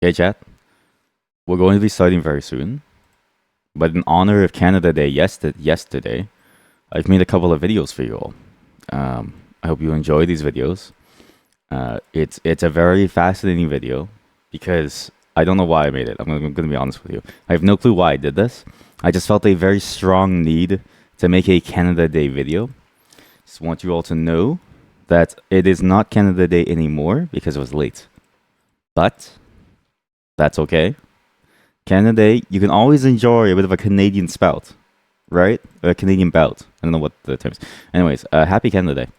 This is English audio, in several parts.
Hey chat, we're going to be starting very soon, but in honor of Canada Day yesterday, I've made a couple of videos for you all. I hope you enjoy these videos. It's a very fascinating video because I don't know why I made it. I'm going to be honest with you. I have no clue why I did this. I just felt a very strong need to make a Canada Day video. Just want you all to know that it is not Canada Day anymore because it was late, but that's okay. Canada Day, you can always enjoy a bit of a Canadian spout, right? A Canadian bout. I don't know what the term is. Anyways, happy Canada Day.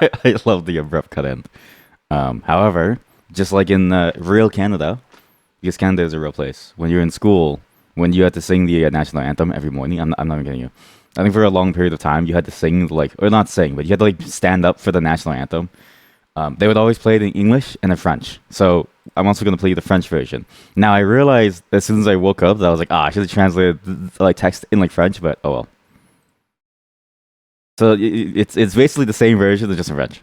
I love the abrupt cut in. However, just like in real Canada, because Canada is a real place, when you're in school, when you had to sing the national anthem every morning, I'm not even kidding you. I think for a long period of time, you had to sing, like, or not sing, but you had to like stand up for the national anthem. They would always play it in English and in French. So I'm also going to play the French version. Now I realized as soon as I woke up that I was like, I should have translated like text in like French, but oh well. So it's basically the same version, just in French.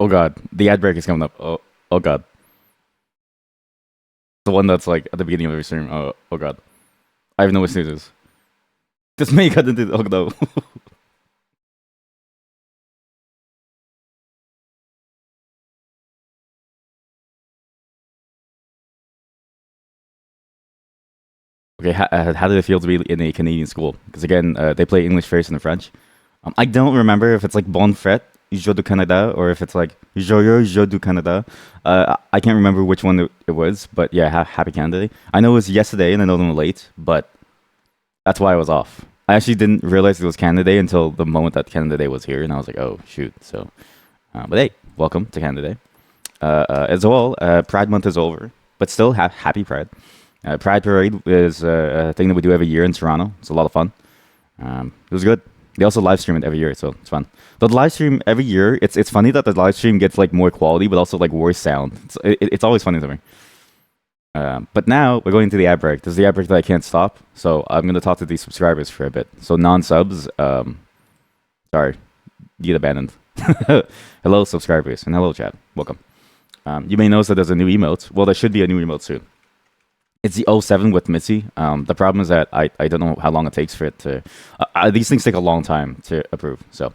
Oh god, the ad break is coming up. Oh god, the one that's like at the beginning of every stream. Oh god, I have no excuses. This may cut into. Oh no. Okay, how did it feel to be in a Canadian school? Because again, they play English first and then French. I don't remember if it's like Bon Fret, Jour du Canada, or if it's like Joyeux Jour du Canada. I can't remember which one it was, but yeah, Happy Canada Day. I know it was yesterday, and I know them late, but that's why I was off. I actually didn't realize it was Canada Day until the moment that Canada Day was here, and I was like, oh shoot. So, but hey, welcome to Canada Day. As well, Pride Month is over, but still happy Pride. Pride Parade is a thing that we do every year in Toronto. It's a lot of fun. It was good. They also live stream it every year, so it's fun. But the live stream every year, it's funny that the live stream gets like more quality, but also like worse sound. It's always funny to me. But now we're going to the ad break. This is the ad break that I can't stop, so I'm gonna talk to these subscribers for a bit. So non-subs, sorry, get abandoned. Hello, subscribers, and hello, chat. Welcome. You may notice that there's a new emote. Well, there should be a new emote soon. It's the '07 with Mitzi. The problem is that I don't know how long it takes for it to. These things take a long time to approve. So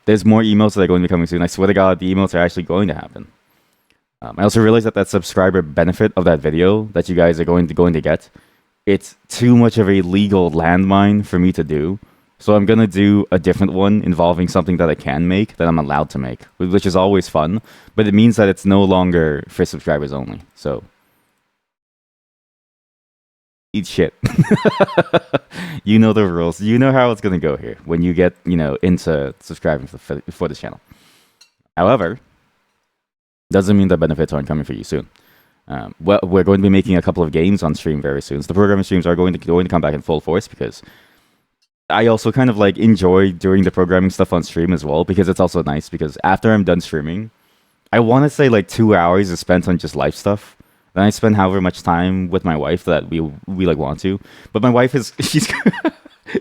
there's more emotes that are going to be coming soon. I swear to God, the emotes are actually going to happen. I also realized that subscriber benefit of that video that you guys are going to get, it's too much of a legal landmine for me to do. So I'm gonna do a different one involving something that I can make, that I'm allowed to make, which is always fun. But it means that it's no longer for subscribers only. So eat shit. You know the rules. You know how it's gonna go here when you get into subscribing for this channel. However, doesn't mean the benefits aren't coming for you soon. Well, we're going to be making a couple of games on stream very soon. So the programming streams are going to come back in full force, because I also kind of like enjoy doing the programming stuff on stream as well, because it's also nice, because after I'm done streaming, I want to say like 2 hours is spent on just life stuff. Then I spend however much time with my wife that we like want to. But my wife is she's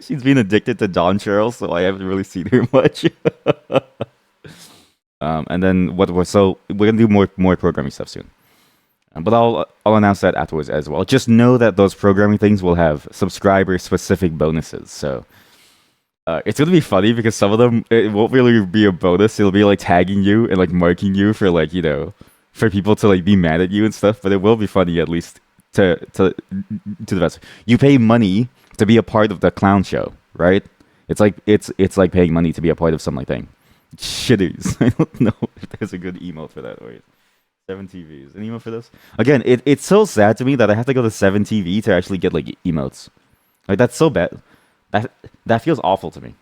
she's been addicted to Dawn Cheryl, so I haven't really seen her much. And then so we're gonna do more programming stuff soon. But I'll announce that afterwards as well. Just know that those programming things will have subscriber specific bonuses. So it's gonna be funny, because some of them, it won't really be a bonus. It'll be like tagging you and like marking you for like for people to like be mad at you and stuff. But it will be funny, at least to the best. You pay money to be a part of the clown show, right? It's like paying money to be a part of some like thing. Shitties. I don't know if there's a good emote for that. Wait, 7TV. An emote for this? Again, it's so sad to me that I have to go to 7TV to actually get like emotes. Like, that's so bad. That feels awful to me.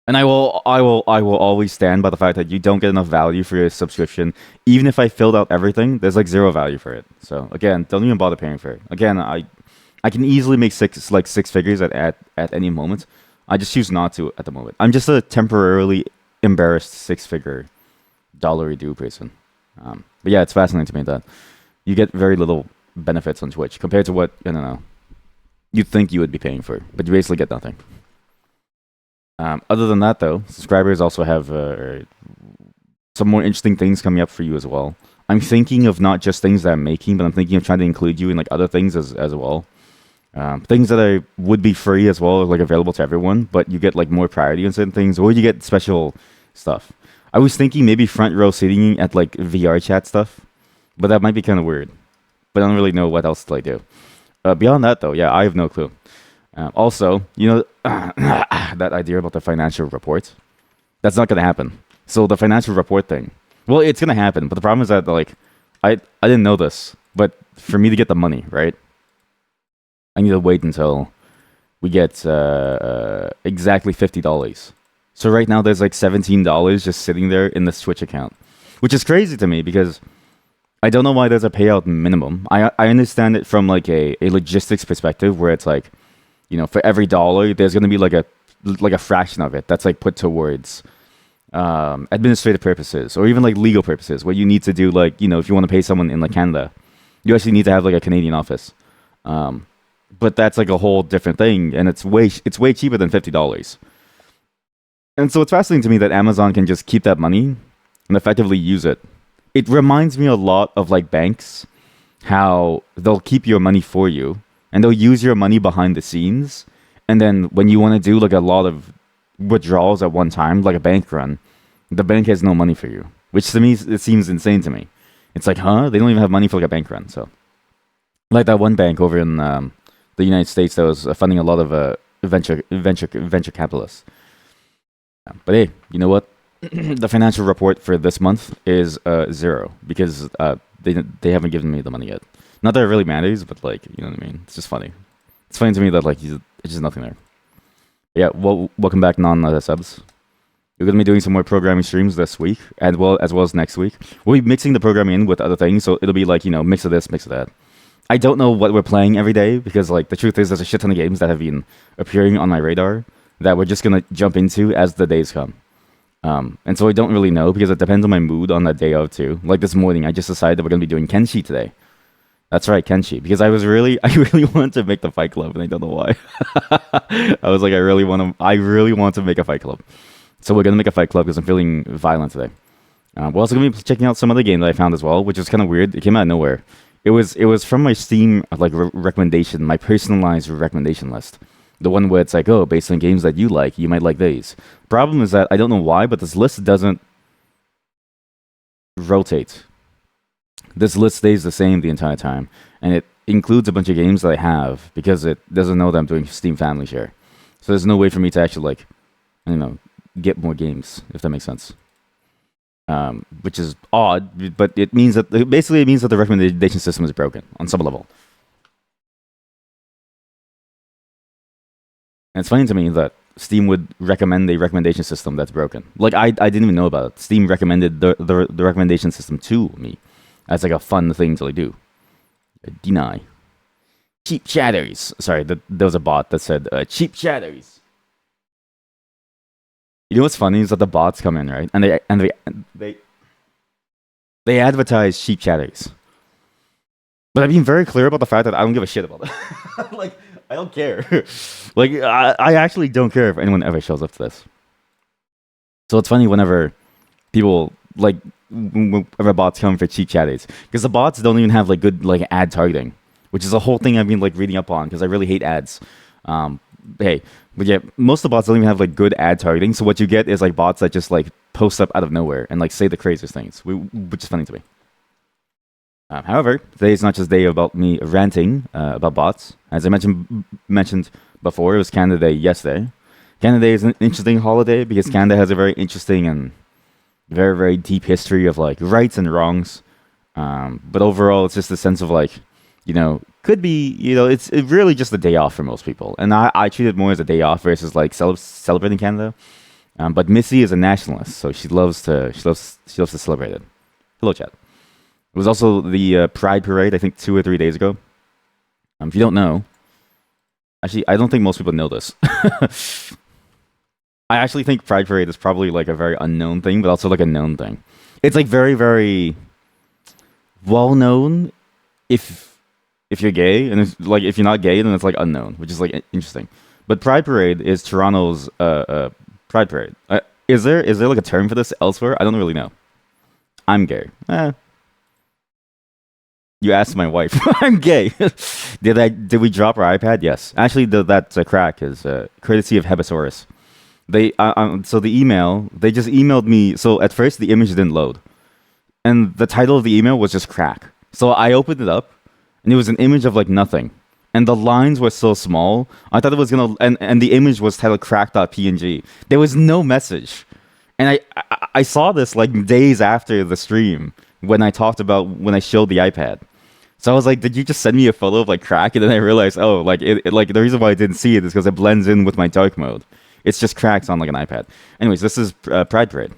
And I will always stand by the fact that you don't get enough value for your subscription. Even if I filled out everything, there's like zero value for it. So again, don't even bother paying for it. Again, I can easily make six figures at any moment. I just choose not to at the moment. I'm just a temporarily embarrassed $6-figure dollary due person. But yeah, it's fascinating to me that you get very little benefits on Twitch compared to what, I don't know, you'd think you would be paying for, but you basically get nothing. Other than that, though, subscribers also have some more interesting things coming up for you as well. I'm thinking of not just things that I'm making, but I'm thinking of trying to include you in like other things as well. Things that would be free as well, like available to everyone, but you get like more priority on certain things, or you get special stuff. I was thinking maybe front row seating at like VR chat stuff, but that might be kind of weird. But I don't really know what else to like do. Beyond that, though, yeah, I have no clue. Also, that idea about the financial report, that's not going to happen. So the financial report thing, well, it's going to happen, but the problem is that like I didn't know this, but for me to get the money, right, I need to wait until we get exactly $50. So right now there's like $17 just sitting there in this Twitch account, which is crazy to me, because I don't know why there's a payout minimum. I understand it from like a logistics perspective, where it's like, for every dollar there's going to be like a fraction of it that's like put towards administrative purposes, or even like legal purposes, where you need to do like, if you want to pay someone in like Canada, you actually need to have like a Canadian office. But that's like a whole different thing, and it's way cheaper than $50. And so it's fascinating to me that Amazon can just keep that money and effectively use it. It reminds me a lot of like banks, how they'll keep your money for you, and they'll use your money behind the scenes. And then when you want to do like a lot of withdrawals at one time, like a bank run, the bank has no money for you, which to me, it seems insane to me. It's like, huh? They don't even have money for like a bank run. So like that one bank over in the United States that was funding a lot of venture capitalists. But hey, you know what? The financial report for this month is 0, because they haven't given me the money yet. Not that it really matters, but like, you know what I mean? It's just funny. It's funny to me that like it's just nothing there. Yeah, well, welcome back, non-subs. We're going to be doing some more programming streams this week, as well as next week. We'll be mixing the programming in with other things, so it'll be like, mix of this, mix of that. I don't know what we're playing every day, because like the truth is there's a shit ton of games that have been appearing on my radar that we're just going to jump into as the days come. And so I don't really know, because it depends on my mood on that day of too. Like this morning, I just decided that we're going to be doing Kenshi today. That's right, Kenshi. Because I really wanted to make the Fight Club, and I don't know why. I was like, I really want to make a Fight Club. So we're gonna make a Fight Club because I'm feeling violent today. We're also gonna be checking out some other game that I found as well, which is kind of weird. It came out of nowhere. It was from my Steam like recommendation, my personalized recommendation list. The one where it's like, oh, based on games that you like, you might like these. Problem is that I don't know why, but this list doesn't rotate. This list stays the same the entire time, and it includes a bunch of games that I have because it doesn't know that I'm doing Steam Family Share. So there's no way for me to actually like, you know, get more games if that makes sense. Which is odd, but it means that basically it means that the recommendation system is broken on some level. And it's funny to me that Steam would recommend a recommendation system that's broken. Like I didn't even know about it. Steam recommended the recommendation system to me as like a fun thing to like do. Deny. Cheap chatters. Sorry, there was a bot that said cheap chatters. You know what's funny is that the bots come in, right? And they advertise cheap chatters. But I've been very clear about the fact that I don't give a shit about it. Like, I don't care. Like, I actually don't care if anyone ever shows up to this. So it's funny whenever people, like, whenever bots come for cheap chatters. Because the bots don't even have, like, good, like, ad targeting. Which is a whole thing I've been, like, reading up on. Because I really hate ads. Hey, but yeah, most of the bots don't even have, like, good ad targeting. So what you get is, like, bots that just, like, post up out of nowhere. And, like, say the craziest things. Which is funny to me. However, today is not just a day about me ranting about bots. As I mentioned before, it was Canada Day yesterday. Canada Day is an interesting holiday because Canada has a very interesting and very, very deep history of like rights and wrongs. But overall, it's just a sense of like, could be, it's really just a day off for most people. And I treat it more as a day off versus like celebrating Canada. But Missy is a nationalist, so she loves to celebrate it. Hello, chat. It was also the Pride Parade, I think 2 or 3 days ago. If you don't know, actually, I don't think most people know this. I actually think Pride Parade is probably like a very unknown thing, but also like a known thing. It's like very, very well known if you're gay, and it's, like if you're not gay, then it's like unknown, which is like interesting. But Pride Parade is Toronto's Pride Parade. Is there like a term for this elsewhere? I don't really know. I'm gay. You asked my wife. I'm gay. Did we drop our iPad? Yes. Actually, that crack is courtesy of Hebesaurus. So the email, they just emailed me. So at first the image didn't load, and the title of the email was just crack. So I opened it up, and it was an image of like nothing, and the lines were so small. I thought it was gonna, and the image was titled crack.png. There was no message, and I saw this like days after the stream when I showed the iPad. So I was like, did you just send me a photo of like crack? And then I realized, oh, like like the reason why I didn't see it is because it blends in with my dark mode. It's just cracks on like an iPad. Anyways, this is Pride Parade.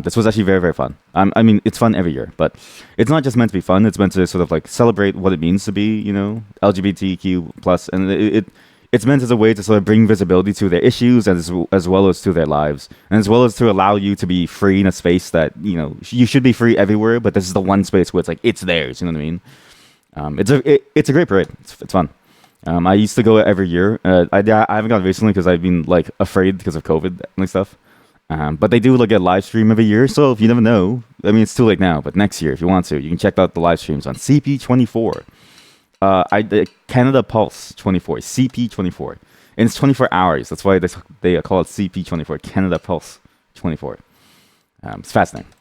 This was actually very, very fun. I mean, it's fun every year, but it's not just meant to be fun. It's meant to sort of like celebrate what it means to be, LGBTQ plus, and it's meant as a way to sort of bring visibility to their issues as well as to their lives, and as well as to allow you to be free in a space that you should be free everywhere, but this is the one space where it's like it's theirs. You know what I mean? It's a great parade. It's fun. I used to go every year. I haven't gone recently because I've been like afraid because of COVID and stuff. But they do like a live stream every year. So if you never know, I mean, it's too late now. But next year, if you want to, you can check out the live streams on CP24. Canada Pulse 24, CP24, and it's 24 hours. That's why they call it CP24, Canada Pulse 24. It's fascinating.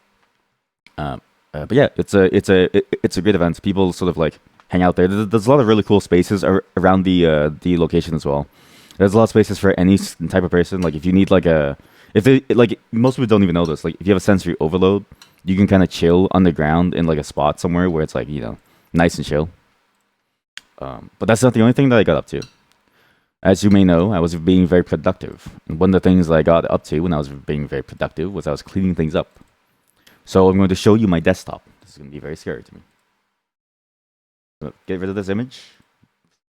But yeah, it's a great event. People sort of like hang out there. There's a lot of really cool spaces around the location as well. There's a lot of spaces for any type of person. Like if you need like most people don't even know this. Like if you have a sensory overload, you can kind of chill on the ground in like a spot somewhere where it's like nice and chill. But that's not the only thing that I got up to. As you may know, I was being very productive. And one of the things that I got up to when I was being very productive was I was cleaning things up. So I'm going to show you my desktop. This is going to be very scary to me. So get rid of this image.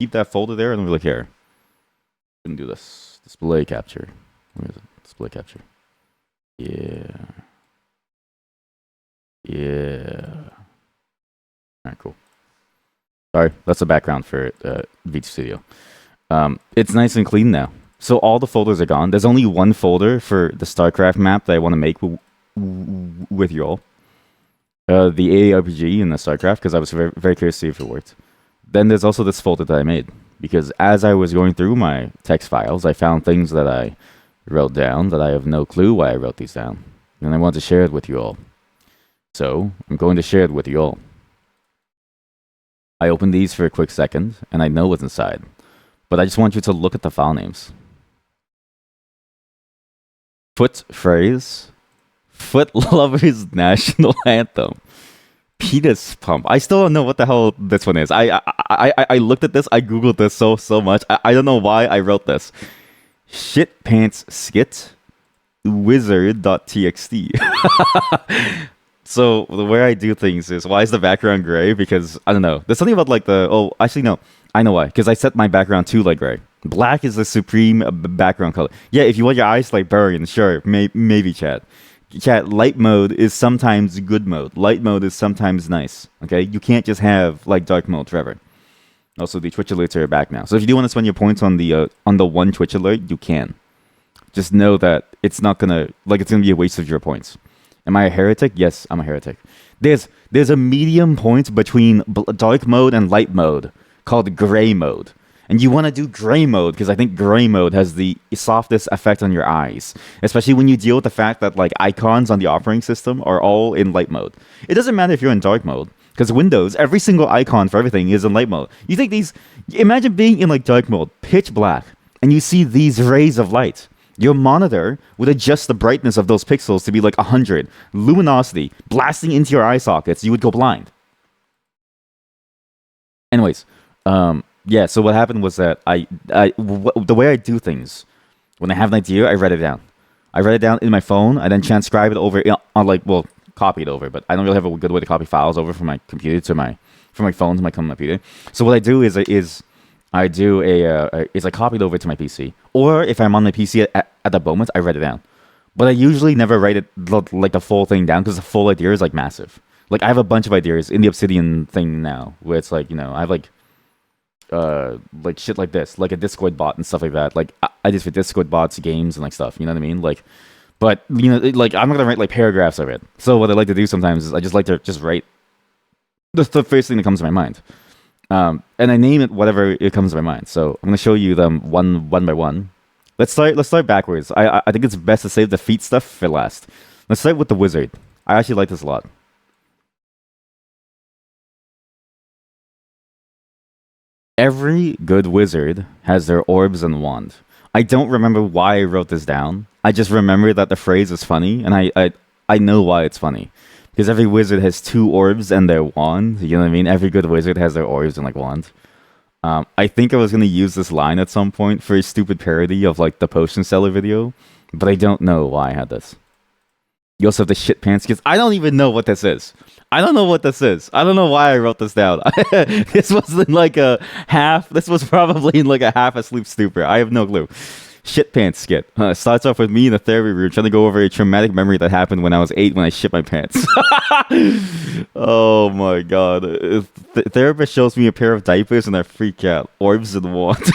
Keep that folder there. I don't really care. I'm going to do this. Display capture. Where is it? Display capture. Yeah. Yeah. Alright, cool. Sorry, that's the background for VT Studio. It's nice and clean now. So all the folders are gone. There's only one folder for the StarCraft map that I want to make with you all. The AARPG and the StarCraft, because I was very, very curious to see if it worked. Then there's also this folder that I made, because as I was going through my text files, I found things that I wrote down that I have no clue why I wrote these down. And I want to share it with you all. So I'm going to share it with you all. I opened these for a quick second, and I know what's inside. But I just want you to look at the file names. Foot phrase. Foot Lovers National Anthem. Penis Pump. I still don't know what the hell this one is. I looked at this. I googled this so much. I don't know why I wrote this. Shit Pants Skit Wizard.txt. So the way I do things is, why is the background gray? Because I don't know. There's something about like the actually no, I know why. Because I set my background to like gray. Black is the supreme background color. Yeah, if you want your eyes like burning, sure, maybe chat. Chat, light mode is sometimes good mode. Light mode is sometimes nice. Okay, you can't just have like dark mode forever. Also, the Twitch alerts are back now. So if you do want to spend your points on the one Twitch alert, you can. Just know that it's not gonna it's gonna be a waste of your points. Am I a heretic? Yes, I'm a heretic. There's a medium point between dark mode and light mode called gray mode. And you want to do gray mode because I think gray mode has the softest effect on your eyes, especially when you deal with the fact that like icons on the operating system are all in light mode. It doesn't matter if you're in dark mode, because Windows, every single icon for everything is in light mode. You think imagine being in like dark mode, pitch black, and you see these rays of light. Your monitor would adjust the brightness of those pixels to be like 100. Luminosity blasting into your eye sockets. You would go blind. Anyways, yeah, so what happened was that the way I do things, when I have an idea, I write it down. I write it down in my phone. I then transcribe it over on copy it over. But I don't really have a good way to copy files over from my computer to from my phone to my computer. So what I do is I copy it over to my PC, or if I'm on my PC at the moment, I write it down. But I usually never write it like the full thing down because the full idea is like massive. Like I have a bunch of ideas in the Obsidian thing now, where it's like I have like shit like this, like a Discord bot and stuff like that. Like I just for Discord bots, games, and like stuff. You know what I mean? Like, but I'm not gonna write like paragraphs of it. So what I like to do sometimes is I just like to just write the first thing that comes to my mind. And I name it whatever it comes to my mind. So I'm gonna show you them one by one. Let's start backwards. I think it's best to save the feet stuff for last. Let's start with the wizard. I actually like this a lot. Every good wizard has their orbs and wand. I don't remember why I wrote this down. I just remember that the phrase is funny, and I know why it's funny. Because every wizard has 2 orbs and their wand. You know what I mean? Every good wizard has their orbs and like wand. I think I was going to use this line at some point for a stupid parody of like the potion seller video. But I don't know why I had this. You also have the shit pants kids. I don't even know what this is. I don't know what this is. I don't know why I wrote this down. This was in like a half. This was probably in like a half asleep stupor. I have no clue. Shit pants skit. Starts off with me in the therapy room trying to go over a traumatic memory that happened when I was 8 when I shit my pants. Oh my god. Therapist shows me a pair of diapers and I freak out. Orbs and wands.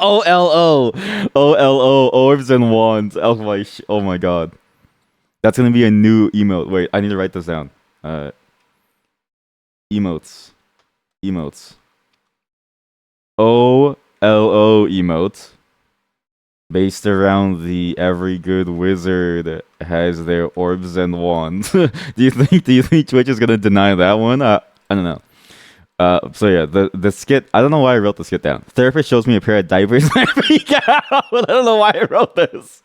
OLO. OLO. Orbs and wands. Oh my god. That's gonna be a new emote. Wait, I need to write this down. Emotes. OLO emote. Based around the every good wizard has their orbs and wands. Do you think Twitch is gonna deny that one? I don't know. So yeah, the skit. I don't know why I wrote the skit down. Therapist shows me a pair of diapers and I freak out. I don't know why I wrote this.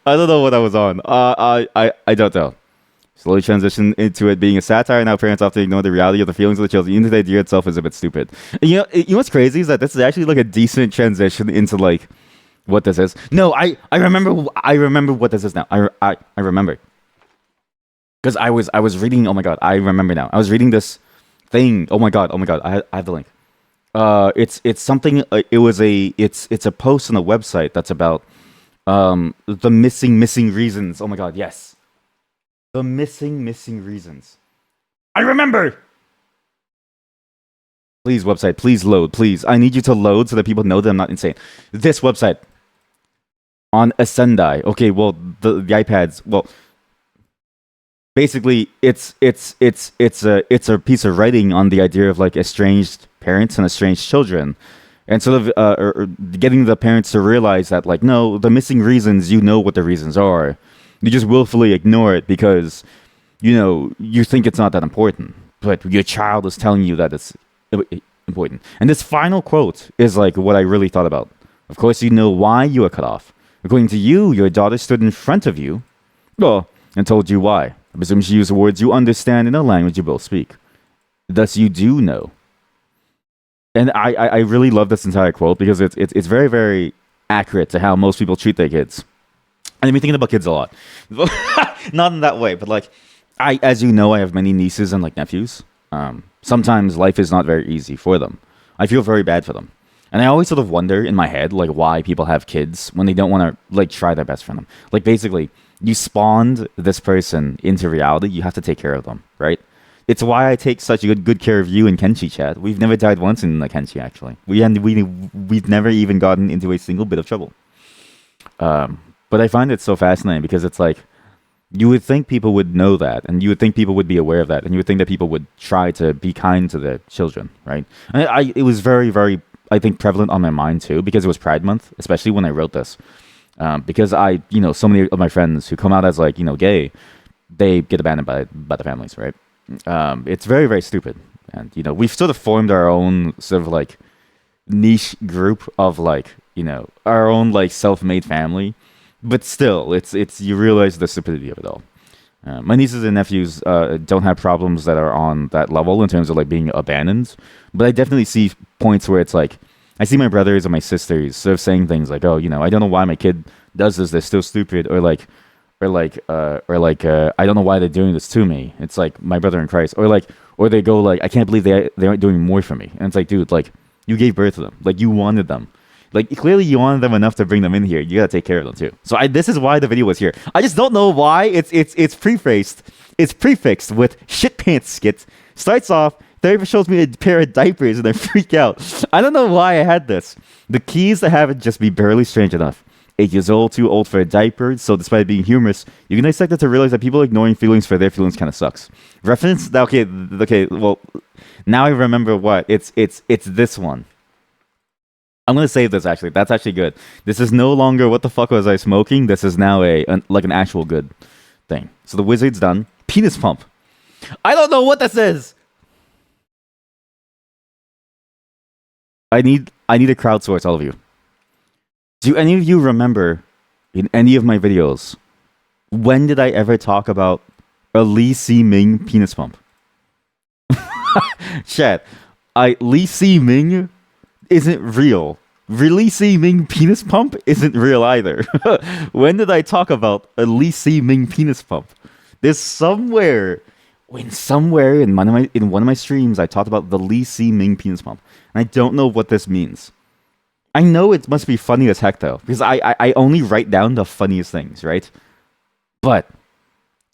I don't know what I was on. I don't know. Slowly transition into it being a satire. Now parents often ignore the reality of the feelings of the children. Even the idea itself is a bit stupid. And you know what's crazy is that this is actually like a decent transition into like what this is. No, I remember what this is now. I remember because I was reading. Oh my god, I remember now. I was reading this thing. Oh my god. I have the link. It's something. It's a post on a website that's about the missing reasons. Oh my god, yes. The missing reasons. I remember. Please, website, please load, please. I need you to load so that people know that I'm not insane. This website on Ascendai. Okay, well, the iPads. Well, basically, it's a piece of writing on the idea of like estranged parents and estranged children, and sort of or getting the parents to realize that like no, the missing reasons. You know what the reasons are. You just willfully ignore it because you think it's not that important, but your child is telling you that it's important. And this final quote is like what I really thought about. Of course, you know why you were cut off. According to you, your daughter stood in front of you, well, and told you why. I presume she used words you understand in a language you both speak. Thus, you do know. And I really love this entire quote because it's very, very accurate to how most people treat their kids. And I've been thinking about kids a lot. Not in that way, but like, as you know, I have many nieces and like nephews. Sometimes life is not very easy for them. I feel very bad for them. And I always sort of wonder in my head, like, why people have kids when they don't want to, like, try their best for them. Like, basically, you spawned this person into reality. You have to take care of them, right? It's why I take such good care of you in Kenshi chat. We've never died once in the Kenshi, actually. We've never even gotten into a single bit of trouble. But I find it so fascinating because it's like, you would think people would know that, and you would think people would be aware of that, and you would think that people would try to be kind to their children, right? And it was very, very, I think, prevalent on my mind too, because it was Pride Month, especially when I wrote this. Because so many of my friends who come out as like, gay, they get abandoned by the families, right? It's very, very stupid. And, we've sort of formed our own sort of like niche group of like, our own like self-made family. But still, it's you realize the stupidity of it all. My nieces and nephews don't have problems that are on that level in terms of like being abandoned, but I definitely see points where it's like I see my brothers and my sisters sort of saying things like, "Oh, I don't know why my kid does this. They're still stupid," or I don't know why they're doing this to me. It's like my brother in Christ, or they go like, "I can't believe they aren't doing more for me," and it's like, dude, like you gave birth to them, like you wanted them. Like, clearly you wanted them enough to bring them in here. You gotta take care of them, too. So this is why the video was here. I just don't know why it's prefaced. It's prefixed with shit pants skit. Starts off, therapist shows me a pair of diapers and I freak out. I don't know why I had this. The key is to have it just be barely strange enough. 8 years old, too old for a diaper, so despite being humorous, you can dissect it to realize that people ignoring feelings for their feelings kind of sucks. Reference? Okay, well, now I remember what. It's this one. I'm gonna save this actually. That's actually good. This is no longer what the fuck was I smoking. This is now an actual good thing. So the wizard's done. Penis pump. I don't know what this is. I need to crowdsource all of you. Do any of you remember in any of my videos when did I ever talk about a Lee Si-ming penis pump? Chat. Lee Si-ming isn't real. Lee Si-ming penis pump isn't real either. When did I talk about a Lee Si-ming penis pump? There's somewhere in one of my streams I talked about the Lee Si-ming penis pump, and I don't know what this means. I know it must be funny as heck though, because I only write down the funniest things, right? But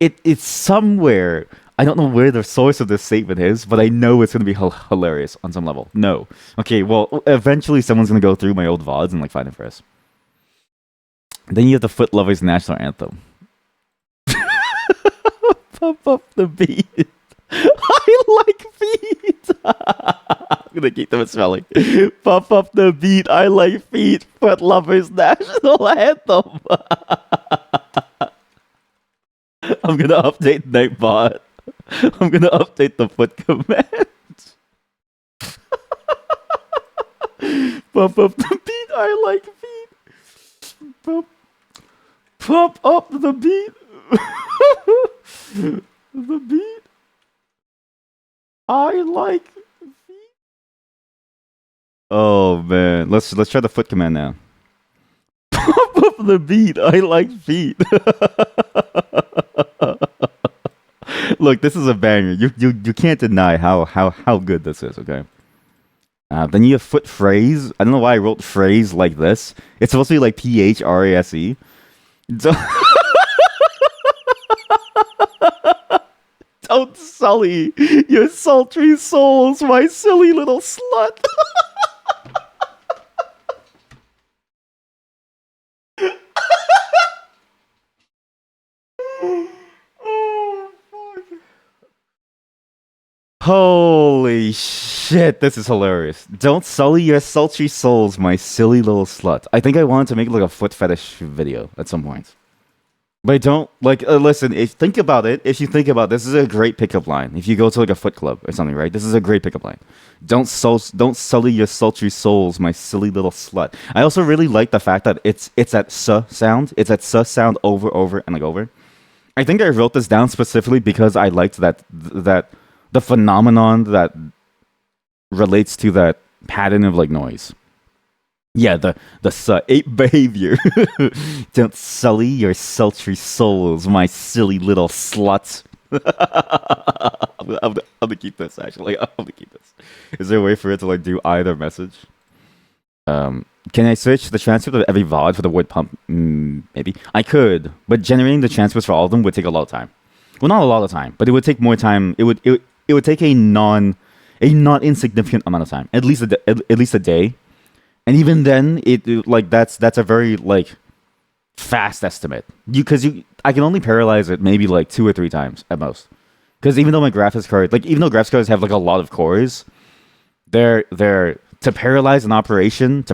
it's somewhere. I don't know where the source of this statement is, but I know it's going to be hilarious on some level. No. Okay, well, eventually someone's going to go through my old VODs and like find it for us. Then you have the Foot Lovers National Anthem. Pump up the beat. I like feet. I'm going to keep them smelling. Pump up the beat. I like feet. Foot Lovers National Anthem. I'm going to update Nightbot. I'm gonna update the foot command. Pump up the beat. I like feet. Pump up the beat. The beat. I like feet. Oh man, let's try the foot command now. Pump up the beat. I like feet. Look, this is a banger. You can't deny how good this is, okay? Then you have foot phrase. I don't know why I wrote phrase like this. It's supposed to be like PHRASE. So Don't sully your sultry souls, my silly little slut. Oh, fuck. Holy shit, this is hilarious. Don't sully your sultry souls, my silly little slut. I think I wanted to make like a foot fetish video at some point. But I don't like listen, if think about it, if you think about this is a great pickup line. If you go to like a foot club or something, right? This is a great pickup line. Don't sully your sultry souls, my silly little slut. I also really like the fact that it's that sound. It's that sound over and like over. I think I wrote this down specifically because I liked that the phenomenon that relates to that pattern of like noise. Yeah, the ape behavior. Don't sully your sultry souls, my silly little sluts. I'm gonna keep this actually. I'm gonna keep this. Is there a way for it to like do either message? Can I switch the transcript of every VOD for the word pump? Maybe I could, but generating the transcripts for all of them would take a lot of time. Well, not a lot of time, but it would take more time. It would take a not insignificant amount of time, at least a day. And even then, like that's a very like fast estimate. I can only parallelize it maybe like 2 or 3 times at most. Because even though my graphics card, like even though graphics cards have like a lot of cores, they're to parallelize an operation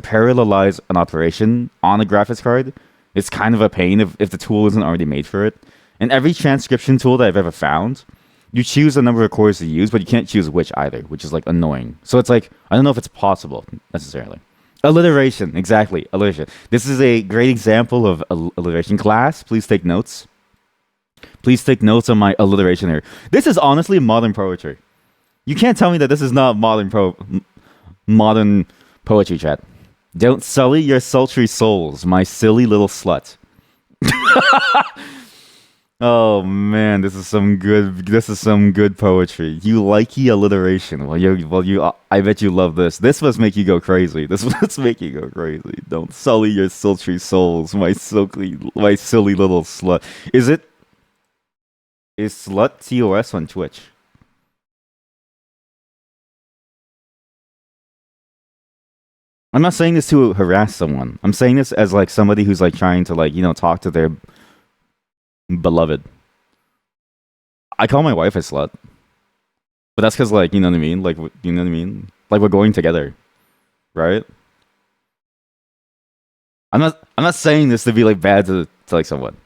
on a graphics card, it's kind of a pain if the tool isn't already made for it. And every transcription tool that I've ever found, you choose the number of cores to use, but you can't choose which either, which is like annoying. So it's like I don't know if it's possible necessarily. Alliteration, exactly. Alliteration. This is a great example of alliteration. Class, please take notes. Please take notes on my alliteration here. This is honestly modern poetry. You can't tell me that this is not modern poetry, chat. Don't sully your sultry souls, my silly little slut. Oh man, this is some good poetry. You likey alliteration. I bet you love this. This must make you go crazy. This must make you go crazy. Don't sully your sultry souls, my silly little slut. Is slut TOS on Twitch? I'm not saying this to harass someone. I'm saying this as like somebody who's like trying to like, talk to their beloved. I call my wife a slut, but that's because like you know what I mean. Like you know what I mean. Like we're going together, right? I'm not saying this to be like bad to like someone.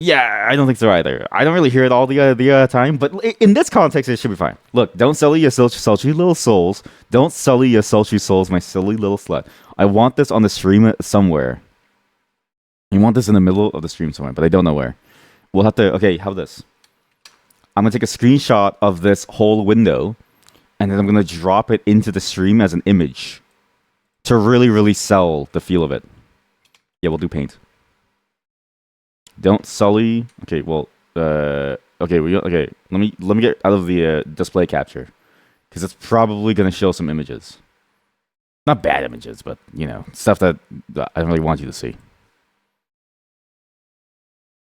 Yeah, I don't think so either. I don't really hear it all the time, but in this context, it should be fine. Look, don't sully your sultry little souls. Don't sully your sultry souls, my silly little slut. I want this on the stream somewhere. You want this in the middle of the stream somewhere, but I don't know where. We'll have to. Okay, how about this? I'm gonna take a screenshot of this whole window, and then I'm gonna drop it into the stream as an image to really, really sell the feel of it. Yeah, we'll do paint. Don't sully. Okay, well, okay, okay. Let me get out of the display capture because it's probably gonna show some images. Not bad images, but stuff that I don't really want you to see.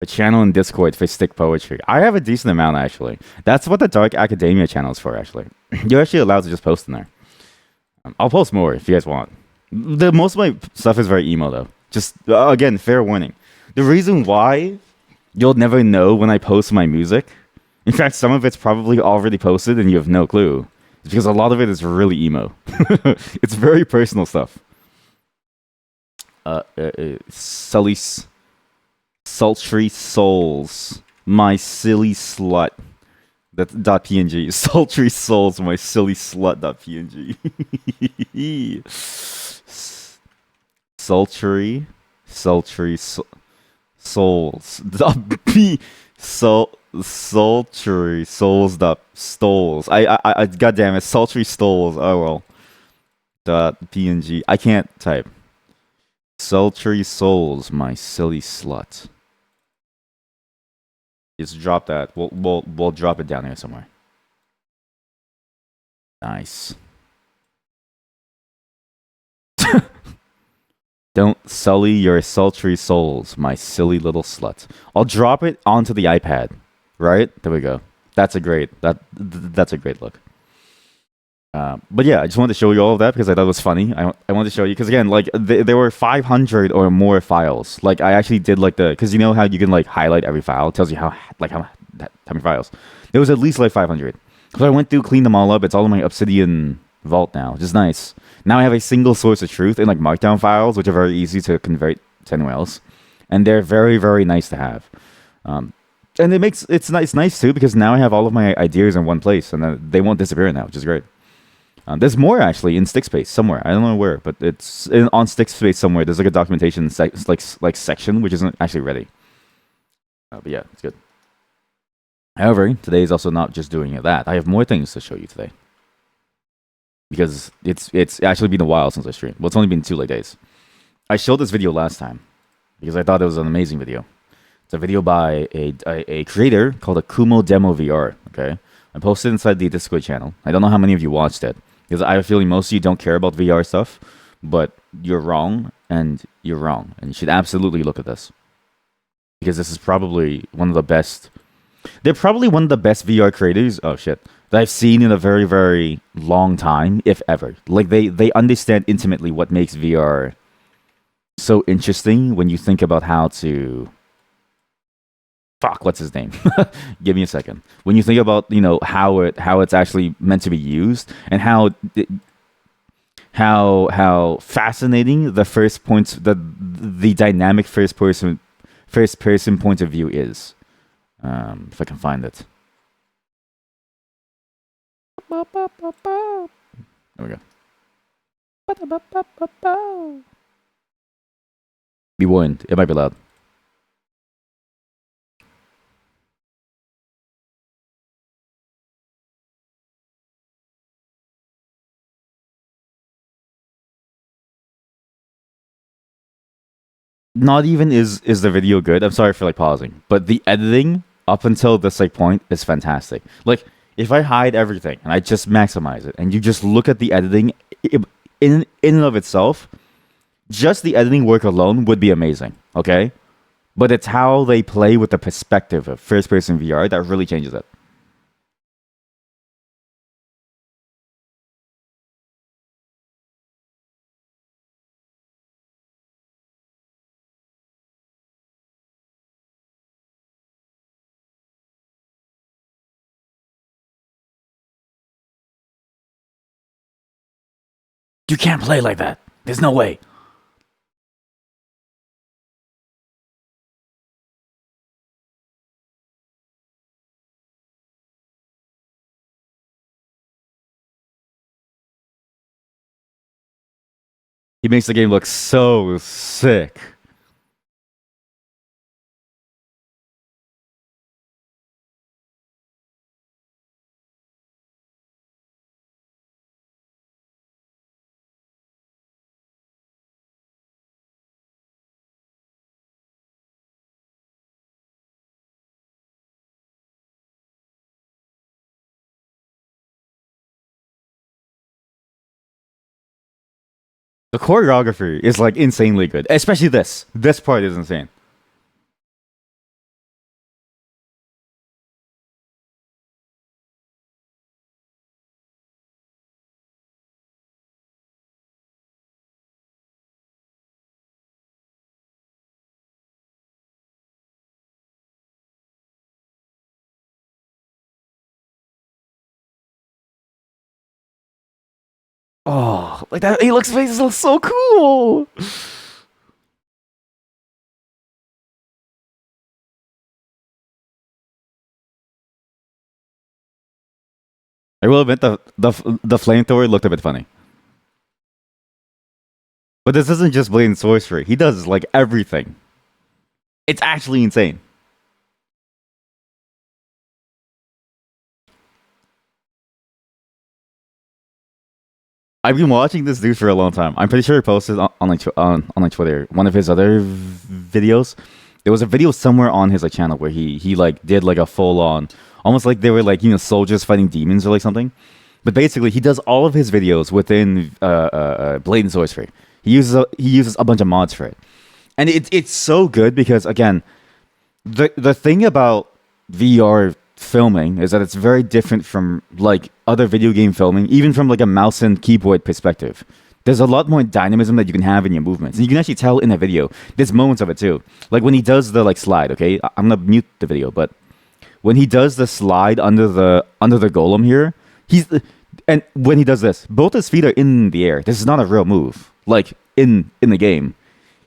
A channel in Discord for stick poetry. I have a decent amount actually. That's what the Dark Academia channel is for. Actually, you're actually allowed to just post in there. I'll post more if you guys want. Most of my stuff is very emo though. Just again, fair warning. The reason why you'll never know when I post my music, in fact, some of it's probably already posted and you have no clue, is because a lot of it is really emo. It's very personal stuff. Sultry souls, my silly slut. That's .png. Sultry souls, my silly slut. .png. sultry souls. Sultry souls. Stoles. I goddamn it. Sultry stoles. Oh well. .png. I can't type. Sultry souls, my silly slut. Just drop that. We'll drop it down here somewhere. Nice. Don't sully your sultry souls, my silly little slut. I'll drop it onto the iPad. Right? There we go. that's a great look. But yeah, I just wanted to show you all of that because I thought it was funny. I wanted to show you because again, like there were 500 or more files. Like I actually did like the because you know how you can like highlight every file. It tells you how many files. There was at least like 500. So I went through, cleaned them all up. It's all in my Obsidian vault now, which is nice. Now I have a single source of truth in like Markdown files, which are very easy to convert to anywhere else, and they're very very nice to have. And it's nice too because now I have all of my ideas in one place, and they won't disappear now, which is great. There's more actually in Stickspace somewhere. I don't know where, but on Stickspace somewhere. There's like a documentation like section which isn't actually ready. But yeah, it's good. However, today is also not just doing that. I have more things to show you today because it's actually been a while since I streamed. Well, it's only been 2 like days. I showed this video last time because I thought it was an amazing video. It's a video by a creator called Akumo Demo VR. Okay, I posted inside the Discord channel. I don't know how many of you watched it because I have a feeling most of you don't care about VR stuff, but you're wrong, and you're wrong, and you should absolutely look at this because this is probably one of the best. They're probably one of the best VR creators. Oh shit. That I've seen in a very very long time, if ever. Like they understand intimately what makes VR so interesting when you think about how to. Fuck, what's his name? Give me a second. When you think about how it's actually meant to be used and how fascinating the first points the dynamic first person point of view is. If I can find it. There we go. Be warned, it might be loud. Not even is the video good. I'm sorry for like pausing, but the editing up until this like point is fantastic. Like if I hide everything and I just maximize it, and you just look at the editing in and of itself, just the editing work alone would be amazing. Okay, but it's how they play with the perspective of first person VR that really changes it. You can't play like that. There's no way. He makes the game look so sick. The choreography is like insanely good, especially this. This part is insane. Oh, like that! He looks faces look so cool. I will admit the flamethrower looked a bit funny, but this isn't just blatant sorcery. He does like everything. It's actually insane. I've been watching this dude for a long time. I'm pretty sure he posted on Twitter one of his other videos. There was a video somewhere on his like channel where he like did like a full on, almost like they were like soldiers fighting demons or like something. But basically, he does all of his videos within blatant sorcery. He uses a bunch of mods for it, and it's so good because again, the thing about VR filming is that it's very different from like other video game filming, even from like a mouse and keyboard perspective. There's a lot more dynamism that you can have in your movements, and you can actually tell in a video. There's moments of it too, like when he does the like slide. Okay, I'm gonna mute the video, but when he does the slide under the golem here, and when he does this, both his feet are in the air. This is not a real move, like in the game.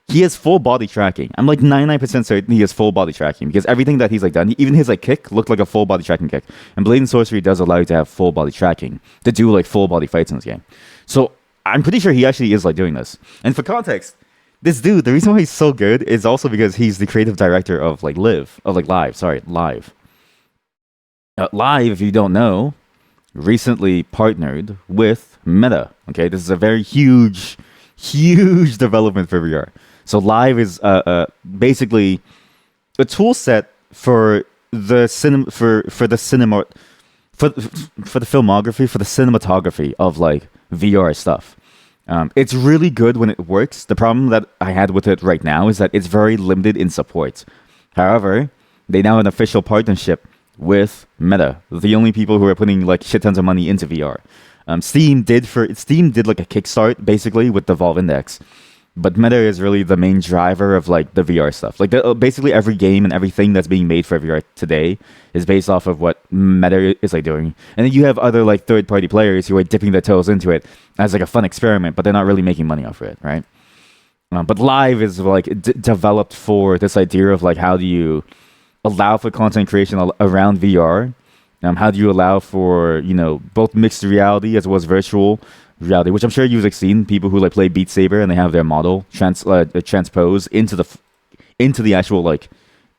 He has full body tracking. I'm like 99% certain he has full body tracking because everything that he's like done, even his like kick looked like a full body tracking kick. And Blade and Sorcery does allow you to have full body tracking to do like full body fights in this game. So I'm pretty sure he actually is like doing this. And for context, this dude, the reason why he's so good is also because he's the creative director of like Live. Live, if you don't know, recently partnered with Meta. Okay, this is a very huge development for VR. So Live is basically a tool set for the filmography, for the cinematography of like VR stuff. It's really good when it works. The problem that I had with it right now is that it's very limited in support. However, they now have an official partnership with Meta, the only people who are putting like shit tons of money into VR. Steam did like a kickstart basically with the Valve Index, but Meta is really the main driver of like the VR stuff. Like basically every game and everything that's being made for VR today is based off of what Meta is like doing. And then you have other like third-party players who are dipping their toes into it as like a fun experiment, but they're not really making money off of it, right? But Live is like developed for this idea of like how do you allow for content creation around VR. How do you allow for, you know, both mixed reality as well as virtual reality, which I'm sure you've like seen people who like play Beat Saber and they have their model transpose into the actual like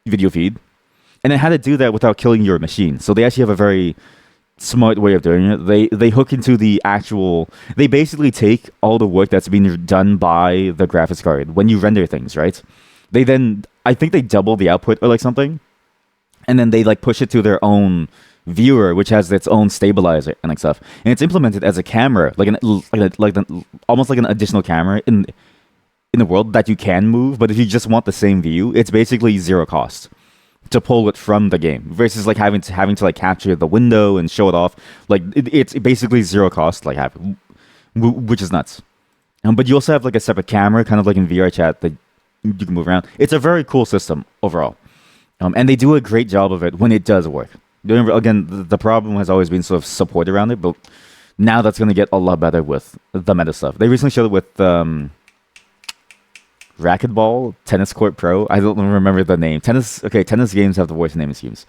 video feed, and then how to do that without killing your machine. So they actually have a very smart way of doing it. They hook into the actual. They basically take all the work that's been done by the graphics card when you render things, right? They then I think they double the output or like something, and then they like push it to their own viewer, which has its own stabilizer and like stuff, and it's implemented as a camera, almost like an additional camera in the world that you can move. But if you just want the same view, it's basically zero cost to pull it from the game versus like having to like capture the window and show it off. Like it's basically zero cost, like which is nuts. But you also have like a separate camera, kind of like in VR chat, that you can move around. It's a very cool system overall, and they do a great job of it when it does work. Again, the problem has always been sort of support around it, but now that's going to get a lot better with the meta stuff. They recently showed it with Racquetball Tennis Court Pro. I don't remember the name. Tennis games have the worst name schemes,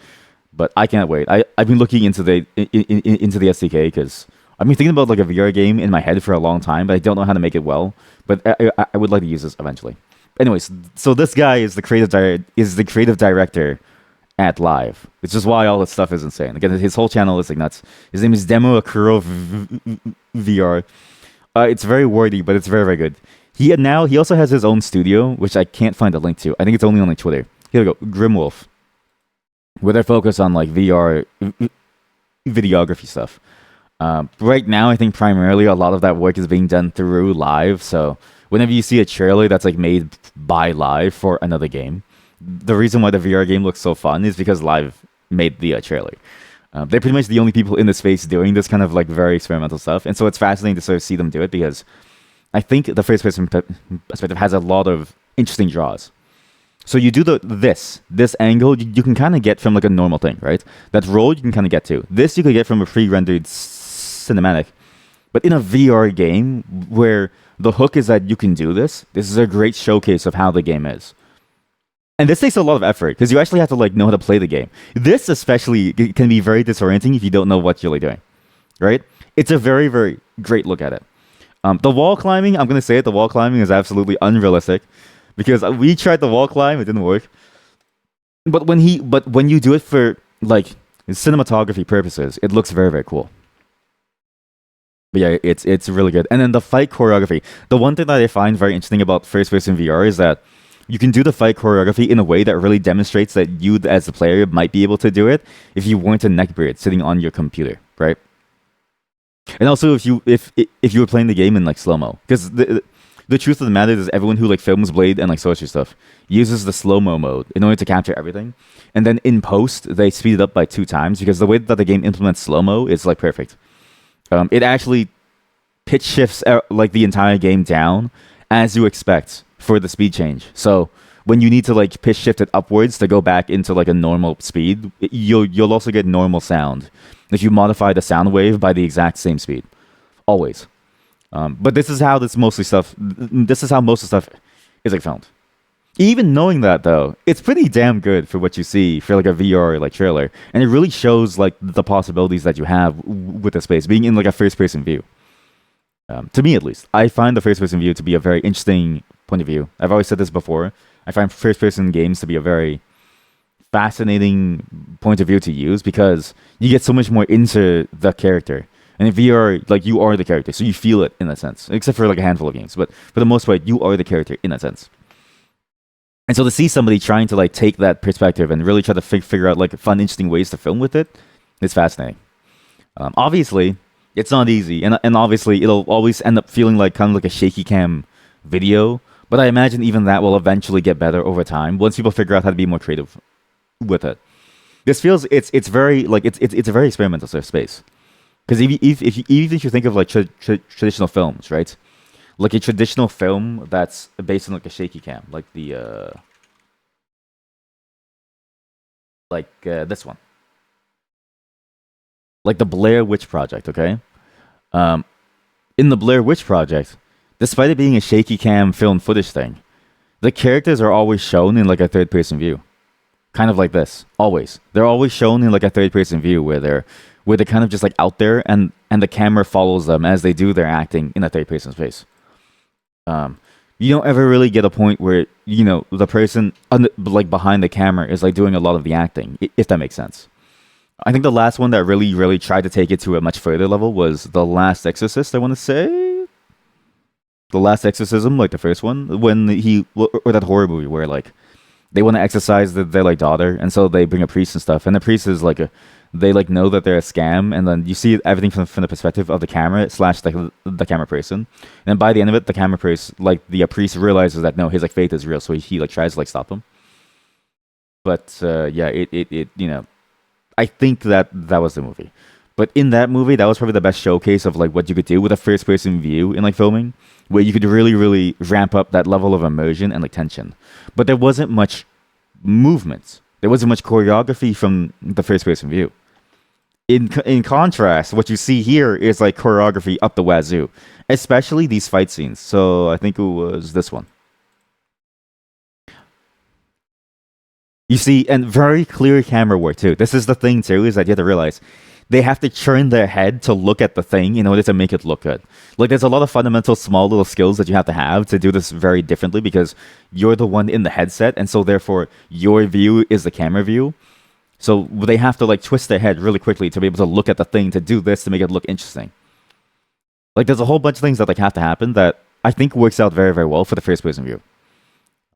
but I can't wait. I've been looking into the SDK because I've been thinking about like a VR game in my head for a long time, but I don't know how to make it well. But I would like to use this eventually. Anyways, so this guy is the creative director at Live, which is why all this stuff is insane. Again, his whole channel is like nuts. His name is Demo Akuro VR. It's very wordy, but it's very, very good. He also has his own studio, which I can't find a link to. I think it's only on like Twitter. Here we go, Grimwolf, where they're focused on like VR videography stuff. Right now, I think primarily a lot of that work is being done through Live. So whenever you see a trailer that's like made by Live for another game, the reason why the VR game looks so fun is because Live made the trailer. They're pretty much the only people in the space doing this kind of like very experimental stuff, and so it's fascinating to sort of see them do it because I think the first person perspective has a lot of interesting draws. So you do this angle, you can kind of get from like a normal thing, right? That roll you can kind of get to. This you could get from a pre-rendered cinematic, but in a VR game where the hook is that you can do this is a great showcase of how the game is. And this takes a lot of effort because you actually have to like know how to play the game. This especially can be very disorienting if you don't know what you're really doing, right? It's a very, very great look at it. The wall climbing, I'm going to say it, the wall climbing is absolutely unrealistic because we tried the wall climb, it didn't work. But when you do it for like cinematography purposes, it looks very, very cool. But yeah, it's really good. And then the fight choreography. The one thing that I find very interesting about first-person VR is that you can do the fight choreography in a way that really demonstrates that you, as the player, might be able to do it if you weren't a neckbeard sitting on your computer, right? And also if you were playing the game in like slow-mo, because the truth of the matter is everyone who like films Blade and like sorcery stuff uses the slow-mo mode in order to capture everything, and then in post they speed it up by 2 times because the way that the game implements slow-mo is like perfect. It actually pitch shifts like the entire game down as you expect for the speed change. So when you need to like pitch shift it upwards to go back into like a normal speed, you'll also get normal sound if you modify the sound wave by the exact same speed, always. But this is how this mostly stuff. This is how most of the stuff is like filmed. Even knowing that though, it's pretty damn good for what you see for like a VR like trailer, and it really shows like the possibilities that you have with the space being in like a first person view. To me, at least, I find the first person view to be a very interesting point of view. I've always said this before. I find first person games to be a very fascinating point of view to use because you get so much more into the character. And in VR, like you are the character, so you feel it in a sense, except for like a handful of games. But for the most part, you are the character in a sense. And so to see somebody trying to like take that perspective and really try to figure out like fun, interesting ways to film with it, it's fascinating. Obviously, it's not easy, and obviously it'll always end up feeling like kind of like a shaky cam video. But I imagine even that will eventually get better over time once people figure out how to be more creative with it. This feels it's very like it's a very experimental sort of space. Because even if you think of like traditional films, right? Like a traditional film that's based on like a shaky cam, like the this one, like the Blair Witch Project. Okay, um, in the Blair Witch Project, despite it being a shaky cam film footage thing, the characters are always shown in like a third person view, kind of like this. Always, they're always shown in like a third person view where they're kind of just like out there, and the camera follows them as they do their acting in a third person space. Um, you don't ever really get a point where the person like behind the camera is like doing a lot of the acting, if that makes sense. I think the last one that really, really tried to take it to a much further level was The Last Exorcist. I want to say The Last Exorcism, like the first one, when or that horror movie where like they want to exorcise their like daughter, and so they bring a priest and stuff, and the priest is like they like know that they're a scam, and then you see everything from the perspective of the camera slash the camera person, and by the end of it, the camera person like the priest realizes that no, his like faith is real, so he like tries to like stop him. But yeah, it I think that was the movie. But in that movie, that was probably the best showcase of like what you could do with a first person view in like filming, where you could really, really ramp up that level of immersion and like tension. But there wasn't much movement. There wasn't much choreography from the first person view. In contrast, what you see here is like choreography up the wazoo, especially these fight scenes. So I think it was this one. You see, and very clear camera work too. This is the thing too, is that you have to realize they have to turn their head to look at the thing in order to make it look good. Like there's a lot of fundamental small little skills that you have to do this very differently because you're the one in the headset, and so therefore your view is the camera view. So they have to like twist their head really quickly to be able to look at the thing to do this to make it look interesting. Like there's a whole bunch of things that like have to happen that I think works out very, very well for the first person view.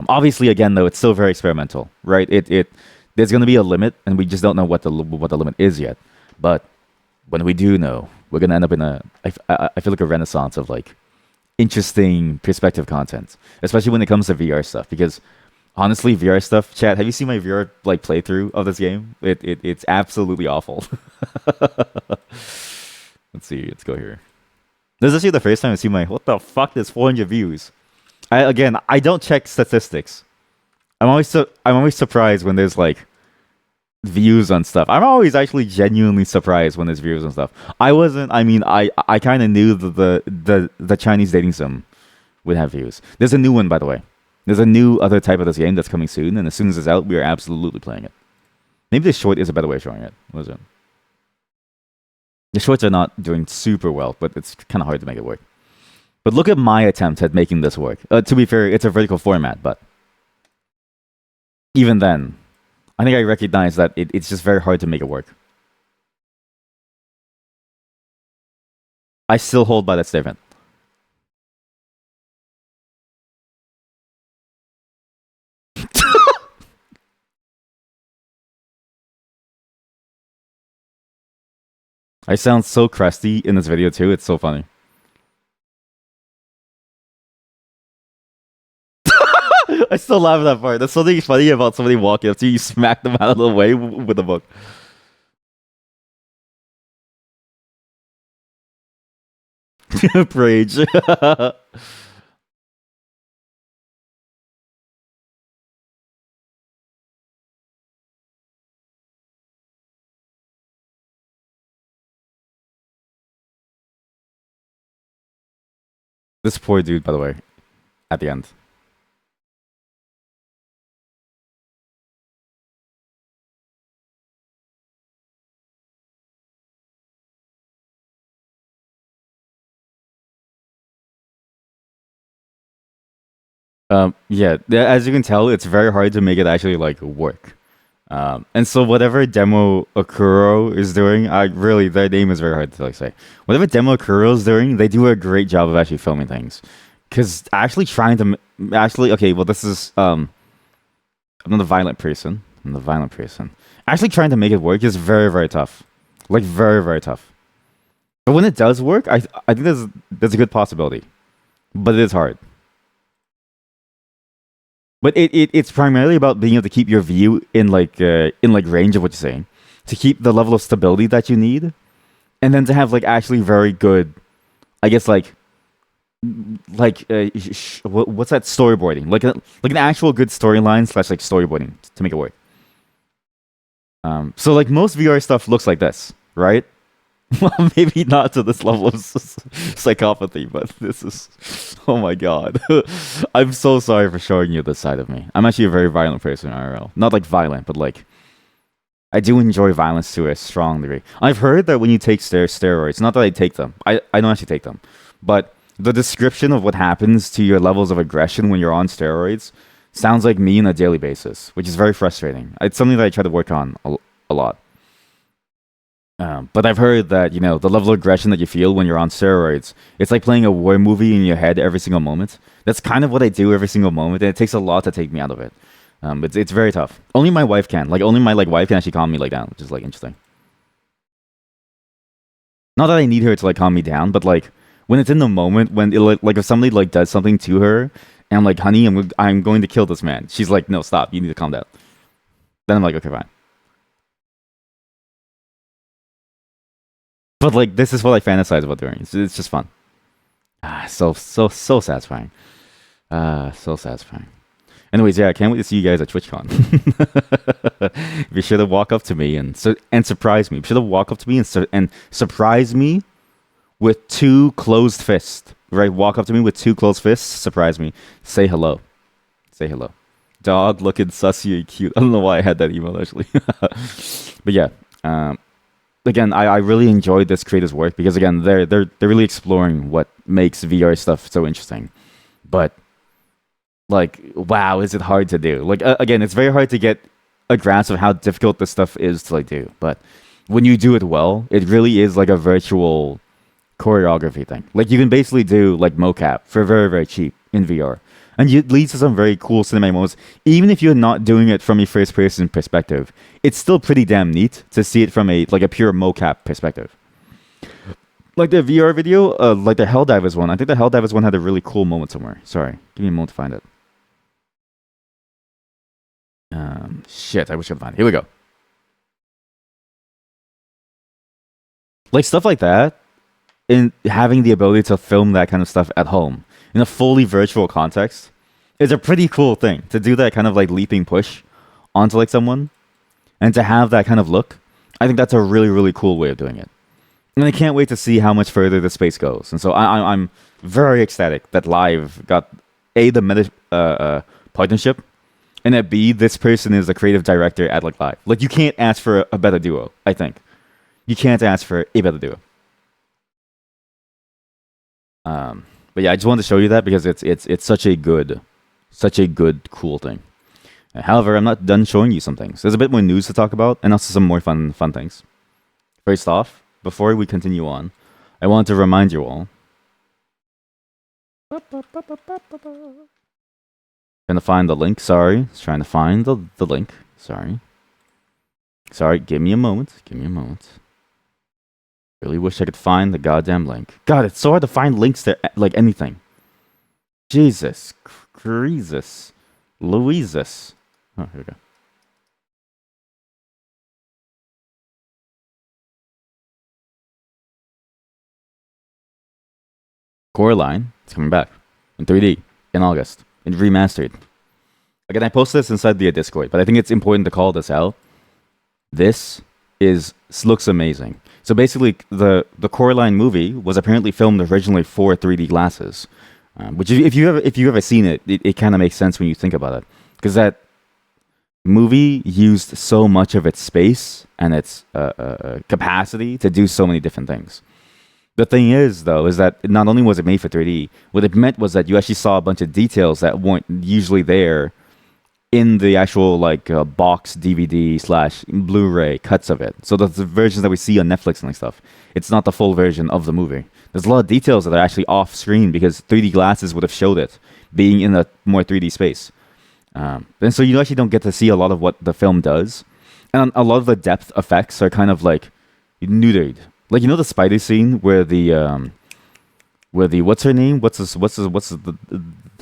Obviously, again though, it's still very experimental, right? It there's going to be a limit, and we just don't know what the limit is yet. But when we do know, we're going to end up in I feel like a renaissance of like interesting perspective content, especially when it comes to VR stuff. Because honestly, VR stuff, chat. Have you seen my VR like playthrough of this game? It's absolutely awful. Let's see. Let's go here. This is actually the first time I see my what the fuck? There's 400 views. I don't check statistics. I'm always surprised when there's like views on stuff. I'm always actually genuinely surprised when there's views on stuff. I wasn't. I mean, I kind of knew that the Chinese dating sim would have views. There's a new one, by the way. There's a new other type of this game that's coming soon, and as soon as it's out, we are absolutely playing it. Maybe the short is a better way of showing it. What is it? The shorts are not doing super well, but it's kind of hard to make it work. But look at my attempt at making this work. To be fair, it's a vertical format, but even then, I think I recognize that it's just very hard to make it work. I still hold by that statement. I sound so crusty in this video too. It's so funny. I still laugh at that part. There's something funny about somebody walking up to you, you smack them out of the way with a book. Rage. This poor dude, by the way, at the end. Yeah, as you can tell, it's very hard to make it actually like work. And so whatever demo Akuro is doing, I really their name is very hard to like say. Whatever demo Akuro is doing, they do a great job of actually filming things. Because actually trying to actually okay, well this is I'm not a violent person. I'm the violent person. Actually trying to make it work is very tough, like very tough. But when it does work, I think there's a good possibility, but it is hard. But it's primarily about being able to keep your view in like range of what you're saying, to keep the level of stability that you need, and then to have like actually very good, I guess what's that storyboarding like an actual good storyline slash like storyboarding to make it work. So like most VR stuff looks like this, right? Well, maybe not to this level of psychopathy, but this is. Oh my god. I'm so sorry for showing you this side of me. I'm actually a very violent person in IRL. Not like violent, but like. I do enjoy violence to a strong degree. I've heard that when you take steroids, not that I take them, I don't actually take them, but the description of what happens to your levels of aggression when you're on steroids sounds like me on a daily basis, which is very frustrating. It's something that I try to work on a lot. But I've heard that, the level of aggression that you feel when you're on steroids, it's like playing a war movie in your head every single moment. That's kind of what I do every single moment, and it takes a lot to take me out of it. It's very tough. Only my wife can. Like, only my like wife can actually calm me like down, which is like interesting. Not that I need her to like calm me down, but like when it's in the moment, when it, like if somebody like does something to her, and I'm like, honey, I'm going to kill this man. She's like, no, stop. You need to calm down. Then I'm like, okay, fine. But like this is what I fantasize about doing. It's just fun. So satisfying. So satisfying. Anyways, yeah, I can't wait to see you guys at TwitchCon. Be sure to walk up to me and surprise me. Be sure to walk up to me and surprise me with two closed fists. Right, walk up to me with two closed fists. Surprise me. Say hello. Say hello. Dog looking sussy and cute. I don't know why I had that email actually. But yeah. Again, I really enjoyed this creator's work because again, they're really exploring what makes VR stuff so interesting. But like, wow, is it hard to do? Like, again, it's very hard to get a grasp of how difficult this stuff is to like do. But when you do it well, it really is like a virtual choreography thing. Like you can basically do like mocap for very cheap in VR, and it leads to some very cool cinematic moments. Even if you're not doing it from a first person perspective, it's still pretty damn neat to see it from a pure mocap perspective. Like the VR video, like the Helldivers one. I think the Helldivers one had a really cool moment somewhere. Sorry, give me a moment to find it. Shit, I wish I could find it. Here we go. Like stuff like that, and having the ability to film that kind of stuff at home in a fully virtual context is a pretty cool thing. To do that kind of like leaping push onto like someone and to have that kind of look, I think that's a really cool way of doing it. And I can't wait to see how much further the space goes. And so I'm very ecstatic that Live got the meta partnership, and that B, this person is the creative director at like Live. Like you can't ask for a better duo. I think you can't ask for a better duo. But yeah, I just wanted to show you that because it's such a good cool thing. However, I'm not done showing you some things. There's a bit more news to talk about, and also some more fun things. First off, before we continue on, I want to remind you all. Trying to find the link. Sorry, trying to find the link. Sorry. Give me a moment. Really wish I could find the goddamn link. God, it's so hard to find links to like anything. Jesus. Louises. Oh, here we go. Coraline. It's coming back in 3D in August and remastered. Again, I posted this inside the Discord, but I think it's important to call this out. This looks amazing. So basically, the Coraline movie was apparently filmed originally for 3D glasses, which if you ever seen it, it kind of makes sense when you think about it, because that movie used so much of its space and its capacity to do so many different things. The thing is, though, is that not only was it made for 3D, what it meant was that you actually saw a bunch of details that weren't usually there in the actual box DVD slash Blu-ray cuts of it. So the versions that we see on Netflix and like stuff, it's not the full version of the movie. There's a lot of details that are actually off screen because 3D glasses would have showed it being in a more 3D space. And so you actually don't get to see a lot of what the film does, and a lot of the depth effects are kind of like neutered. Like, you know, the spider scene where the what's her name? What's the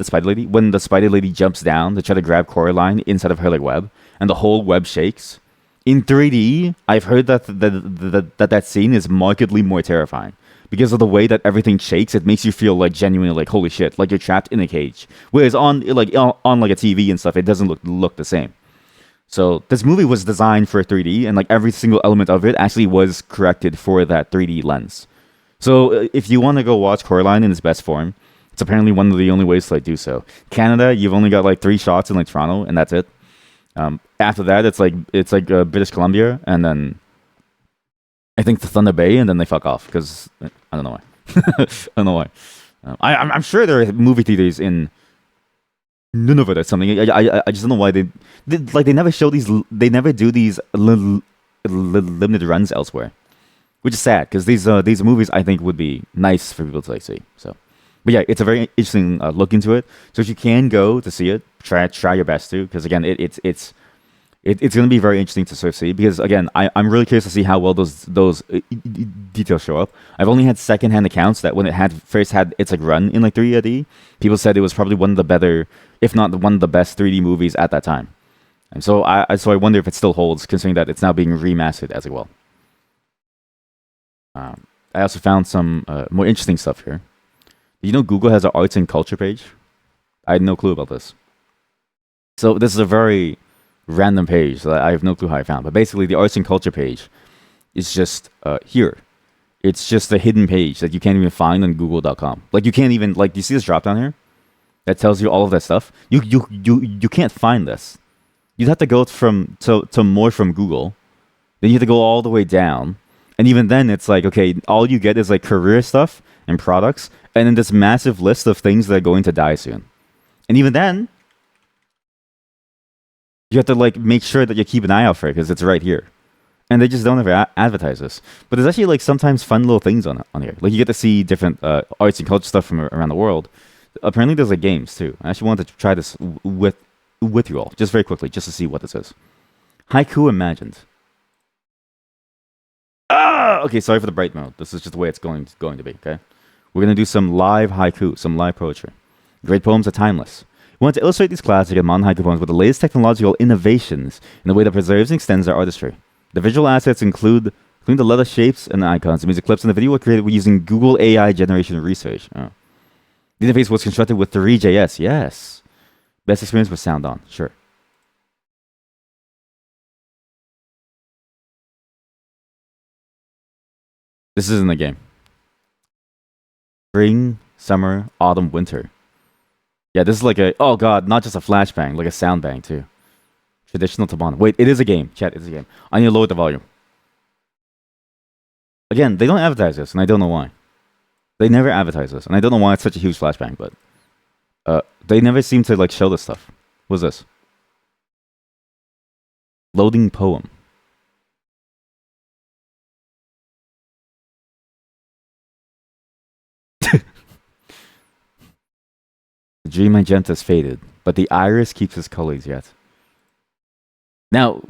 spider lady? When the spider lady jumps down to try to grab Coraline inside of her like web, and the whole web shakes. In 3D, I've heard that scene is markedly more terrifying because of the way that everything shakes. It makes you feel like genuinely like holy shit, like you're trapped in a cage. Whereas on like a TV and stuff, it doesn't look the same. So this movie was designed for 3D, and like every single element of it actually was corrected for that 3D lens. So if you want to go watch Coraline in its best form, it's apparently one of the only ways to like do so. Canada, you've only got like 3 shots in like Toronto, and that's it. After that, it's like British Columbia, and then I think the Thunder Bay, and then they fuck off because I don't know why. I don't know why. I'm sure there are movie theaters in Nunavut or something. I just don't know why they never show these. They never do these limited runs elsewhere, which is sad because these movies I think would be nice for people to like see. So, but yeah, it's a very interesting look into it. So if you can go to see it, try your best to, because again, it's going to be very interesting to sort of see, because again, I'm really curious to see how well those details show up. I've only had secondhand accounts that when it first had its like run in like 3D, people said it was probably one of the better, if not one of the best 3D movies at that time. And so I wonder if it still holds, considering that it's now being remastered as well. I also found some more interesting stuff here. You know, Google has an arts and culture page. I had no clue about this. So this is a very random page that I have no clue how I found. But basically, the arts and culture page is just here. It's just a hidden page that you can't even find on Google.com. Like, you can't even, like, do you see this drop down here that tells you all of that stuff? You can't find this. You'd have to go to more from Google. Then you have to go all the way down. And even then, it's like, okay, all you get is like career stuff and products, and then this massive list of things that are going to die soon. And even then, you have to like make sure that you keep an eye out for it because it's right here. And they just don't ever advertise this. But there's actually like sometimes fun little things on here. Like you get to see different arts and culture stuff from around the world. Apparently there's like games too. I actually wanted to try this with you all, just very quickly, just to see what this is. Haiku Imagined. Okay, sorry for the bright mode. This is just the way it's going to be, okay? We're going to do some live haiku, some live poetry. Great poems are timeless. We want to illustrate these classic and modern haiku poems with the latest technological innovations in a way that preserves and extends our artistry. The visual assets include the letter shapes and icons. The music clips in the video were created using Google AI generation research. Oh. The interface was constructed with 3JS. Yes. Best experience with sound on. Sure. This isn't a game. Spring, summer, autumn, winter. Yeah, this is like oh god, not just a flashbang, like a sound bang too. Traditional Tabana. Wait, it is a game. Chat, it's a game. I need to lower the volume. Again, they don't advertise this, and I don't know why. They never advertise this, and I don't know why it's such a huge flashbang, but they never seem to like show this stuff. What's this? Loading poem. The dream magenta's faded, but the iris keeps its colors yet. Now,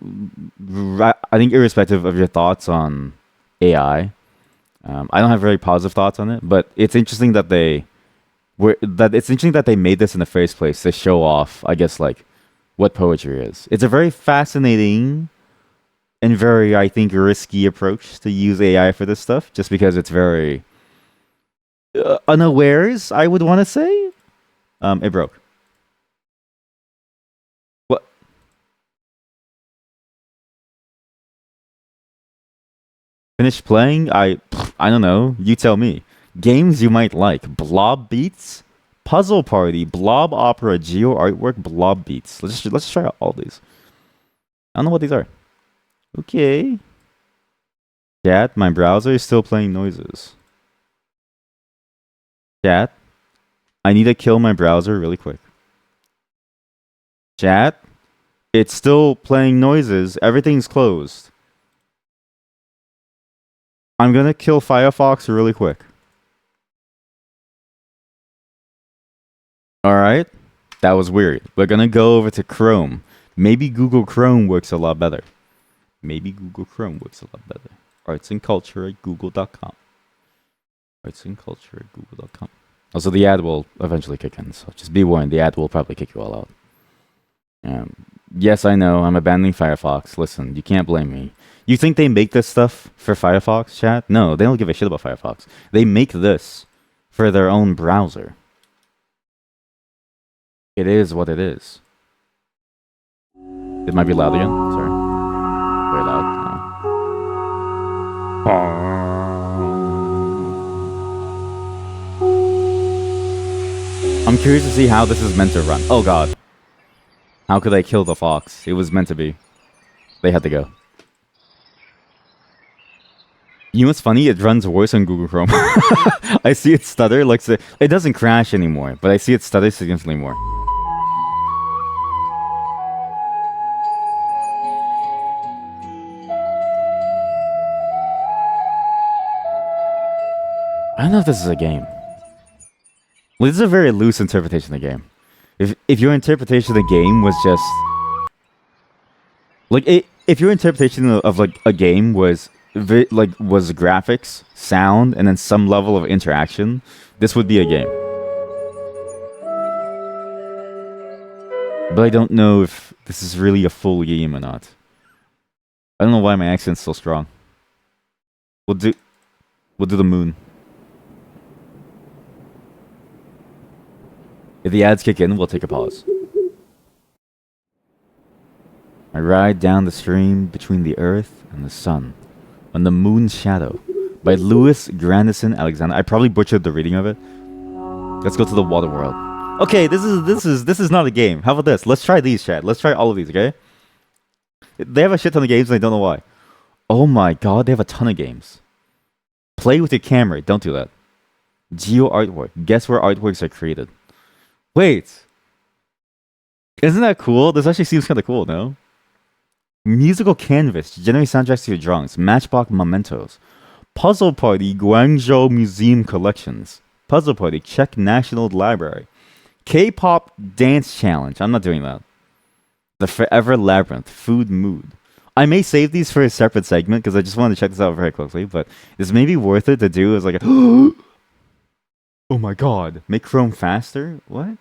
I think irrespective of your thoughts on AI, I don't have very positive thoughts on it, but it's interesting that they made this in the first place to show off, I guess, like what poetry is. It's a very fascinating and very, I think, risky approach to use AI for this stuff, just because it's very unawares, I would want to say. It broke. What? Finished playing? I don't know. You tell me. Games you might like: Blob Beats, Puzzle Party, Blob Opera, Geo Artwork, Blob Beats. Let's try out all these. I don't know what these are. Okay. Chat, my browser is still playing noises. Chat, I need to kill my browser really quick. Chat, it's still playing noises. Everything's closed. I'm gonna kill Firefox really quick. Alright, that was weird. We're gonna go over to Chrome. Maybe Google Chrome works a lot better. Maybe Google Chrome works a lot better. Arts and culture at google.com. Arts and culture at google.com. Also, the ad will eventually kick in, so just be warned, the ad will probably kick you all out. Yes, I know, I'm abandoning Firefox. Listen, you can't blame me. You think they make this stuff for Firefox, chat? No, they don't give a shit about Firefox. They make this for their own browser. It is what it is. It might be loud again. Sorry. Very loud. I'm curious to see how this is meant to run. Oh god. How could I kill the fox? It was meant to be. They had to go. You know what's funny? It runs worse on Google Chrome. I see it stutter. Like it doesn't crash anymore, but I see it stutter significantly more. I don't know if this is a game. Well, this is a very loose interpretation of the game. If your interpretation of the game was just like if your interpretation of like a game was was graphics, sound, and then some level of interaction, this would be a game. But I don't know if this is really a full game or not. I don't know why my accent's so strong. We'll do the moon. If the ads kick in, we'll take a pause. I ride down the stream between the earth and the sun on the moon's shadow by Louis Grandison Alexander. I probably butchered the reading of it. Let's go to the water world. Okay, this is not a game. How about this? Let's try these, chat. Let's try all of these, okay? They have a shit ton of games and I don't know why. Oh my god, they have a ton of games. Play with your camera. Don't do that. Geo artwork. Guess where artworks are created. Wait. Isn't that cool? This actually seems kind of cool, no? Musical canvas. Generate soundtracks to your drawings. Matchbox mementos. Puzzle Party. Guangzhou Museum Collections. Puzzle Party. Czech National Library. K-pop dance challenge. I'm not doing that. The Forever Labyrinth. Food mood. I may save these for a separate segment because I just wanted to check this out very quickly, but this may be worth it to do as like a oh my god. Make Chrome faster? What?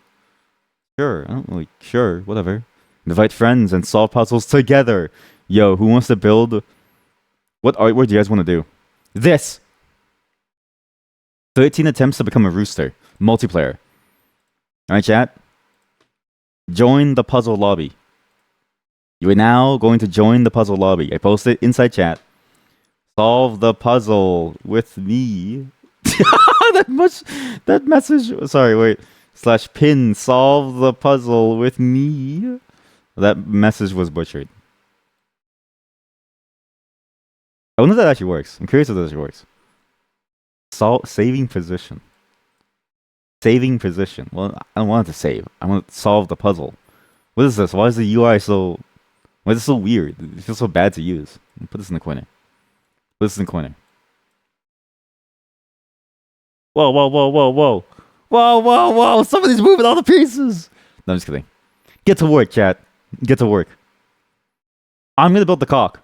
Sure. I don't really sure, whatever. Invite friends and solve puzzles together. Yo, who wants to build? What artwork do you guys want to do? This! 13 attempts to become a rooster. Multiplayer. Alright, chat? Join the puzzle lobby. You are now going to join the puzzle lobby. I posted inside chat. Solve the puzzle with me. that message. Sorry, wait. /pin. Solve the puzzle with me. That message was butchered. I wonder if that actually works. I'm curious if that actually works. Saving position. Saving position. Well, I don't want it to save. I want to solve the puzzle. What is this? Why is the UI so... Why is it so weird? It feels so bad to use. Put this in the corner. Put this in the corner. Whoa, whoa, whoa, whoa, whoa. Whoa, whoa, whoa. Somebody's moving all the pieces. No, I'm just kidding. Get to work, chat. Get to work. I'm going to build the cock.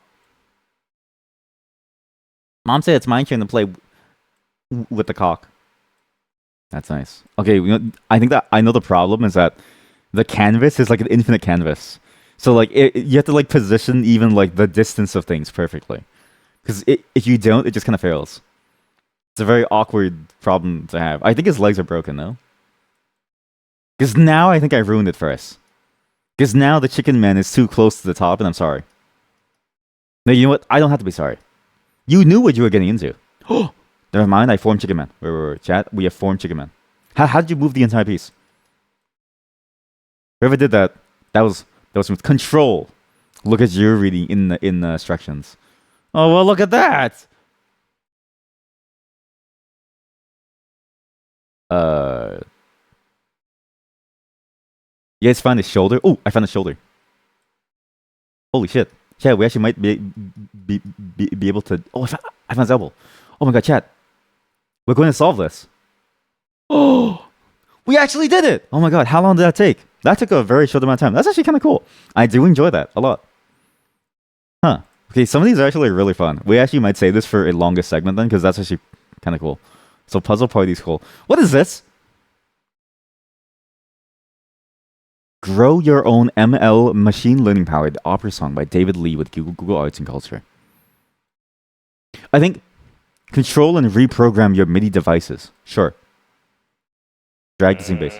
Mom said it's my turn to play with the cock. That's nice. Okay, I think that I know the problem is that the canvas is like an infinite canvas. So like you have to like position even like the distance of things perfectly. Because if you don't, it just kind of fails. It's a very awkward problem to have. I think his legs are broken though. Because now I think I ruined it for us. Because now the chicken man is too close to the top, and I'm sorry. No, you know what? I don't have to be sorry. You knew what you were getting into. Oh, never mind. I formed chicken man. Wait. Chat. We have formed chicken man. How did you move the entire piece? Whoever did that, that was with control. Look at you reading in the instructions. Oh well, look at that. Uh, you guys find his shoulder? Oh, I found the shoulder. Holy shit! Chat, we actually might be able to. Oh, I found his elbow. Oh my god, chat, we're going to solve this. Oh, we actually did it! Oh my god, how long did that take? That took a very short amount of time. That's actually kind of cool. I do enjoy that a lot. Huh. Okay, some of these are actually really fun. We actually might save this for a longer segment then, because that's actually kind of cool. So puzzle party's cool. What is this? Grow Your Own ML Machine Learning Powered Opera Song by David Lee with Google Arts and Culture. I think control and reprogram your MIDI devices. Sure. Drag the same bass.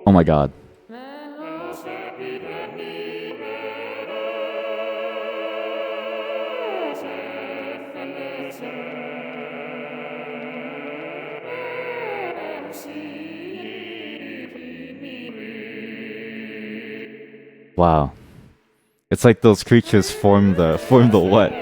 Oh my god. Wow. It's like those creatures form the what?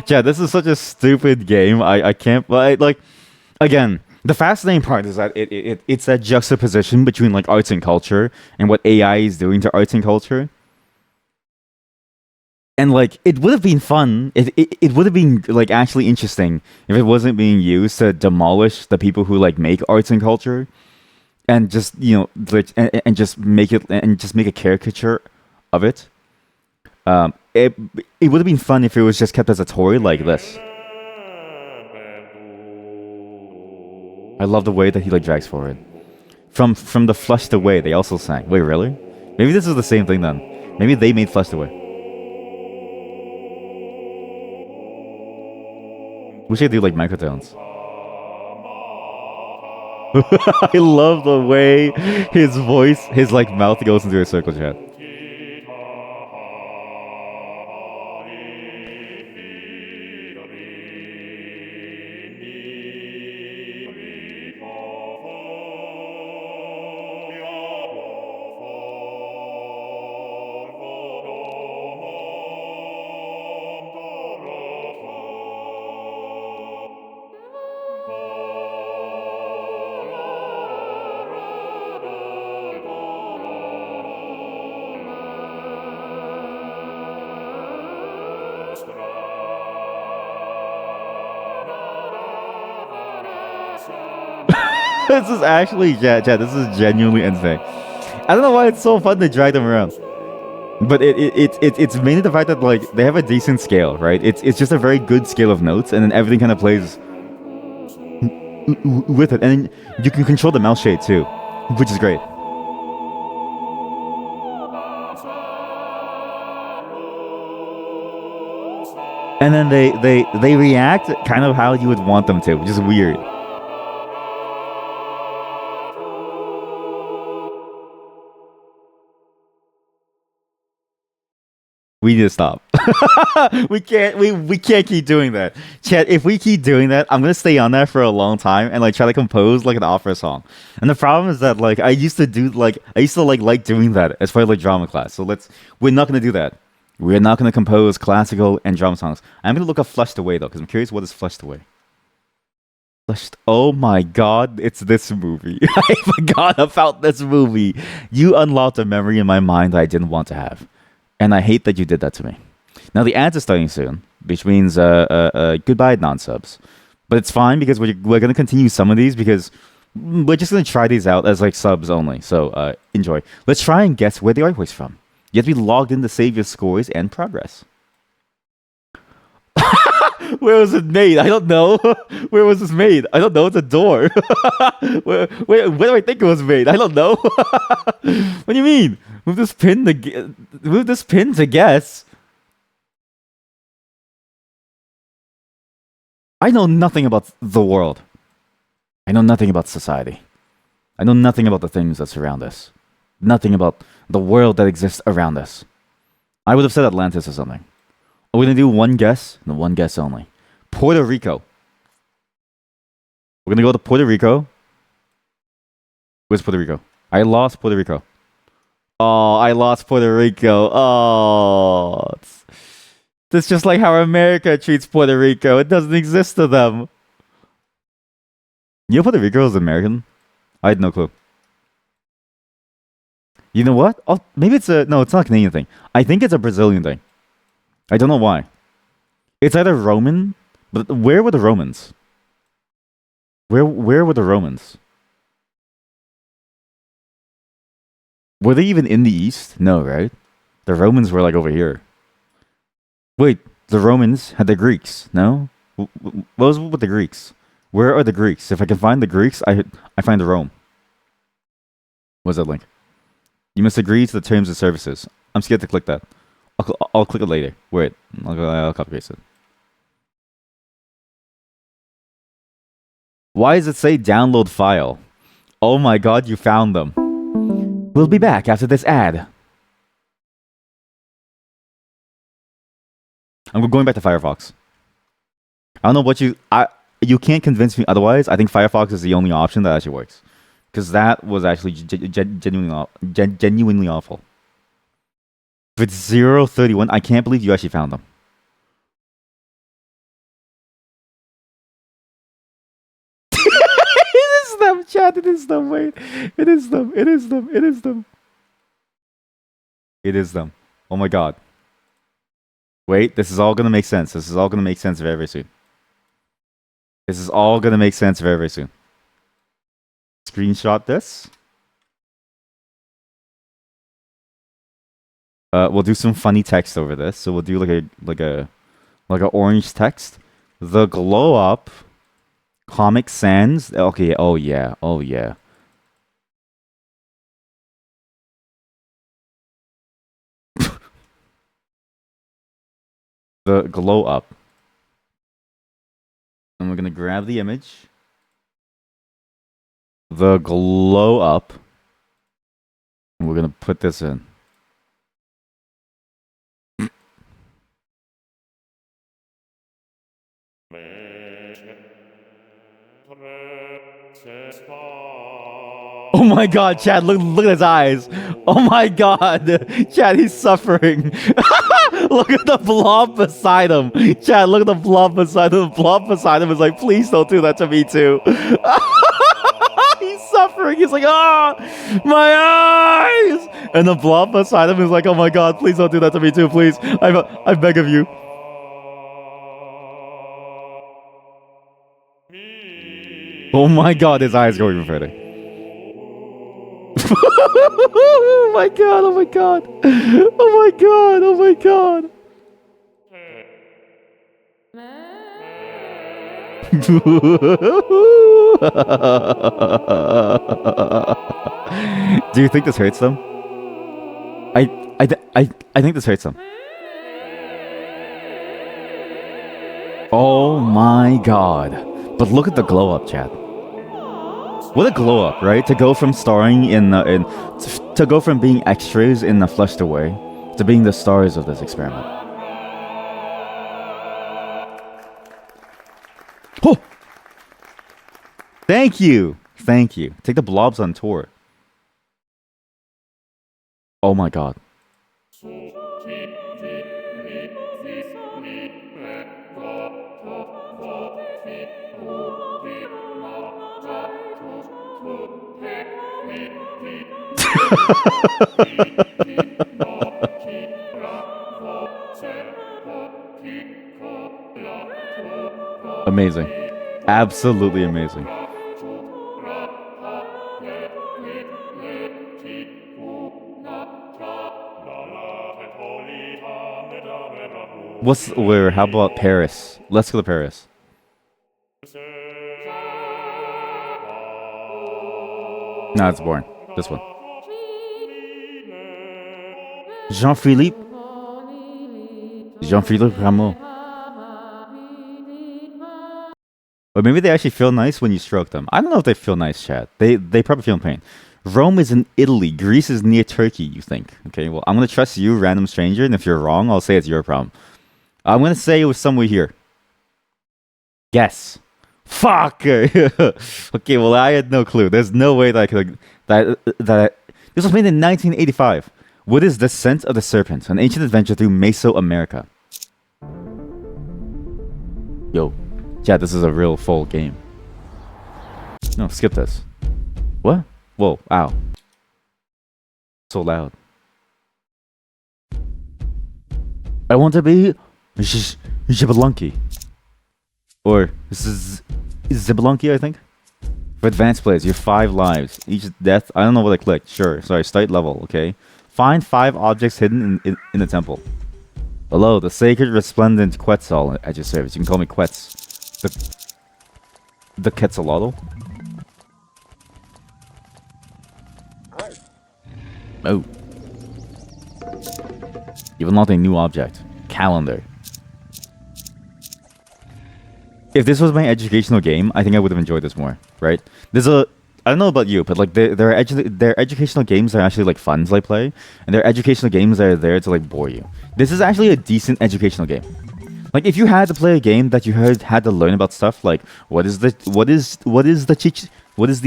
Yeah, this is such a stupid game. I can't like again, the fascinating part is that it's that juxtaposition between like arts and culture and what AI is doing to arts and culture. And like it would have been fun. It would have been like actually interesting if it wasn't being used to demolish the people who like make arts and culture and just like and just make a caricature of it. It it would have been fun if it was just kept as a toy like this. I love the way that he like drags forward. From the Flushed Away, they also sang. Wait, really? Maybe this is the same thing then. Maybe they made Flushed Away. We should do like microtones. I love the way his voice, his like mouth goes into a circle chat. This is actually, yeah, this is genuinely insane. I don't know why it's so fun to drag them around. But it's mainly the fact that like they have a decent scale, right? It's just a very good scale of notes, and then everything kind of plays with it, and then you can control the mouse shade too, which is great. And then they react kind of how you would want them to, which is weird. We need to stop. We can't keep doing that. Chat, if we keep doing that, I'm gonna stay on that for a long time and like try to compose like an opera song. And the problem is that like I used to like doing that as part of like drama class. So we're not gonna do that. We're not gonna compose classical and drama songs. I'm gonna look up Flushed Away though, because I'm curious what is Flushed Away. Oh my god, it's this movie. I forgot about this movie. You unlocked a memory in my mind that I didn't want to have. And I hate that you did that to me. Now the ads are starting soon, which means goodbye non-subs. But it's fine because we're gonna continue some of these because we're just gonna try these out as like subs only. So enjoy. Let's try and guess where the artwork's from. You have to be logged in to save your scores and progress. Where was it made? I don't know. Where was this made? I don't know. It's a door. Where do I think it was made? I don't know. What do you mean? Move this pin to guess. I know nothing about the world. I know nothing about society. I know nothing about the things that surround us. Nothing about the world that exists around us. I would have said Atlantis or something. We're gonna do one guess, and one guess only. Puerto Rico. We're gonna go to Puerto Rico. Where's Puerto Rico? I lost Puerto Rico. Oh, I lost Puerto Rico. Oh, that's just like how America treats Puerto Rico. It doesn't exist to them. You know Puerto Rico is American? I had no clue. You know what? Oh, maybe it's no, it's not a Canadian thing. I think it's a Brazilian thing. I don't know why. It's either Roman, but where were the Romans? Where were the Romans? Were they even in the East? No, right? The Romans were like over here. Wait, the Romans had the Greeks, no? What was with the Greeks? Where are the Greeks? If I can find the Greeks, I find Rome. What's that link? You must agree to the terms of services. I'm scared to click that. I'll click it later. Wait, I'll copy paste it. Why does it say download file? Oh my god, you found them. We'll be back after this ad. I'm going back to Firefox. I don't know what you can't convince me otherwise. I think Firefox is the only option that actually works. Because that was actually genuinely awful. If it's 031, I can't believe you actually found them. It is them, chat. It is them. Wait. It is them. It is them. It is them. It is them. Oh my god. Wait, this is all gonna make sense. This is all gonna make sense very, very soon. This is all gonna make sense very, very soon. Screenshot this. We'll do some funny text over this. So we'll do like a orange text. The glow up. Comic Sans. Okay. Oh yeah. Oh yeah. The glow up. And we're gonna grab the image. The glow up. And we're gonna put this in. Oh my god, Chad, look at his eyes. Oh my god. Chad, he's suffering. Look at the blob beside him. Chad, look at the blob beside him. The blob beside him is like, please don't do that to me too. He's suffering. He's like, ah, oh, my eyes. And the blob beside him is like, oh my god, please don't do that to me too, please. I beg of you. Oh my god, his eyes go even further. Oh my god, oh my god. Oh my god, oh my god. Do you think this hurts them? I think this hurts them. Oh my god. But look at the glow up, chat. What a glow up, right? To go from starring to go from being extras in the Flushed Away to being the stars of this experiment. Oh! Thank you! Thank you. Take the blobs on tour. Oh my god. Amazing. Absolutely amazing. How about Paris? Let's go to Paris. No, it's boring. This one. Jean-Philippe. Jean-Philippe Rameau. Or maybe they actually feel nice when you stroke them. I don't know if they feel nice, Chad. They probably feel pain. Rome is in Italy. Greece is near Turkey, you think. Okay, well, I'm going to trust you, random stranger, and if you're wrong, I'll say it's your problem. I'm going to say it was somewhere here. Guess. Fuck! Okay, well, I had no clue. There's no way that I could... This was made in 1985. What is The Scent of the Serpent? An ancient adventure through Mesoamerica. Yo. Yeah, this is a real full game. No, skip this. What? Whoa, ow. So loud. I want to be Zibelunky. Or Zibelunky, I think. For advanced players, you have 5 lives. Each death, I don't know what I clicked. Sure, sorry, start level, okay? Find 5 objects hidden in the temple. Hello, the sacred resplendent Quetzal at your service. You can call me Quetz. The Quetzalotl? Oh. You've unlocked a new object. Calendar. If this was my educational game, I think I would have enjoyed this more, right? I don't know about you, but like there are educational games that are actually like fun to like play, and there are educational games that are there to like bore you. This is actually a decent educational game. Like if you had to play a game that you had to learn about stuff like what is the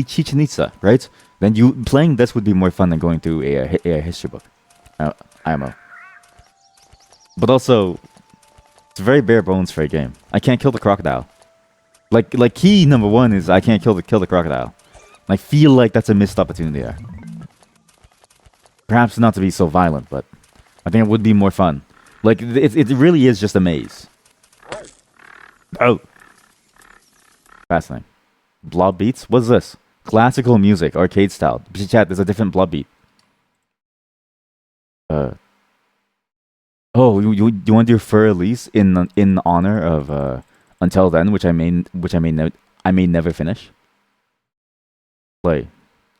Chichen Itza, right? Then you playing this would be more fun than going through a history book. IMO. But also, it's very bare bones for a game. I can't kill the crocodile. Like key number 1 is I can't kill the crocodile. I feel like that's a missed opportunity there. Perhaps not to be so violent, but I think it would be more fun. Like it really is just a maze. Oh, fascinating. Blob beats. What's this? Classical music, arcade style. Chat, there's a different blob beat. Oh, you want to do Fur Elise in honor of Until Then, which I may never finish. Play.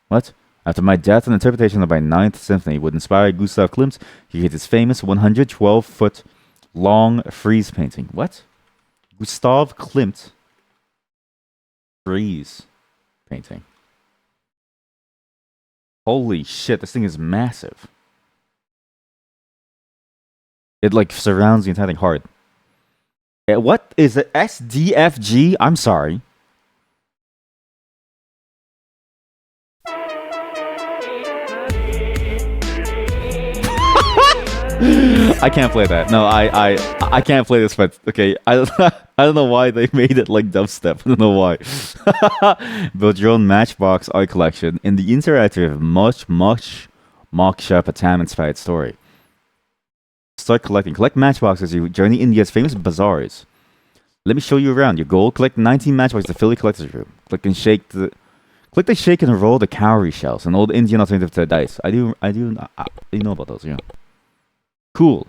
What? After my death, an interpretation of my 9th Symphony would inspire Gustav Klimt to create his famous 112-foot long frieze painting. What? Gustav Klimt frieze painting. Holy shit, this thing is massive. It like surrounds the entire thing hard. What is it? SDFG? I'm sorry. I can't play that. No, I can't play this, but okay. I don't know why they made it like dubstep. I don't know why. Build your own Matchbox art collection in the interactive Moksha Patam inspired story. Start collecting. Collect matchboxes as you journey India's famous bazaars. Let me show you around. Your goal: collect 19 matchboxes to fill your collector's room. Click the shake and roll the cowrie shells, an old Indian alternative to dice. You know about those, yeah. Cool.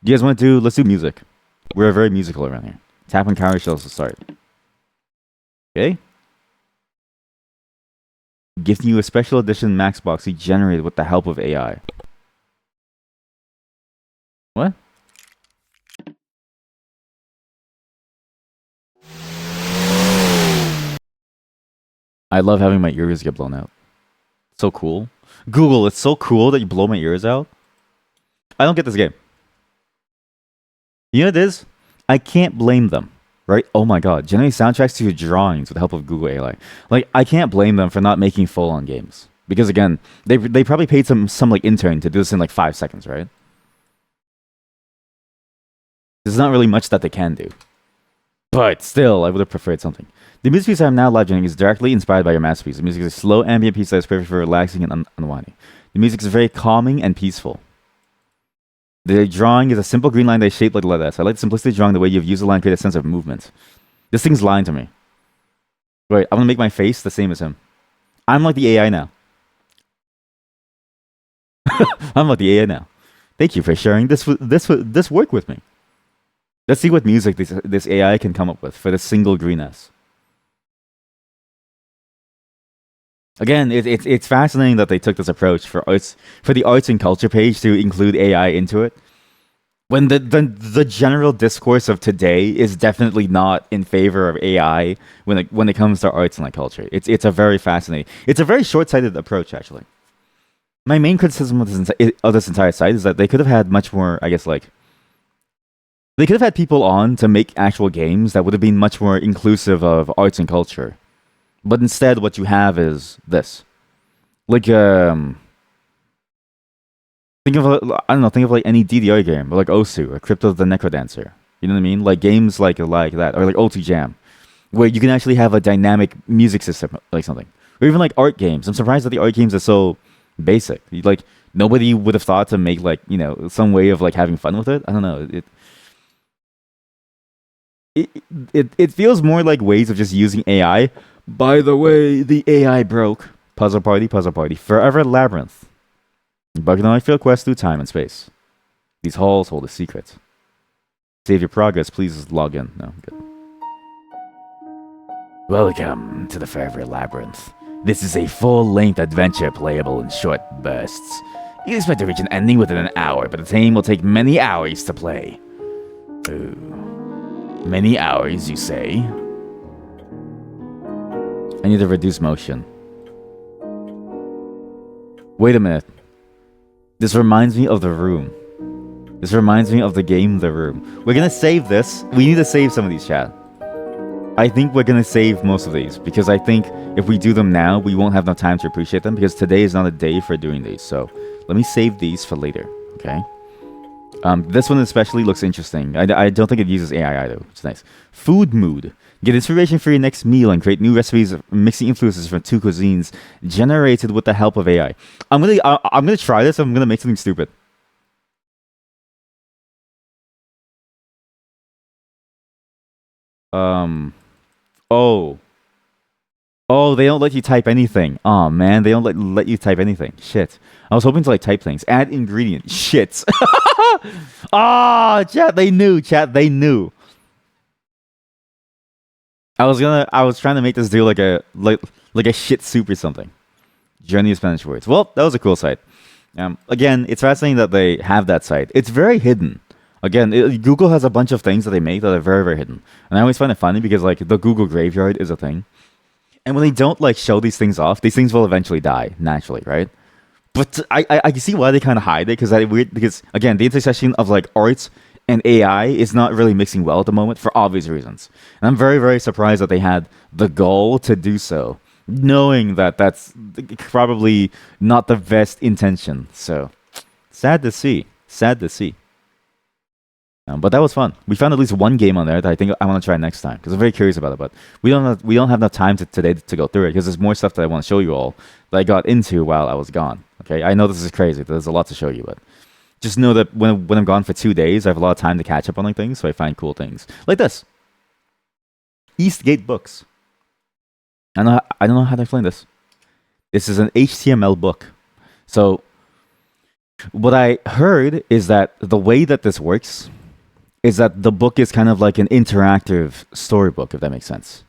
Do you guys want to do? Let's do music. We're very musical around here. Tap on cowrie shells to start. Okay. Gifting you a special edition Max box you generated with the help of AI. What? I love having my ears get blown out. So cool. Google, it's so cool that you blow my ears out. I don't get this game. You know what it is? I can't blame them, right? Oh my god. Generate soundtracks to your drawings with the help of Google AI. Like, I can't blame them for not making full-on games. Because again, they probably paid some like intern to do this in like 5 seconds, right? There's not really much that they can do. But still, I would have preferred something. The music piece I'm now live streaming is directly inspired by your masterpiece. The music is a slow ambient piece that is perfect for relaxing and unwinding. The music is very calming and peaceful. The drawing is a simple green line that is shaped like a lettuce. I like the simplicity of drawing the way you've used the line to create a sense of movement. This thing's lying to me. Wait, I'm gonna make my face the same as him. I'm like the AI now. I'm like the AI now. Thank you for sharing this work with me. Let's see what music this AI can come up with for the single green S. Again, it's fascinating that they took this approach for the arts and culture page to include AI into it. When the general discourse of today is definitely not in favor of AI when it comes to arts and like culture. It's a very fascinating. It's a very short-sighted approach actually. My main criticism of this entire site is that they could have had much more, I guess, like they could have had people on to make actual games that would have been much more inclusive of arts and culture. But instead, what you have is this. Like, think of I don't know, think of like any DDR game, or like Osu, or Crypto the Necrodancer. You know what I mean? Like games like that, or like O2 Jam, where you can actually have a dynamic music system, like something, or even like art games. I'm surprised that the art games are so basic. Like nobody would have thought to make like some way of like having fun with it. I don't know. It feels more like ways of just using AI. By the way, the AI broke. Puzzle party, forever labyrinth. Bugging on field quest through time and space. These halls hold a secret. Save your progress, please log in. No, good. Welcome to the Forever Labyrinth. This is a full-length adventure playable in short bursts. You expect to reach an ending within an hour, but the game will take many hours to play. Ooh. Many hours, you say? I need to reduce motion. Wait a minute. This reminds me of The Room. This reminds me of the game The Room. We're gonna save this. We need to save some of these, chat. I think we're gonna save most of these because I think if we do them now, we won't have enough time to appreciate them because today is not a day for doing these. So let me save these for later, okay? This one especially looks interesting. I don't think it uses AI either, which is nice. Food mood. Get inspiration for your next meal and create new recipes mixing influences from two cuisines generated with the help of AI. I'm gonna try this. I'm gonna make something stupid. Oh. Oh, they don't let you type anything. Oh man, they don't let you type anything. Shit. I was hoping to like type things. Add ingredient. Shit. Ah, chat, they knew. Chat, they knew. I was trying to make this do like a shit soup or something. Journey of Spanish words. Well, that was a cool site. Again, it's fascinating that they have that site. It's very hidden. Again, Google has a bunch of things that they make that are very, very hidden. And I always find it funny because like the Google graveyard is a thing. And when they don't like show these things off, these things will eventually die naturally, right? But I can see why they kind of hide it because again, the intersection of like arts and AI is not really mixing well at the moment for obvious reasons. And I'm very, very surprised that they had the goal to do so, knowing that that's probably not the best intention. So sad to see. Sad to see. But that was fun. We found at least one game on there that I think I want to try next time because I'm very curious about it. But we don't have enough time today to go through it because there's more stuff that I want to show you all that I got into while I was gone. Okay, I know this is crazy. There's a lot to show you, but just know that when I'm gone for 2 days, I have a lot of time to catch up on like things, so I find cool things like this. Eastgate Books. I don't know how to explain this. This is an HTML book. So what I heard is that the way that this works is that the book is kind of like an interactive storybook, if that makes sense.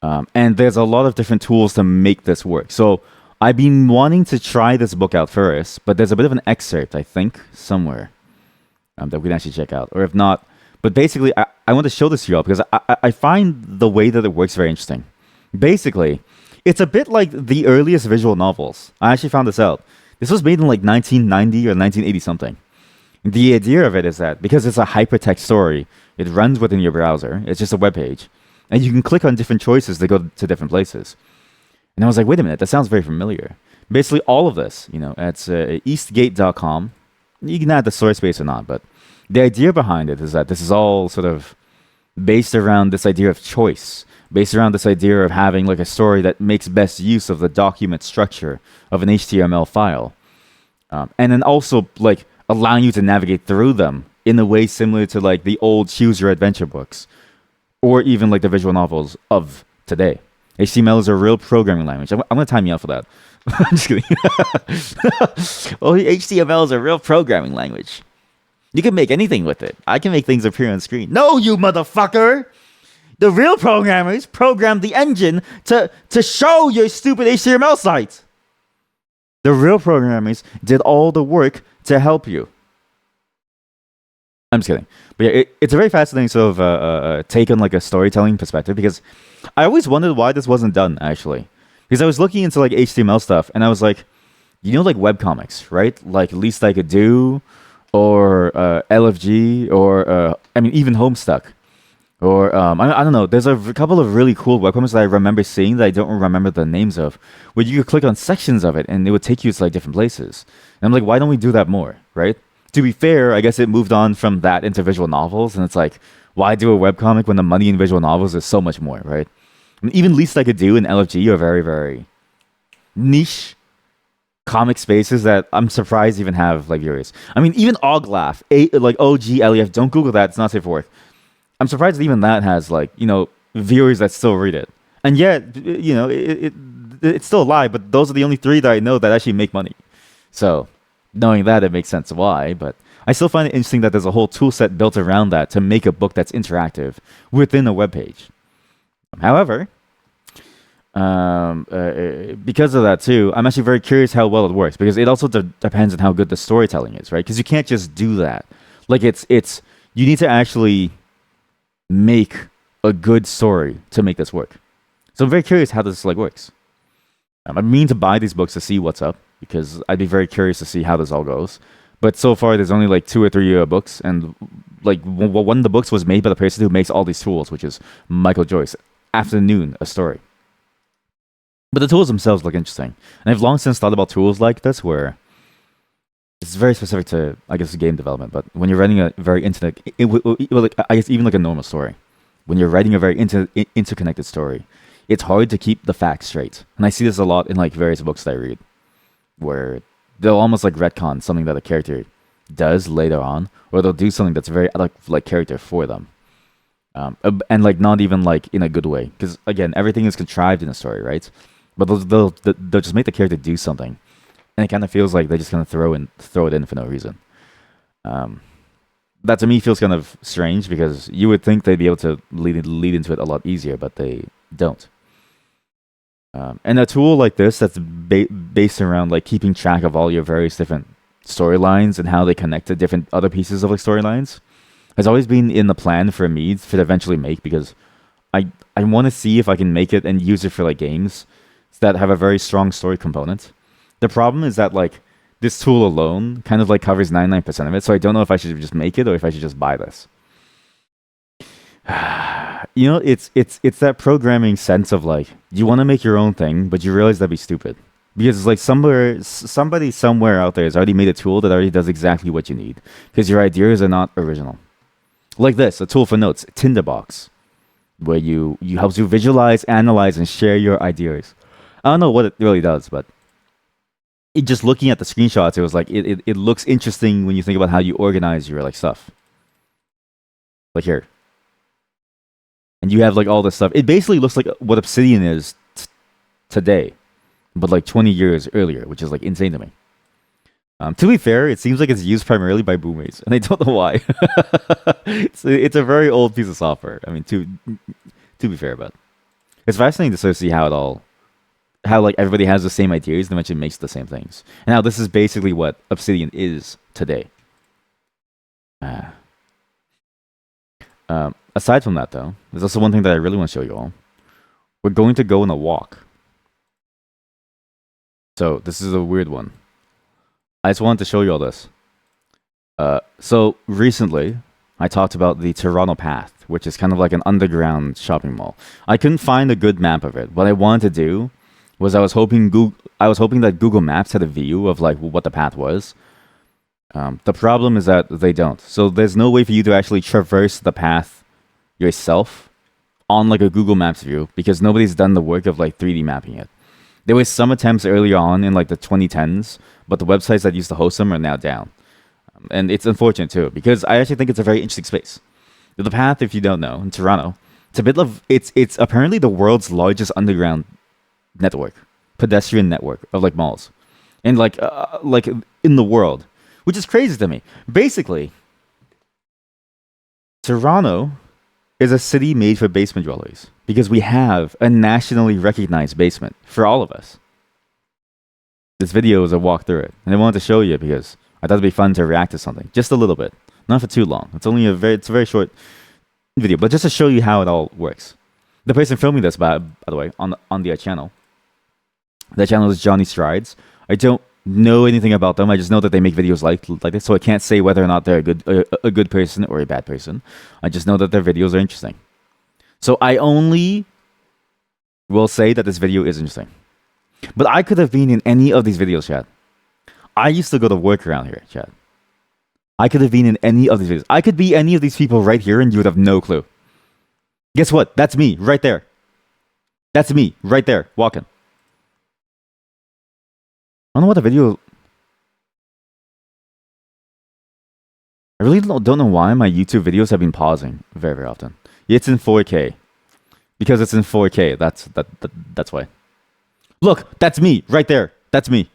And there's a lot of different tools to make this work. So I've been wanting to try this book out first, but there's a bit of an excerpt, I think, somewhere that we can actually check out. Or if not, but basically, I want to show this to you all because I find the way that it works very interesting. Basically, it's a bit like the earliest visual novels. I actually found this out. This was made in like 1990 or 1980 something. The idea of it is that because it's a hypertext story, it runs within your browser. It's just a web page. And you can click on different choices to go to different places. And I was like, wait a minute, that sounds very familiar. Basically, all of this, it's eastgate.com. You can add the source base or not, but the idea behind it is that this is all sort of based around this idea of choice, based around this idea of having like a story that makes best use of the document structure of an HTML file. And then also like allowing you to navigate through them in a way similar to like the old choose your adventure books or even like the visual novels of today. HTML is a real programming language. I'm going to time you out for that. I'm just kidding. Oh, HTML is a real programming language. You can make anything with it. I can make things appear on screen. No, you motherfucker! The real programmers programmed the engine to show your stupid HTML site. The real programmers did all the work to help you. I'm just kidding. But yeah, it's a very fascinating sort of take on like a storytelling perspective because I always wondered why this wasn't done actually. Because I was looking into like HTML stuff and I was like, you know, like webcomics, right? Like Least I Could Do or LFG or I mean, even Homestuck. Or I don't know. There's a couple of really cool webcomics that I remember seeing that I don't remember the names of, where you could click on sections of it and it would take you to like different places. And I'm like, why don't we do that more, right? To be fair, I guess it moved on from that into visual novels, and it's like, why do a webcomic when the money in visual novels is so much more, right? I mean, even Least I Could Do and LFG are very, very niche comic spaces that I'm surprised even have like viewers. I mean, even Oglaf, like OGLEF, don't Google that; it's not safe for work. I'm surprised that even that has like, you know, viewers that still read it. And yet, you know, it's still alive, but those are the only three that I know that actually make money. So knowing that, it makes sense why, but I still find it interesting that there's a whole tool set built around that to make a book that's interactive within a web page. However, because of that too, I'm actually very curious how well it works because it also depends on how good the storytelling is, right? Because you can't just do that. Like it's you need to actually make a good story to make this work. So I'm very curious how this like works. I mean to buy these books to see what's up because I'd be very curious to see how this all goes. But so far, there's only like 2 or 3 books, and like one of the books was made by the person who makes all these tools, which is Michael Joyce. Afternoon, a story. But the tools themselves look interesting, and I've long since thought about tools like this where it's very specific to, I guess, game development. But when you're writing a very I guess even like a normal story, when you're writing a very interconnected story, it's hard to keep the facts straight. And I see this a lot in like various books that I read, where they'll almost like retcon something that a character does later on, or they'll do something that's very like character for them, and like not even like in a good way. Because again, everything is contrived in a story, right? But they'll just make the character do something, and it kind of feels like they just kind of throw it in for no reason. That to me feels kind of strange because you would think they'd be able to lead into it a lot easier, but they don't. And a tool like this that's based around like keeping track of all your various different storylines and how they connect to different other pieces of like storylines has always been in the plan for me to eventually make because I want to see if I can make it and use it for like games that have a very strong story component. The problem is that like this tool alone kind of like covers 99% of it, so I don't know if I should just make it or if I should just buy this. You know, it's that programming sense of like you want to make your own thing, but you realize that'd be stupid because it's like somebody somewhere out there has already made a tool that already does exactly what you need because your ideas are not original. Like this, a tool for notes, Tinderbox, where you helps you visualize, analyze, and share your ideas. I don't know what it really does, but just looking at the screenshots, it was like it looks interesting when you think about how you organize your like stuff. Like here. And you have like all this stuff. It basically looks like what Obsidian is today, but like 20 years earlier, which is like insane to me. To be fair, it seems like it's used primarily by boomers, and I don't know why. It's a very old piece of software. I mean, to be fair, but it's fascinating to sort of see how like everybody has the same ideas and eventually makes the same things. And now this is basically what Obsidian is today. Aside from that, though, there's also one thing that I really want to show you all. We're going to go on a walk. So this is a weird one. I just wanted to show you all this. So recently, I talked about the Toronto Path, which is kind of like an underground shopping mall. I couldn't find a good map of it. What I wanted to do was I was hoping that Google Maps had a view of like what the path was. The problem is that they don't. So there's no way for you to actually traverse the path yourself on like a Google Maps view because nobody's done the work of like 3D mapping it. There was some attempts early on in like the 2010s, but the websites that used to host them are now down. And it's unfortunate too, because I actually think it's a very interesting space. The Path, if you don't know, in Toronto, it's a bit of it's apparently the world's largest underground network, pedestrian network of like malls, and like in the world, which is crazy to me. Basically, Toronto is a city made for basement dwellers because we have a nationally recognized basement for all of us. This video is a walk through it, and I wanted to show you because I thought it'd be fun to react to something, just a little bit, not for too long. It's a very short video, but just to show you how it all works. The person filming this, by the way, on the channel, that channel is Johnny Strides. I don't know anything about them. I just know that they make videos like this, so I can't say whether or not they're a good person or a bad person. I just know that their videos are interesting. So I only will say that this video is interesting. But I could have been in any of these videos, Chad. I used to go to work around here, Chad. I could have been in any of these videos. I could be any of these people right here and you would have no clue. Guess what? That's me right there. That's me right there walking. I don't know what the video... I really don't know why my YouTube videos have been pausing very, very often. It's in 4K. Because it's in 4K. That's why. Look, that's me right there. That's me.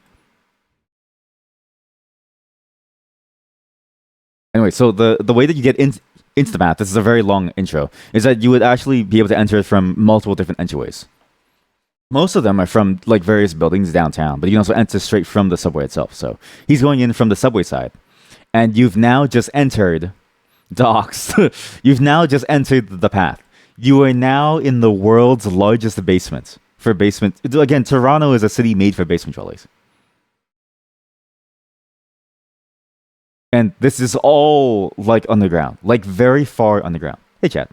Anyway, so the way that you get into the map, this is a very long intro, is that you would actually be able to enter from multiple different entryways. Most of them are from like various buildings downtown, but you can also enter straight from the subway itself. So he's going in from the subway side, and you've now just entered docks. You've now just entered the path. You are now in the world's largest basement for basement. Again, Toronto is a city made for basement dwellers. And this is all like underground, like very far underground. Hey, chat.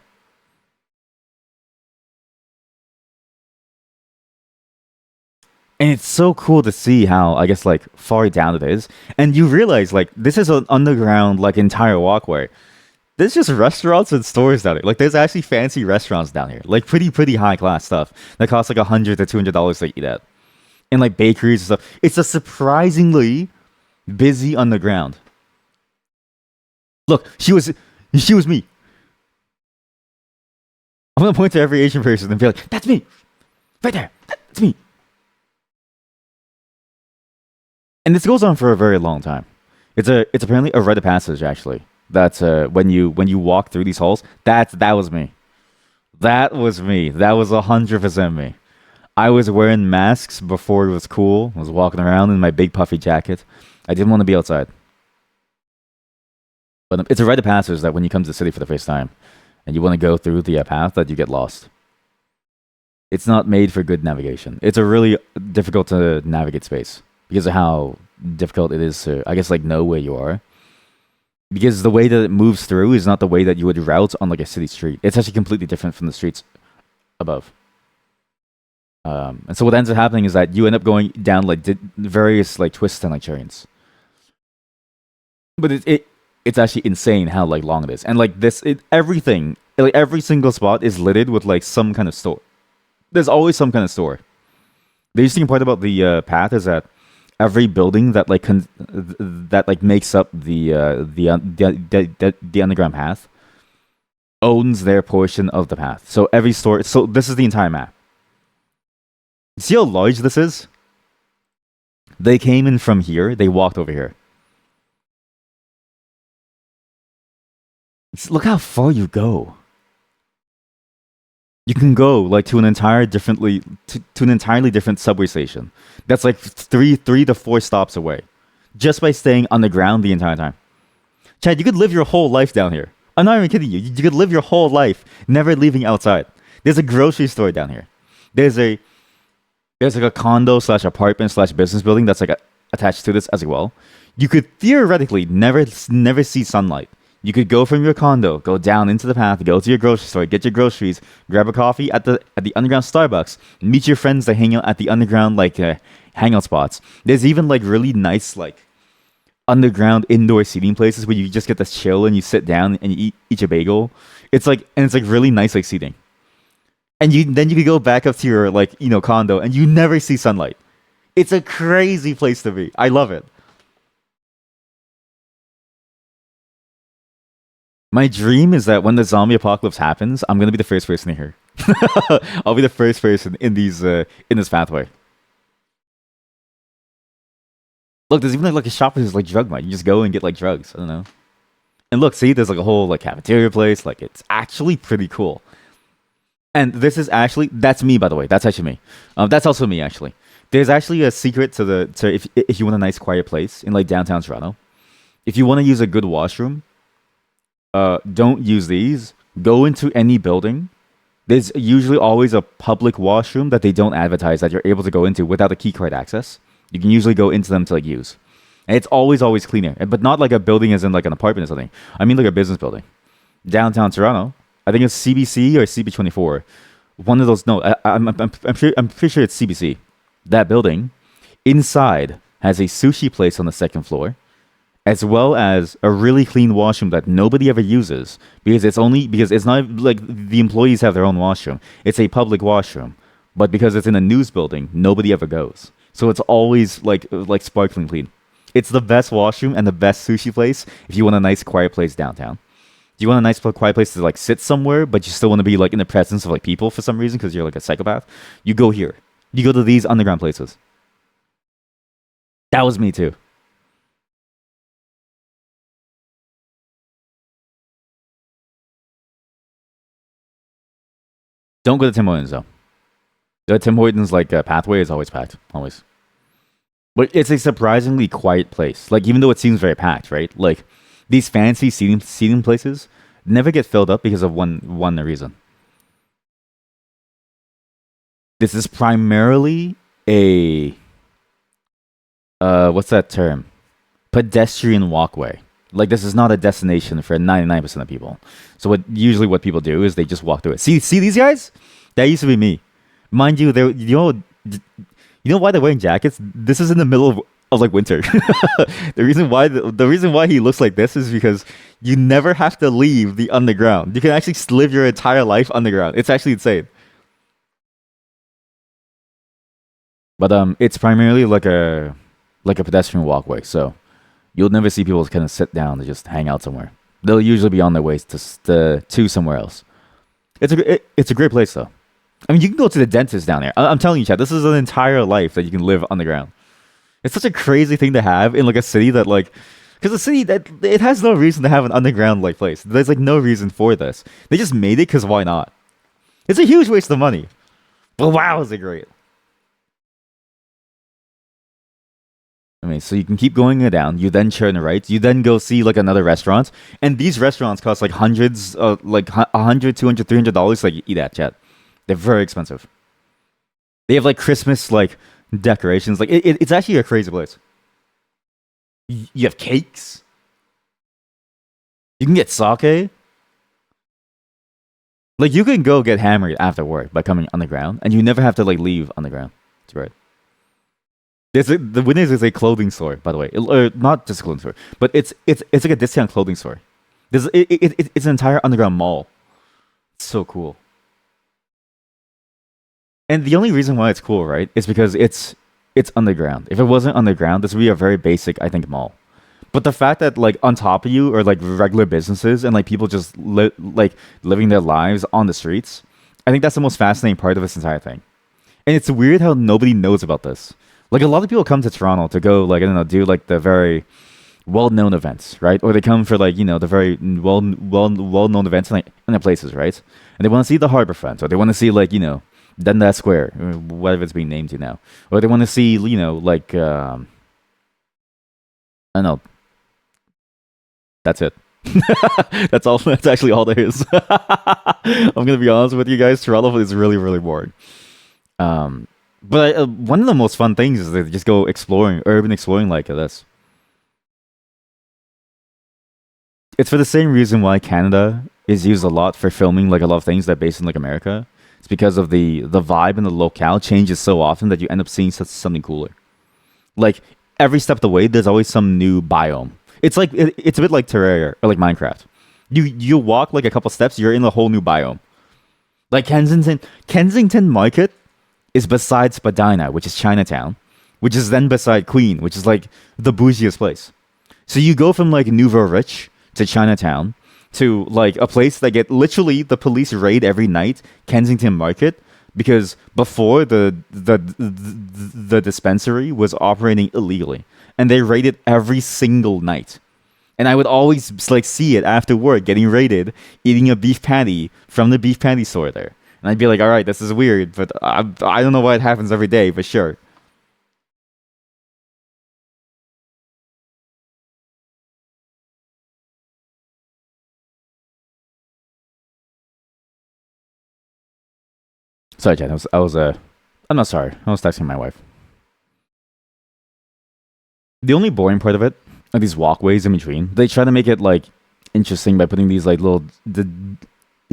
And it's so cool to see how, I guess, like far down it is. And you realize, like, this is an underground, like, entire walkway. There's just restaurants and stores down here. Like, there's actually fancy restaurants down here. Like, pretty high class stuff that costs like $100 to $200 to eat at. And like bakeries and stuff. It's a surprisingly busy underground. Look, she was me. I'm gonna point to every Asian person and be like, "That's me, right there. That's me." And this goes on for a very long time. It's apparently a rite of passage actually. That's when you walk through these halls. That was me. That was me. That was 100% me. I was wearing masks before it was cool. I was walking around in my big puffy jacket. I didn't want to be outside. But it's a rite of passage that when you come to the city for the first time and you want to go through the path, that you get lost. It's not made for good navigation. It's a really difficult to navigate space because of how difficult it is to, I guess, like know where you are. Because the way that it moves through is not the way that you would route on like a city street. It's actually completely different from the streets above. And so what ends up happening is that you end up going down like various like twists and like turns. But it's actually insane how like long it is, and like everything, like every single spot is littered with like some kind of store. There's always some kind of store. The interesting part about the path is that every building that like that like makes up the underground path owns their portion of the path. So every store. So this is the entire map. See how large this is? They came in from here. They walked over here. Look how far you go. You can go like to an entirely different subway station. That's like three to four stops away, just by staying on the ground the entire time. Chad, you could live your whole life down here. I'm not even kidding you. You could live your whole life never leaving outside. There's a grocery store down here. There's like a condo / apartment / business building that's like attached to this as well. You could theoretically never see sunlight. You could go from your condo, go down into the path, go to your grocery store, get your groceries, grab a coffee at the underground Starbucks, meet your friends that hang out at the underground like hangout spots. There's even like really nice like underground indoor seating places where you just get to chill and you sit down and you eat your bagel. It's like really nice like seating. And then you could go back up to your like condo, and you never see sunlight. It's a crazy place to be. I love it. My dream is that when the zombie apocalypse happens, I'm gonna be the first person here. I'll be the first person in these in this pathway. Look, there's even like a shop that's like drug mart. You just go and get like drugs. I don't know. And look, see, there's like a whole like cafeteria place. Like it's actually pretty cool. And this is actually that's me, by the way. That's actually me. That's also me actually. There's actually a secret to the to if you want a nice quiet place in like downtown Toronto. If you want to use a good washroom, don't use these. Go into any building. There's usually always a public washroom that they don't advertise that you're able to go into without a key card access. You can usually go into them to like use. And it's always cleaner. But not like a building as in like an apartment or something. I mean like a business building. Downtown Toronto. I think it's CBC or CB24. One of those. No, I'm pretty sure it's CBC. That building inside has a sushi place on the second floor, as well as a really clean washroom that nobody ever uses because it's not like the employees have their own washroom. It's a public washroom, but because it's in a news building, nobody ever goes. So it's always like sparkling clean. It's the best washroom and the best sushi place if you want a nice quiet place downtown. Do you want a nice quiet place to like sit somewhere, but you still want to be like in the presence of like people for some reason because you're like a psychopath? You go here. You go to these underground places. That was me too. Don't go to Tim Hortons though. The Tim Hortons like pathway is always packed, always. But it's a surprisingly quiet place. Like even though it seems very packed, right? Like these fancy seating places never get filled up because of one reason. This is primarily a what's that term? Pedestrian walkway. Like this is not a destination for 99% of people. So what people do is they just walk through it. See these guys? That used to be me. Mind you, they you know why they're wearing jackets? This is in the middle of like winter. The reason why he looks like this is because you never have to leave the underground. You can actually live your entire life underground. It's actually insane. But it's primarily like a pedestrian walkway. So you'll never see people kind of sit down to just hang out somewhere. They'll usually be on their way to somewhere else. It's a great place though. I mean, you can go to the dentist down there. I'm telling you, Chad, this is an entire life that you can live underground. It's such a crazy thing to have in like a city that like, because a city that it has no reason to have an underground like place. There's like no reason for this. They just made it because why not? It's a huge waste of money. But wow, is it great? I mean, so you can keep going down. You then turn right. You then go see like another restaurant, and these restaurants cost like hundreds, like 100, 200, $300. Like eat at, Chad. They're very expensive. They have like Christmas like decorations. Like it's actually a crazy place. You have cakes. You can get sake. Like you can go get hammered after work by coming underground, and you never have to like leave underground. That's right. The Winners is a clothing store, by the way. Or not just a clothing store, but it's like a discount clothing store. It's an entire underground mall. It's so cool. And the only reason why it's cool, right, is because it's underground. If it wasn't underground, this would be a very basic, I think, mall. But the fact that like on top of you are like regular businesses and like people just like living their lives on the streets, I think that's the most fascinating part of this entire thing. And it's weird how nobody knows about this. Like a lot of people come to Toronto to go like I don't know do like the very well-known events, right? Or they come for like the very well-known events in the places, right? And they want to see the Harbourfront, or they want to see like Dundas Square, or whatever it's being named to now, or they want to see like I don't know. That's it. That's all. That's actually all there is. I'm gonna be honest with you guys. Toronto is really boring. But one of the most fun things is to just go exploring, urban exploring like this. It's for the same reason why Canada is used a lot for filming like a lot of things that are based in like America. It's because of the vibe and the locale changes so often that you end up seeing something cooler. Like every step of the way, there's always some new biome. It's like it's a bit like Terraria or like Minecraft. You walk like a couple steps, you're in a whole new biome. Like Kensington Market is beside Spadina, which is Chinatown, which is then beside Queen, which is like the bougiest place. So you go from like Nouveau Rich to Chinatown to like a place that get literally the police raid every night, Kensington Market, because before the dispensary was operating illegally, and they raided every single night. And I would always like see it after work getting raided, eating a beef patty from the beef patty store there. And I'd be like, all right, this is weird, but I don't know why it happens every day, but sure. Sorry, Jen. I'm not sorry. I was texting my wife. The only boring part of it are these walkways in between. They try to make it like interesting by putting these like little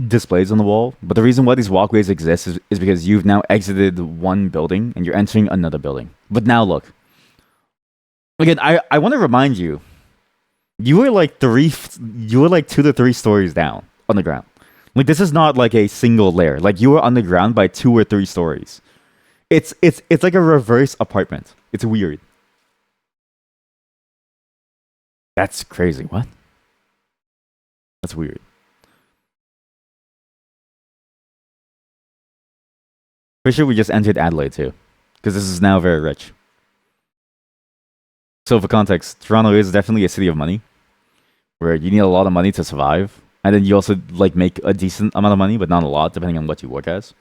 displays on the wall. But the reason why these walkways exist is because you've now exited one building and you're entering another building. But now look. Again, I want to remind you, you were like 2 to 3 stories down on the ground. Like this is not like a single layer. Like you were on the ground by 2 or 3 stories. It's like a reverse apartment. It's weird. That's crazy. What? That's weird. Pretty sure we just entered Adelaide too, because this is now very rich. So for context, Toronto is definitely a city of money, where you need a lot of money to survive, and then you also like make a decent amount of money, but not a lot, depending on what you work as.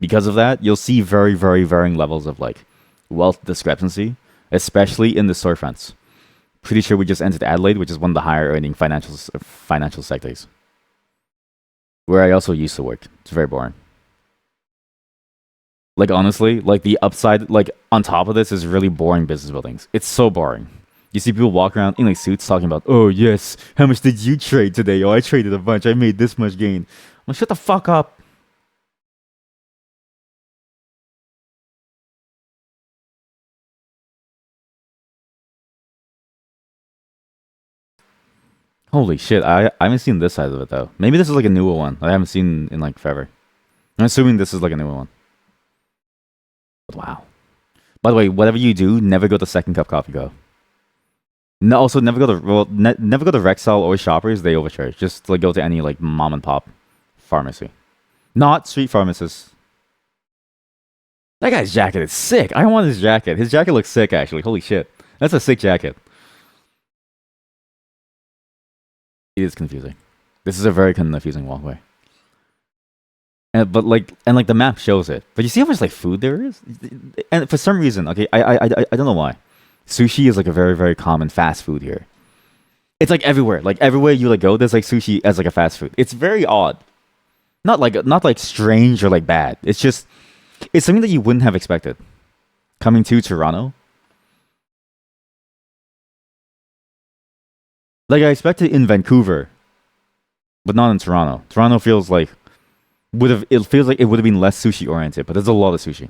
Because of that, you'll see very, very varying levels of like wealth discrepancy, especially in the storefronts. Pretty sure we just entered Adelaide, which is one of the higher earning financial sectors, where I also used to work. It's very boring. Like honestly, like the upside, like on top of this is really boring business buildings. It's so boring. You see people walk around in like suits talking about, oh yes, how much did you trade today? Oh, I traded a bunch. I made this much gain. I'm like, shut the fuck up. Holy shit, I haven't seen this side of it though. Maybe this is like a newer one I haven't seen in like forever. I'm assuming this is like a newer one. But wow. By the way, whatever you do, never go to Second Cup Coffee Co. No, also never go to never go to Rexall or Shoppers. They overcharge. Just like go to any like mom and pop pharmacy, not street pharmacists. That guy's jacket is sick. I want his jacket. His jacket looks sick actually. Holy shit, that's a sick jacket. It is confusing. This is a very confusing walkway. But the map shows it. But you see how much like food there is, and for some reason, okay, I don't know why. Sushi is like a very very common fast food here. It's like everywhere. Like everywhere you like go, there's like sushi as like a fast food. It's very odd. Not like strange or like bad. It's just it's something that you wouldn't have expected. Coming to Toronto, like I expected in Vancouver, but not in Toronto. Toronto feels like would have it feels like it would have been less sushi oriented, but there's a lot of sushi.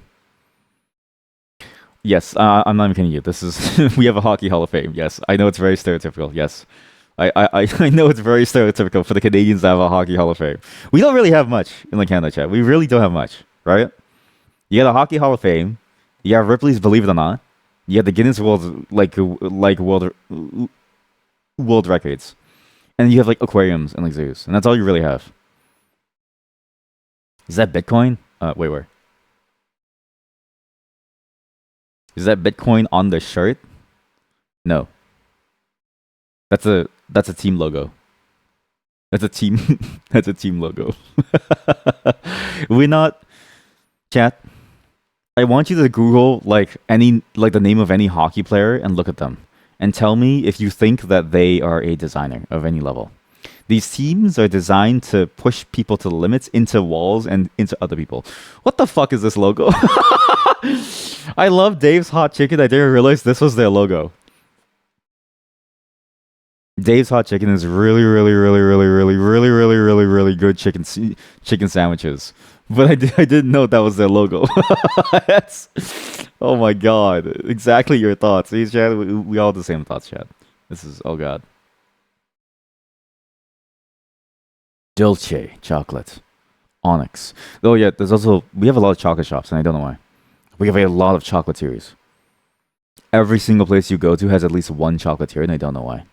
Yes, I'm not even kidding you. This is we have a hockey Hall of Fame. Yes, I know it's very stereotypical. Yes, I know it's very stereotypical for the Canadians to have a hockey Hall of Fame. We don't really have much in the Canada chat. We really don't have much, right? You got a hockey Hall of Fame. You have Ripley's Believe It or Not. You have the Guinness World world records, and you have like aquariums and like zoos, and that's all you really have. Is that Bitcoin? Wait, where? Is that Bitcoin on the shirt? No, that's a team logo. That's a team. That's a team logo. We're not chat. I want you to Google like any like the name of any hockey player and look at them and tell me if you think that they are a designer of any level. These teams are designed to push people to the limits into walls and into other people. What the fuck is this logo? I love Dave's Hot Chicken. I didn't realize this was their logo. Dave's Hot Chicken is really, really, really, really, really, really, really, really, really good chicken sandwiches. But I didn't know that was their logo. That's oh my god, exactly your thoughts. See, Chad, we all have the same thoughts, Chad. This is oh god, Dolce chocolate. Onyx. Oh yeah, there's also we have a lot of chocolate shops, and I don't know why. We have a lot of chocolatiers. Every single place you go to has at least one chocolatier, and I don't know why.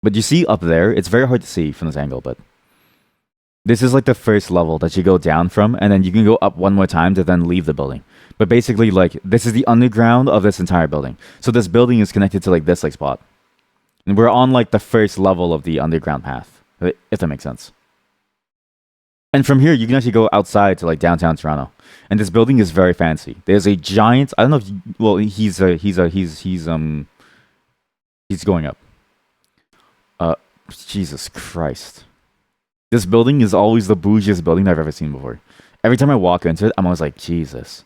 But you see up there, it's very hard to see from this angle, but this is like the first level that you go down from, and then you can go up one more time to then leave the building. But basically, like, this is the underground of this entire building. So this building is connected to like this like spot. And we're on like the first level of the underground path, if that makes sense. And from here, you can actually go outside to like downtown Toronto. And this building is very fancy. There's a giant. I don't know if well, he's going up. Jesus Christ. This building is always the bougiest building I've ever seen before. Every time I walk into it, I'm always like, Jesus.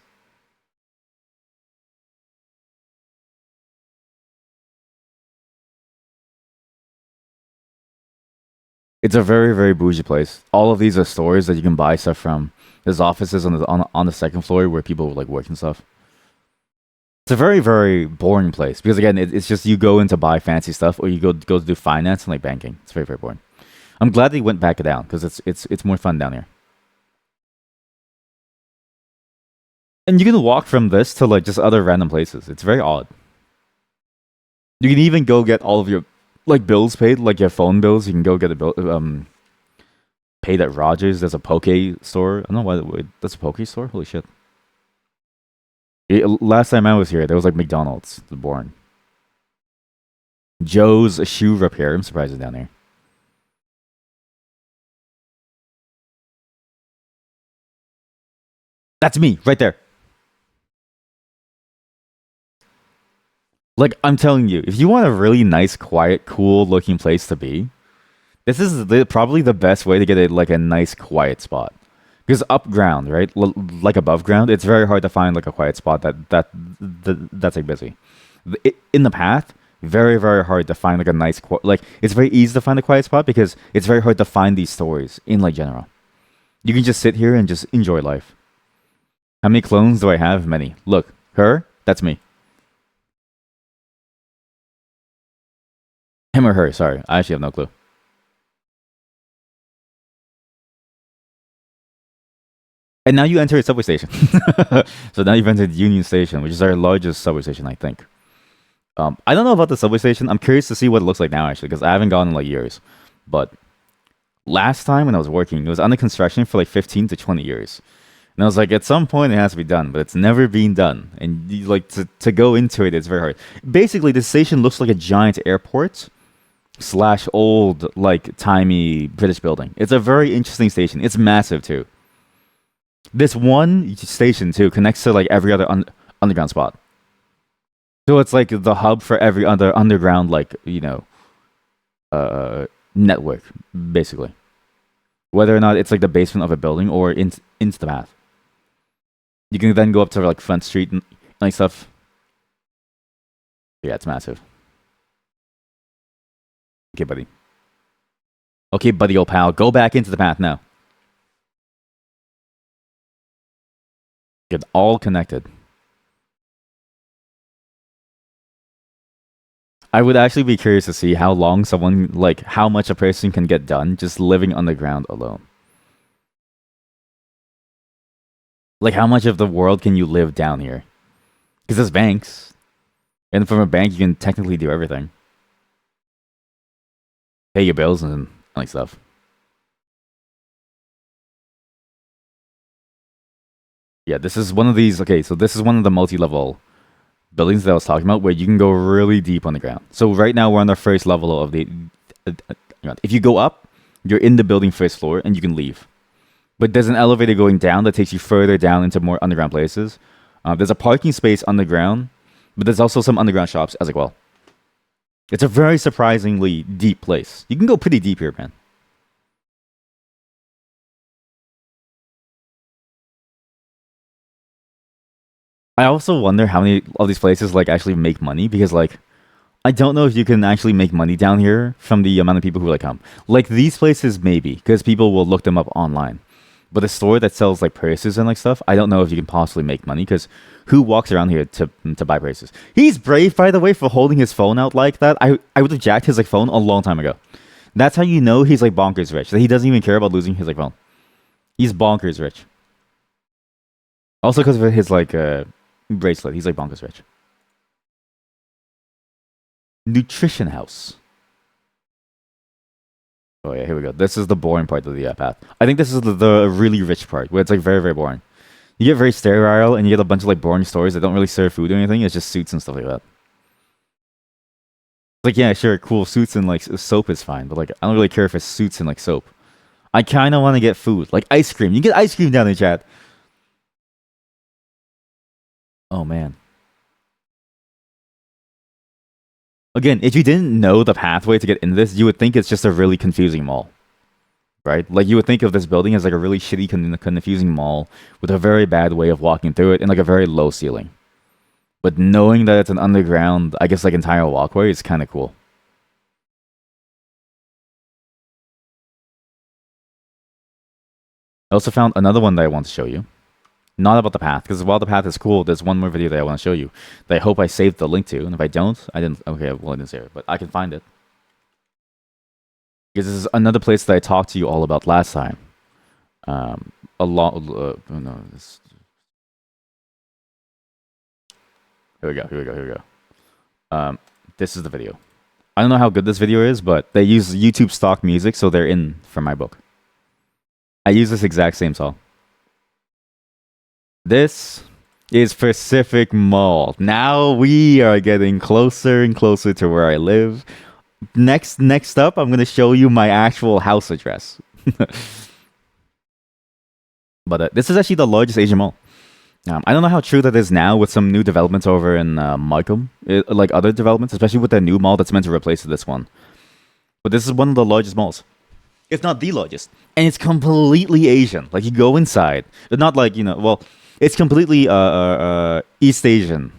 It's a very, very bougie place. All of these are stores that you can buy stuff from. There's offices on the second floor where people like work and stuff. It's a very, very boring place because again, it's just you go in to buy fancy stuff or you go to do finance and like banking. It's very, very boring. I'm glad they went back down because it's more fun down here. And you can walk from this to like just other random places. It's very odd. You can even go get all of your like bills paid, like your phone bills. You can go get a bill paid at Rogers. There's a Poke store. I don't know why that's a Poke store. Holy shit! Last time I was here, there was like McDonald's. It's boring. Joe's shoe repair. I'm surprised it's down there. That's me right there. Like I'm telling you, if you want a really nice, quiet, cool-looking place to be, this is probably the best way to get a nice, quiet spot. Because up ground, right, like above ground, it's very hard to find like a quiet spot that's like busy. In the path, very very hard to find like a nice like it's very easy to find a quiet spot because it's very hard to find these stories in like general. You can just sit here and just enjoy life. How many clones do I have? Many. Look, her, that's me. Him or her, sorry. I actually have no clue. And now you enter a subway station. So now you've entered Union Station, which is our largest subway station, I think. I don't know about the subway station. I'm curious to see what it looks like now, actually, because I haven't gone in like years. But last time when I was working, it was under construction for like 15 to 20 years. And I was like, at some point it has to be done, but it's never been done. And like to go into it, it's very hard. Basically, the station looks like a giant airport slash old like timey British building. It's a very interesting station. It's massive too. This one station too connects to like every other underground spot. So it's like the hub for every other underground like network basically. Whether or not it's like the basement of a building or into the path. You can then go up to like Front Street and like stuff. Yeah, it's massive. Okay, buddy. Okay, buddy, old pal. Go back into the path now. Get all connected. I would actually be curious to see how long how much a person can get done just living underground alone. Like, how much of the world can you live down here? Because there's banks. And from a bank, you can technically do everything. Pay your bills and like stuff. Yeah, this is one of these. Okay, so this is one of the multi-level buildings that I was talking about where you can go really deep on the ground. So right now we're on the first level of the. If you go up, you're in the building first floor and you can leave. But there's an elevator going down that takes you further down into more underground places. There's a parking space underground, but there's also some underground shops as well. It's a very surprisingly deep place. You can go pretty deep here, man. I also wonder how many of these places like actually make money because like I don't know if you can actually make money down here from the amount of people who like come. Like these places maybe because people will look them up online. But a store that sells like purses and like stuff, I don't know if you can possibly make money because who walks around here to buy purses? He's brave, by the way, for holding his phone out like that. I would have jacked his like phone a long time ago. That's how you know he's like bonkers rich. That he doesn't even care about losing his like phone. He's bonkers rich. Also because of his like bracelet, he's like bonkers rich. Nutrition house. Oh yeah, here we go. This is the boring part of the path. I think this is the really rich part where it's like very very boring. You get very sterile and you get a bunch of like boring stores that don't really serve food or anything. It's just suits and stuff like that. Like yeah, sure, cool suits and like soap is fine, but like I don't really care if it's suits and like soap. I kind of want to get food, like ice cream. You get ice cream down in chat. Oh man. Again, if you didn't know the pathway to get into this, you would think it's just a really confusing mall, right? Like you would think of this building as like a really shitty, confusing mall with a very bad way of walking through it and like a very low ceiling. But knowing that it's an underground, I guess like entire walkway is kind of cool. I also found another one that I want to show you. Not about the path, because while the path is cool, there's one more video that I want to show you that I hope I saved the link to. And if I don't, I didn't. Okay, well, I didn't save it, but I can find it. Because this is another place that I talked to you all about last time. A lot. No, here we go. Here we go. Here we go. This is the video. I don't know how good this video is, but they use YouTube stock music, so they're in for my book. I use this exact same song. This is Pacific Mall. Now we are getting closer and closer to where I live. Next up, I'm gonna show you my actual house address. But this is actually the largest Asian mall. I don't know how true that is now with some new developments over in Markham, like other developments, especially with the new mall that's meant to replace this one. But this is one of the largest malls, if not the largest, and it's completely Asian. Like you go inside, not like well, it's completely East Asian.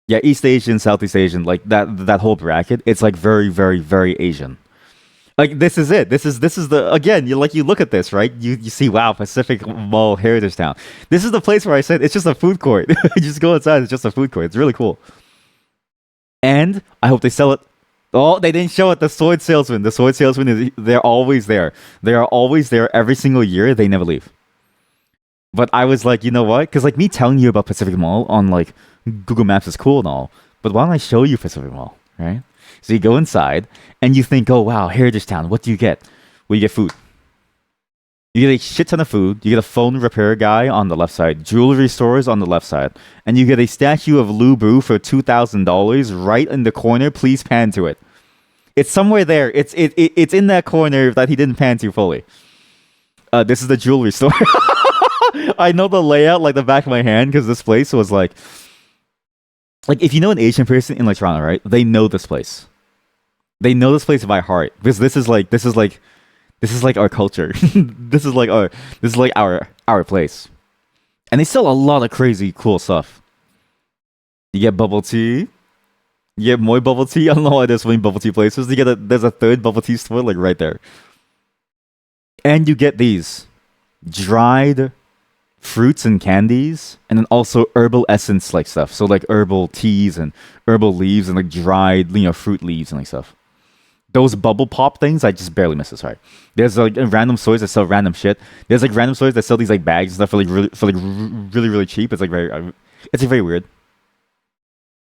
Yeah, East Asian, Southeast Asian, like that whole bracket. It's like very, very, very Asian. Like this is it. This is the again. You look at this, right? You see, wow, Pacific Mall, Heritage Town. This is the place where I said it's just a food court. You just go inside. It's just a food court. It's really cool. And I hope they sell it. Oh, they didn't show it. The sword salesman. The sword salesman they're always there. They are always there every single year. They never leave. But I was like, you know what? Because like me telling you about Pacific Mall on like Google Maps is cool and all. But why don't I show you Pacific Mall, right? So you go inside and you think, oh wow, Heritage Town. What do you get? Well, you get food. You get a shit ton of food. You get a phone repair guy on the left side, jewelry stores on the left side, and you get a statue of Lu Bu for $2,000 right in the corner. Please pan to it. It's somewhere there. It's in that corner that he didn't pan to fully. This is the jewelry store. I know the layout like the back of my hand because this place was like if you know an Asian person in like Toronto, right? They know this place. They know this place by heart because this is like our culture. this is like our place. And they sell a lot of crazy cool stuff. You get bubble tea. You get more bubble tea. I don't know why there's so many bubble tea places. There's a third bubble tea store like right there. And you get these dried fruits and candies, and then also herbal essence like stuff. So like herbal teas and herbal leaves and like dried fruit leaves and like stuff. Those bubble pop things, I just barely miss it. Sorry. There's like random stores that sell random shit. There's like random stores that sell these like bags and stuff for really cheap. It's like it's very weird.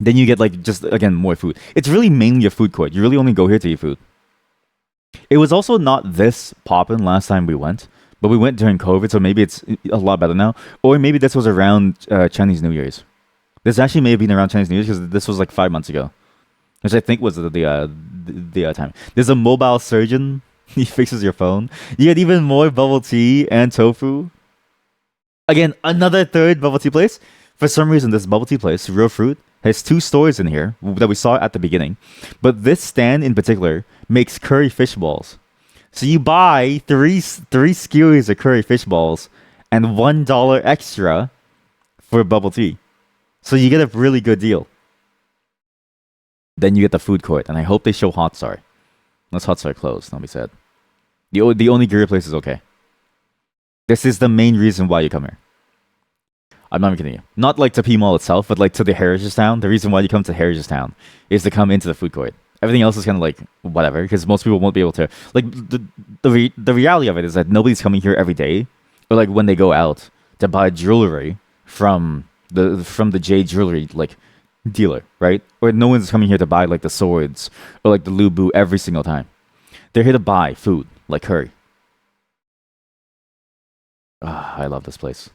Then you get like just again more food. It's really mainly a food court. You really only go here to eat food. It was also not this poppin' last time we went. But we went during COVID, so maybe it's a lot better now. Or maybe this was around Chinese New Year's. This actually may have been around Chinese New Year's because this was like 5 months ago, which I think was the time. There's a mobile surgeon. He fixes your phone. You get even more bubble tea and tofu. Again, another third bubble tea place. For some reason, this bubble tea place, Real Fruit, has 2 stores in here that we saw at the beginning. But this stand in particular makes curry fish balls. So you buy three skewers of curry fish balls and $1 extra for bubble tea. So you get a really good deal. Then you get the food court, and I hope they show Hot Star. Unless Hot Star closed, let me say it. The only onigiri place is okay. This is the main reason why you come here. I'm not even kidding you. Not like to P Mall itself, but like to the Heritage Town. The reason why you come to Heritage Town is to come into the food court. Everything else is kind of like whatever because most people won't be able to like the reality of it is that nobody's coming here every day or like when they go out to buy jewelry from the J jewelry like dealer, right? Or no one's coming here to buy like the swords or like the lubu every single time. They're here to buy food like curry. Ah, I love this place.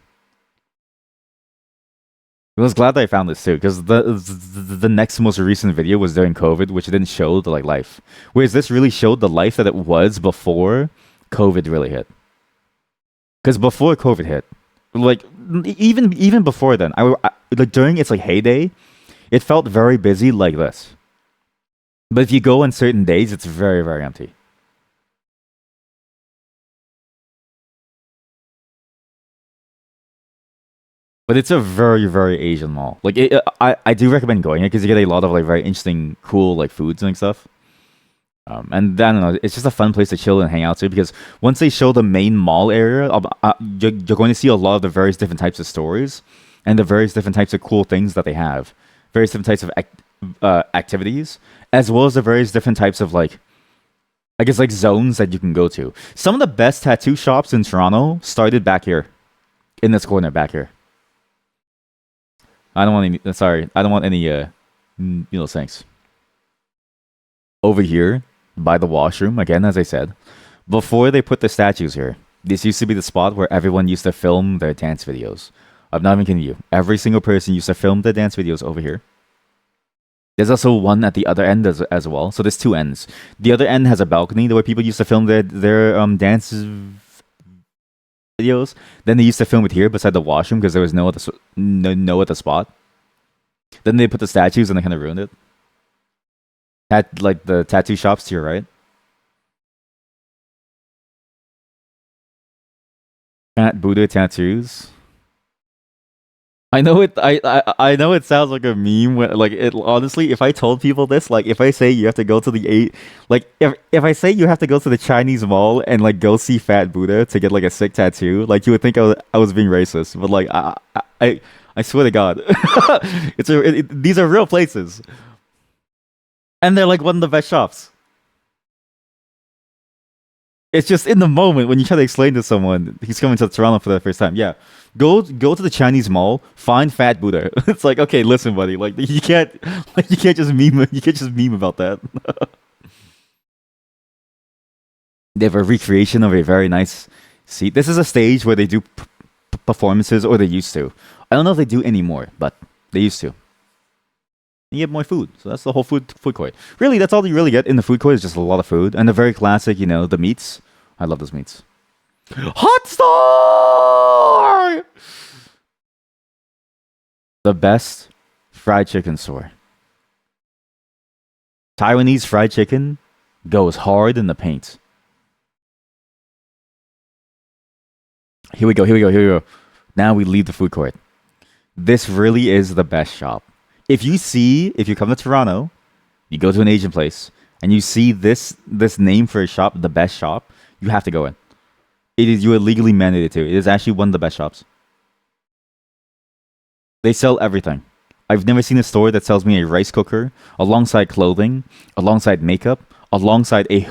I was glad that I found this too, because the next most recent video was during COVID, which didn't show the like life. Whereas this really showed the life that it was before COVID really hit. Because before COVID hit, like even before then, like during its like heyday, it felt very busy like this. But if you go on certain days, it's very very empty. But it's a very very Asian mall. Like I do recommend going it because you get a lot of like very interesting, cool like foods and stuff. And then I don't know, it's just a fun place to chill and hang out to because once they show the main mall area, you're going to see a lot of the various different types of stores and the various different types of cool things that they have, various different types of activities, as well as the various different types of like I guess like zones that you can go to. Some of the best tattoo shops in Toronto started back here, in this corner back here. I don't want any. Sorry, I don't want any. Thanks. Over here, by the washroom, again, as I said, before they put the statues here, this used to be the spot where everyone used to film their dance videos. I'm not even kidding you. Every single person used to film their dance videos over here. There's also one at the other end as well. So there's two ends. The other end has a balcony where people used to film their dance videos. Then they used to film it here beside the washroom because there was no other spot. Then they put the statues and they kind of ruined it. At like the tattoo shops to your right. Fat Buddha tattoos. I know it. I know it sounds like a meme. When, like it honestly, if I told people this, like if I say you have to go to the eight, like if I say you have to go to the Chinese mall and like go see Fat Buddha to get like a sick tattoo, like you would think I was being racist. But like I swear to God, these are real places, and they're like one of the best shops. It's just in the moment when you try to explain to someone he's coming to Toronto for the first time. Yeah, go to the Chinese mall, find Fat Buddha. It's like okay, listen, buddy. You can't just meme about that. They have a recreation of a very nice seat. This is a stage where they do performances, or they used to. I don't know if they do anymore, but they used to. You get more food, so that's the whole food court. Really, that's all you really get in the food court is just a lot of food and the very classic, the meats. I love those meats. Hot Star, the best fried chicken store. Taiwanese fried chicken goes hard in the paint. Here we go. Here we go. Here we go. Now we leave the food court. This really is the best shop. If you come to Toronto, you go to an Asian place and you see this name for a shop, the best shop, you have to go in. You are legally mandated to. It is actually one of the best shops. They sell everything. I've never seen a store that sells me a rice cooker alongside clothing, alongside makeup, alongside a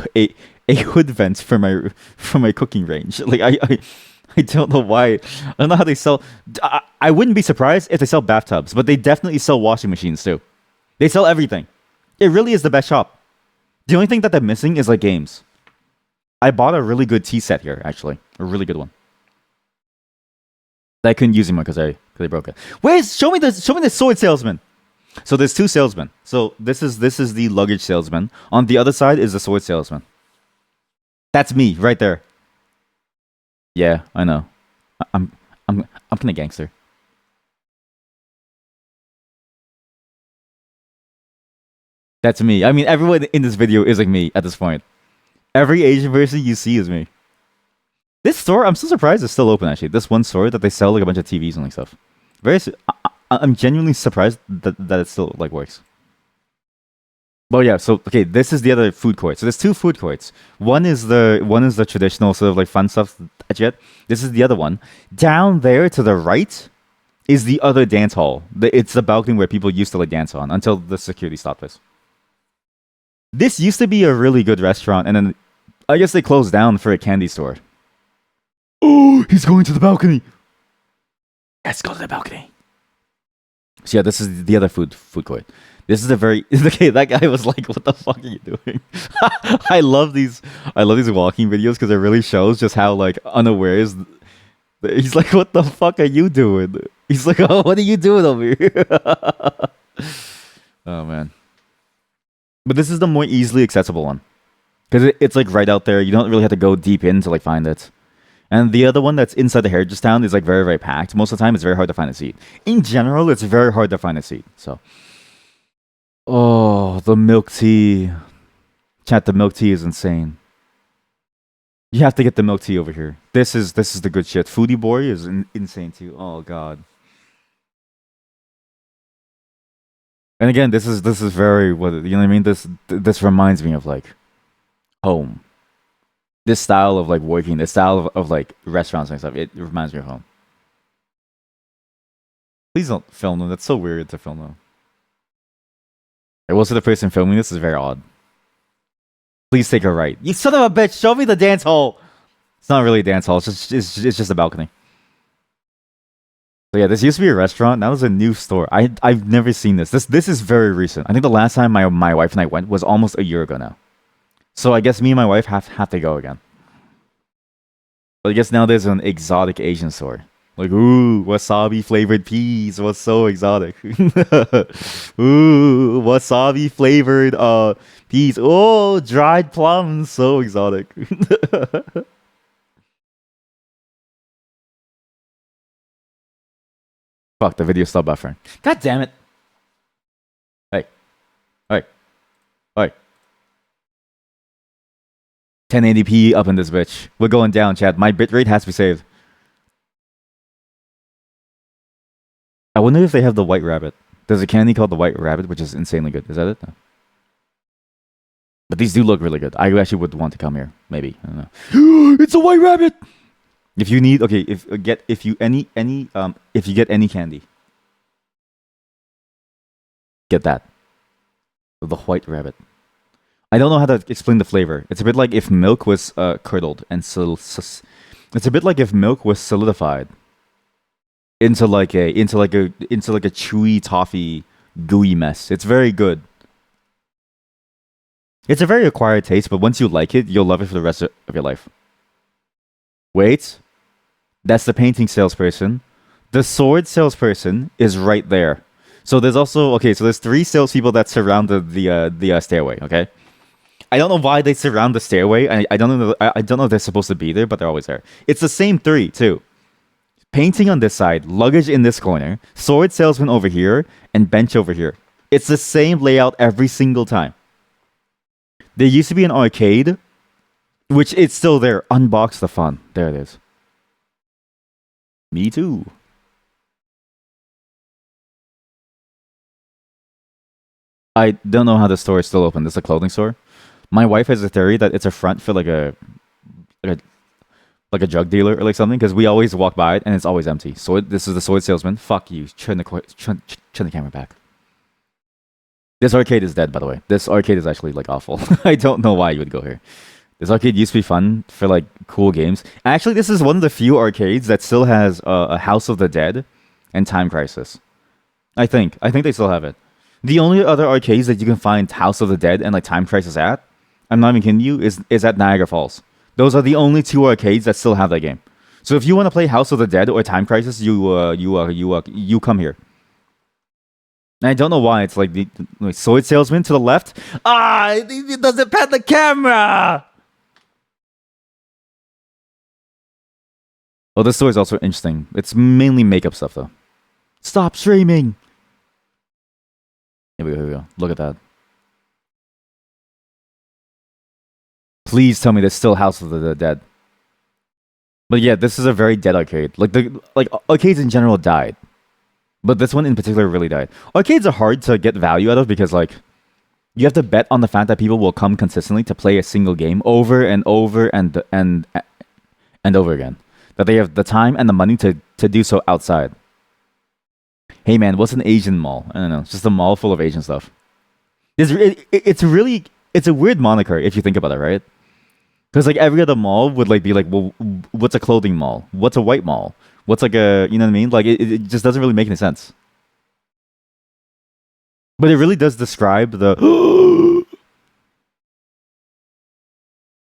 hood vent for my cooking range. Like I don't know why. I don't know how they sell. I wouldn't be surprised if they sell bathtubs, but they definitely sell washing machines too. They sell everything. It really is the best shop. The only thing that they're missing is like games. I bought a really good tea set here, actually, a really good one. I couldn't use anymore because I broke it. Where's show me the sword salesman. So there's two salesmen. So this is the luggage salesman. On the other side is the sword salesman. That's me right there. Yeah, I know. I'm kind of gangster. That's me. I mean, everyone in this video is like me at this point. Every Asian person you see is me. This store, I'm so surprised it's still open. Actually, this one store that they sell like a bunch of TVs and like stuff. I'm genuinely surprised that it still like works. Well, yeah. So okay, this is the other food court. So there's two food courts. One is the traditional sort of like fun stuff that you get. This is the other one. Down there to the right is the other dance hall. It's the balcony where people used to like dance on until the security stopped us. This used to be a really good restaurant, and then I guess they closed down for a candy store. Oh, he's going to the balcony. Let's go to the balcony. So yeah, this is the other food court. This is a very okay. That guy was like, "What the fuck are you doing?" I love these. I love these walking videos because it really shows just how like unawares. He's like, "What the fuck are you doing?" He's like, "Oh, what are you doing over here?" Oh man. But this is the more easily accessible one because it's like right out there. You don't really have to go deep in to like find it. And the other one that's inside the Heritage Town is like very, very packed. Most of the time, it's very hard to find a seat. In general, it's very hard to find a seat. So, oh, the milk tea, chat. The milk tea is insane. You have to get the milk tea over here. This is the good shit. Foodie Boy is insane too. Oh god. And again, this is very what you know what I mean. This reminds me of like home. This style of like working, this style of like restaurants and stuff. It reminds me of home. Please don't film them. That's so weird to film them. I will say the person filming this is very odd. Please take a right. You son of a bitch! Show me the dance hall. It's not really a dance hall. It's just a balcony. So yeah, this used to be a restaurant. Now it's a new store. I've never seen this. This is very recent. I think the last time my wife and I went was almost a year ago now. So I guess me and my wife have to go again. But I guess now there's an exotic Asian store. Like, ooh, wasabi flavored peas was so exotic. Ooh, wasabi flavored peas. Oh, dried plums, so exotic. Fuck, the video stopped buffering. God damn it. Hey. Hey. Hey. 1080p up in this bitch. We're going down, chat. My bitrate has to be saved. I wonder if they have the White Rabbit. There's a candy called the White Rabbit, which is insanely good. Is that it? No. But these do look really good. I actually would want to come here. Maybe. I don't know. It's a White Rabbit! If you need okay, if you get any candy, get that. The White Rabbit. I don't know how to explain the flavor. It's a bit like if milk was curdled and it's a bit like if milk was solidified into like a chewy toffee gooey mess. It's very good. It's a very acquired taste, but once you like it, you'll love it for the rest of your life. Wait, that's the painting salesperson. The sword salesperson is right there. So there's also so there's 3 salespeople that surround the stairway. Okay, I don't know why they surround the stairway. I don't know. I don't know if they're supposed to be there, but they're always there. It's the same 3 too. Painting on this side, luggage in this corner, sword salesman over here, and bench over here. It's the same layout every single time. There used to be an arcade, which it's still there. Unbox the fun. There it is. Me too. I don't know how the store is still open. This is a clothing store. My wife has a theory that it's a front for like a drug dealer or like something because we always walk by it and it's always empty. So this is the sword salesman. Fuck you. Turn the camera back. This arcade is dead, by the way. This arcade is actually like awful. I don't know why you would go here. This arcade used to be fun for like cool games. Actually, this is one of the few arcades that still has a House of the Dead and Time Crisis. I think they still have it. The only other arcades that you can find House of the Dead and like Time Crisis at, I'm not even kidding you, is at Niagara Falls. Those are the only 2 arcades that still have that game. So if you want to play House of the Dead or Time Crisis, you come here. And I don't know why it's like the sword salesman to the left. It doesn't pat the camera. Oh, this store is also interesting. It's mainly makeup stuff though. Stop streaming. Here we go. Look at that. Please tell me there's still House of the Dead. But yeah, this is a very dead arcade. Like arcades in general died. But this one in particular really died. Arcades are hard to get value out of because like you have to bet on the fact that people will come consistently to play a single game over and over and over again. That they have the time and the money to do so outside. Hey man, what's an Asian mall? I don't know. It's just a mall full of Asian stuff. It's really it's a weird moniker if you think about it, right? Because like every other mall would like be like, well, what's a clothing mall? What's a white mall? What's like a, you know what I mean? Like it just doesn't really make any sense. But it really does describe the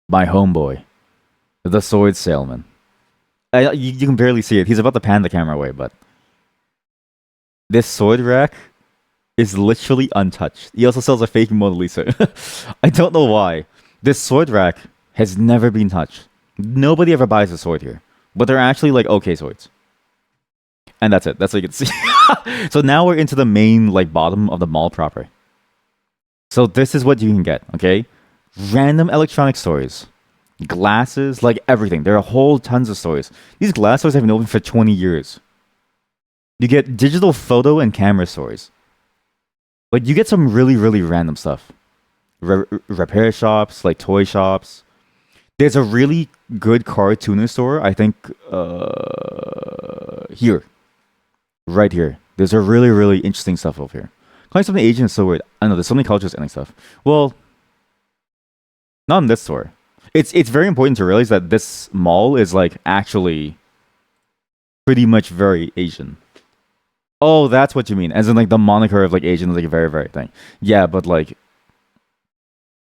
my homeboy, the sword salesman. You can barely see it. He's about to pan the camera away, but this sword rack is literally untouched. He also sells a fake Mona Lisa. I don't know why. This sword rack has never been touched. Nobody ever buys a sword here, but they're actually like okay swords. And that's it. That's what you can see. So now we're into the main like bottom of the mall proper. So this is what you can get. Okay, random electronic stores, glasses, like everything. There are whole tons of stores. These glass stores have been open for 20 years. You get digital photo and camera stores. Like you get some really really random stuff. Repair shops, like toy shops. There's a really good car tuner store. I think here, right here. There's a really really interesting stuff over here. Calling something Asian is so weird. I know there's so many cultures and stuff. Well, not in this store. It's very important to realize that this mall is like actually pretty much very Asian. Oh, that's what you mean. As in like the moniker of like Asian is like a very very thing. Yeah, but like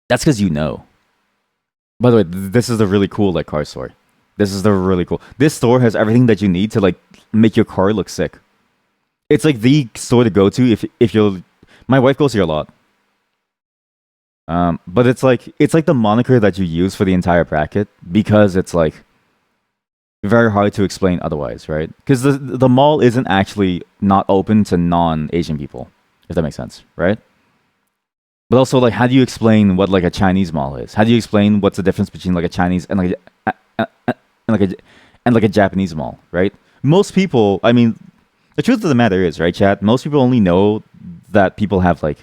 that's because you know. By the way, this is the really cool like car store. This is the really cool. This store has everything that you need to like make your car look sick. It's like the store to go to if you're. My wife goes here a lot. But it's like the moniker that you use for the entire bracket because it's like very hard to explain otherwise, right? Because the mall isn't actually not open to non-Asian people, if that makes sense, right? But also, like, how do you explain what like a Chinese mall is? How do you explain what's the difference between like a Chinese and like and like a and like a Japanese mall, right? Most people, I mean, the truth of the matter is, right, chat. Most people only know that people have like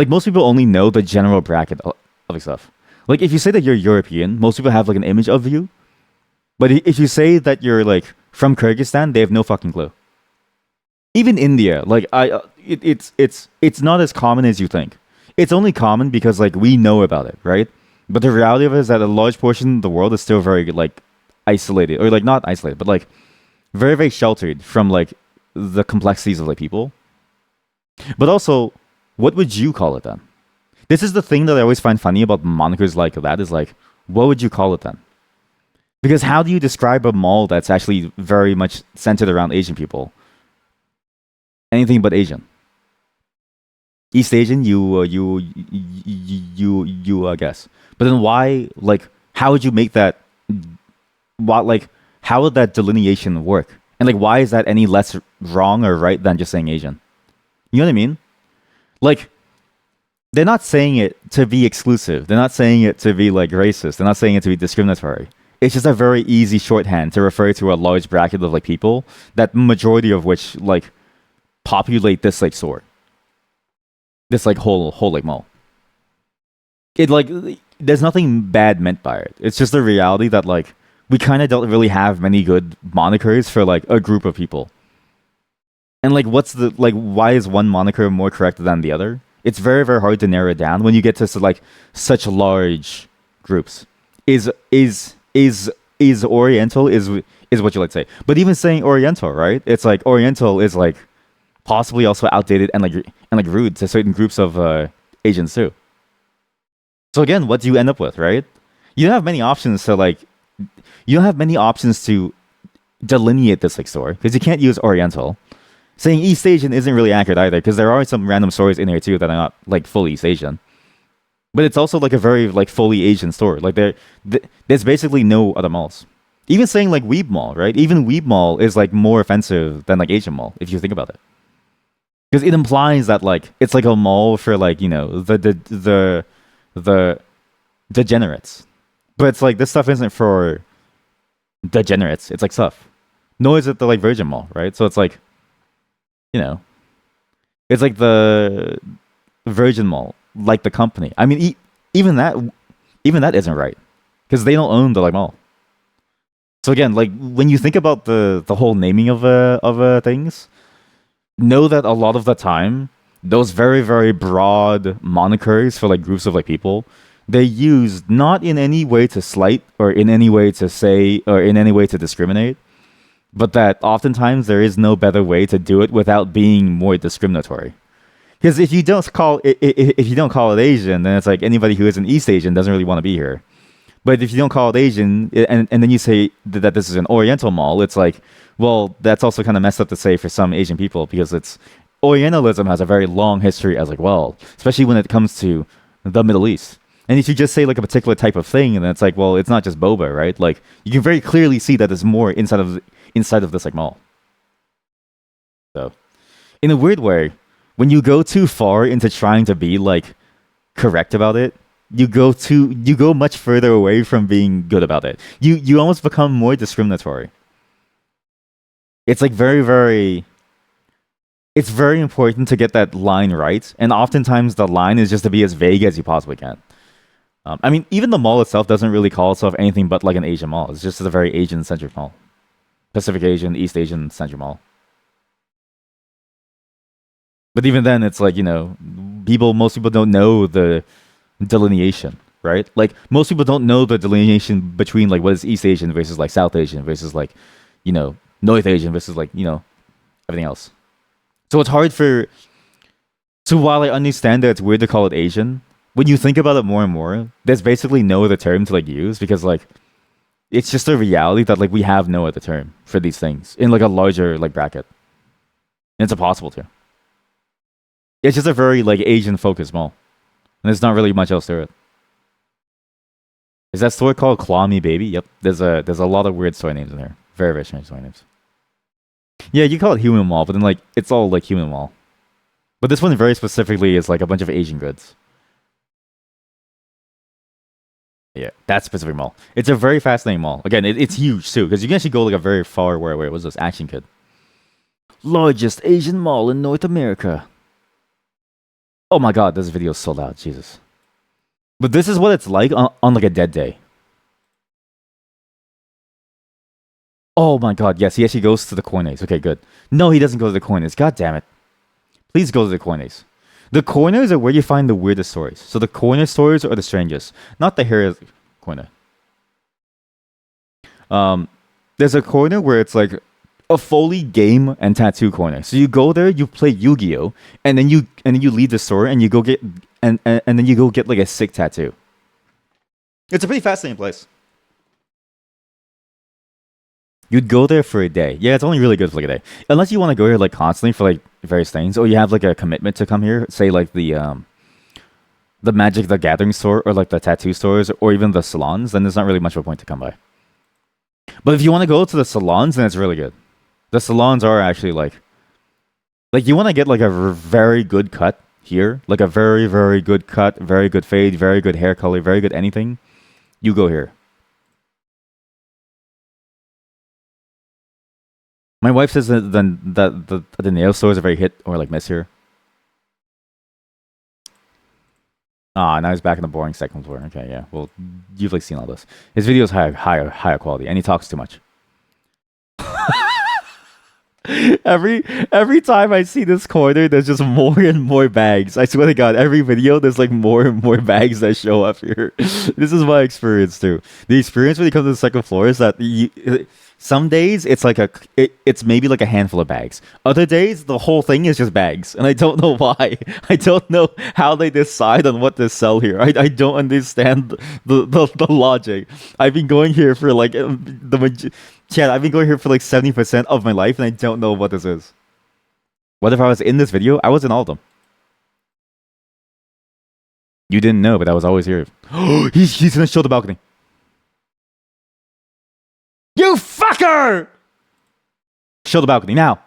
most people only know the general bracket of like stuff. Like if you say that you're European, most people have like an image of you. But if you say that you're like from Kyrgyzstan, they have no fucking clue. Even India, like it's not as common as you think. It's only common because like we know about it, right? But the reality of it is that a large portion of the world is still very like isolated, or like not isolated, but like very very sheltered from like the complexities of like people. But also, what would you call it then? This is the thing that I always find funny about monikers like that is like, what would you call it then? Because how do you describe a mall that's actually very much centered around Asian people? Anything but Asian. East Asian, you guess. But then why? Like, how would you make that? What like? How would that delineation work? And like, why is that any less wrong or right than just saying Asian? You know what I mean? Like, they're not saying it to be exclusive. They're not saying it to be like racist. They're not saying it to be discriminatory. It's just a very easy shorthand to refer to a large bracket of like people that majority of which like populate this like store. This like whole like mall. It like there's nothing bad meant by it. It's just the reality that like we kind of don't really have many good monikers for like a group of people. And like what's the like why is one moniker more correct than the other? It's very very hard to narrow it down when you get to like such large groups. Is Oriental is what you like to say. But even saying Oriental, right? It's like Oriental is like possibly also outdated and like rude to certain groups of Asians too. So again, what do you end up with, right? You don't have many options to like. You don't have many options to delineate this like store because you can't use Oriental. Saying East Asian isn't really accurate either because there are some random stores in here too that are not like fully East Asian. But it's also like a very like fully Asian store. Like there's basically no other malls. Even saying like Weeb Mall, right? Even Weeb Mall is like more offensive than like Asian Mall if you think about it. Because it implies that like it's like a mall for like, you know, the degenerates. But it's like this stuff isn't for degenerates. It's like stuff. Nor is it the like Virgin Mall, right? So it's like, you know, it's like the Virgin Mall, like the company. I mean, even that isn't right because they don't own the like mall. So again, like when you think about the whole naming of things, know that a lot of the time those very, very broad monikers for like groups of like people, they used not in any way to slight or in any way to say or in any way to discriminate, but that oftentimes there is no better way to do it without being more discriminatory. Because if you don't call it Asian, then it's like anybody who isn't East Asian doesn't really want to be here. But if you don't call it Asian, and then you say that this is an Oriental mall, it's like, well, that's also kind of messed up to say for some Asian people because it's Orientalism has a very long history as like well, especially when it comes to the Middle East. And if you just say like a particular type of thing, and then it's like, well, it's not just boba, right? Like you can very clearly see that there's more inside of this like mall. So, in a weird way, when you go too far into trying to be like correct about it, you go much further away from being good about it. You almost become more discriminatory. It's like it's very important to get that line right, and oftentimes the line is just to be as vague as you possibly can. I mean, even the mall itself doesn't really call itself anything but like an Asian mall. It's just a very Asian-centric mall. Pacific Asian, East Asian centric mall. But even then, it's like, most people don't know the delineation, right? Like, most people don't know the delineation between, like, what is East Asian versus, like, South Asian versus, like, North Asian versus, like, everything else. So it's hard for. So while I understand that it's weird to call it Asian, when you think about it more and more, there's basically no other term to, like, use because, like, it's just a reality that, like, we have no other term for these things in, like, a larger, like, bracket. And it's impossible to. It's just a very, like, Asian-focused mall. And there's not really much else to it. Is that store called Claw Me Baby? Yep. There's a lot of weird store names in there. Very, very strange store names. Yeah, you call it Human Mall, but then, like, it's all, like, Human Mall. But this one very specifically is, like, a bunch of Asian goods. Yeah, that specific mall. It's a very fascinating mall. Again, it's huge, too, because you can actually go, like, a very far where was this? Action Kid. Largest Asian mall in North America. Oh my god, this video is sold out. Jesus. But this is what it's like on like a dead day. Oh my god, yes, he actually goes to the corners. Okay, good. No, he doesn't go to the corners. God damn it. Please go to the corners. The corners are where you find the weirdest stories. So the corner stories are the strangest. Not the hair corner. There's a corner where it's like a fully game and tattoo corner. So you go there, you play Yu-Gi-Oh, and then you leave the store and you go get and then you go get like a sick tattoo. It's a pretty fascinating place. You'd go there for a day. Yeah, it's only really good for like a day. Unless you want to go here like constantly for like various things, or you have like a commitment to come here, say like the Magic the Gathering store or like the tattoo stores or even the salons, then there's not really much of a point to come by. But if you want to go to the salons, then it's really good. The salons are actually like you want to get like a very good cut here, like a very, very good cut, very good fade, very good hair color, very good anything, you go here. My wife says that the nail stores are very hit or like miss here. Ah, now he's back in the boring second floor. Okay, yeah. Well, you've like seen all this. His video is higher quality, and he talks too much. Every time I see this corner, there's just more and more bags. I swear to God, every video there's like more and more bags that show up here. This is my experience too. The experience when you come to the second floor is that some days it's like it's maybe like a handful of bags. Other days the whole thing is just bags, and I don't know why. I don't know how they decide on what to sell here. I don't understand the logic. I've been going here for like Chad, I've been going here for like 70% of my life, and I don't know what this is. What if I was in this video? I was in all of them. You didn't know, but I was always here. he's gonna show the balcony. You fucker! Show the balcony now.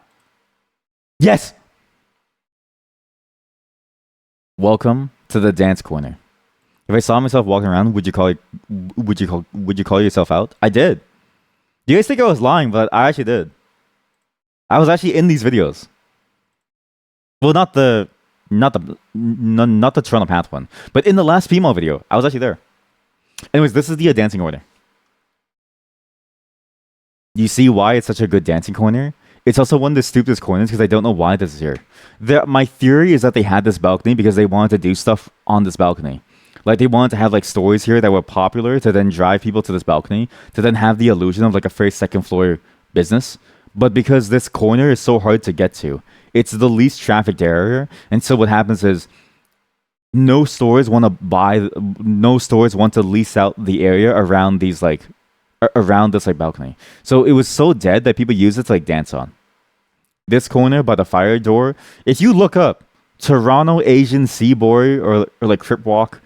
Yes. Welcome to the dance corner. If I saw myself walking around, would you call yourself out? I did. You guys think I was lying, but I actually did. I was actually in these videos. Well, not the Toronto Path one, but in the last female video, I was actually there. Anyways, this is the dancing corner. You see why it's such a good dancing corner? It's also one of the stupidest corners because I don't know why this is here. My theory is that they had this balcony because they wanted to do stuff on this balcony. Like they wanted to have like stories here that were popular to then drive people to this balcony to then have the illusion of like a first, second floor business. But because this corner is so hard to get to, it's the least trafficked area. And so what happens is no stores want to buy, no stores want to lease out the area around these like around this like balcony. So it was so dead that people use it to like dance on. This corner by the fire door. If you look up Toronto Asian Sea Boy or like Crip Walk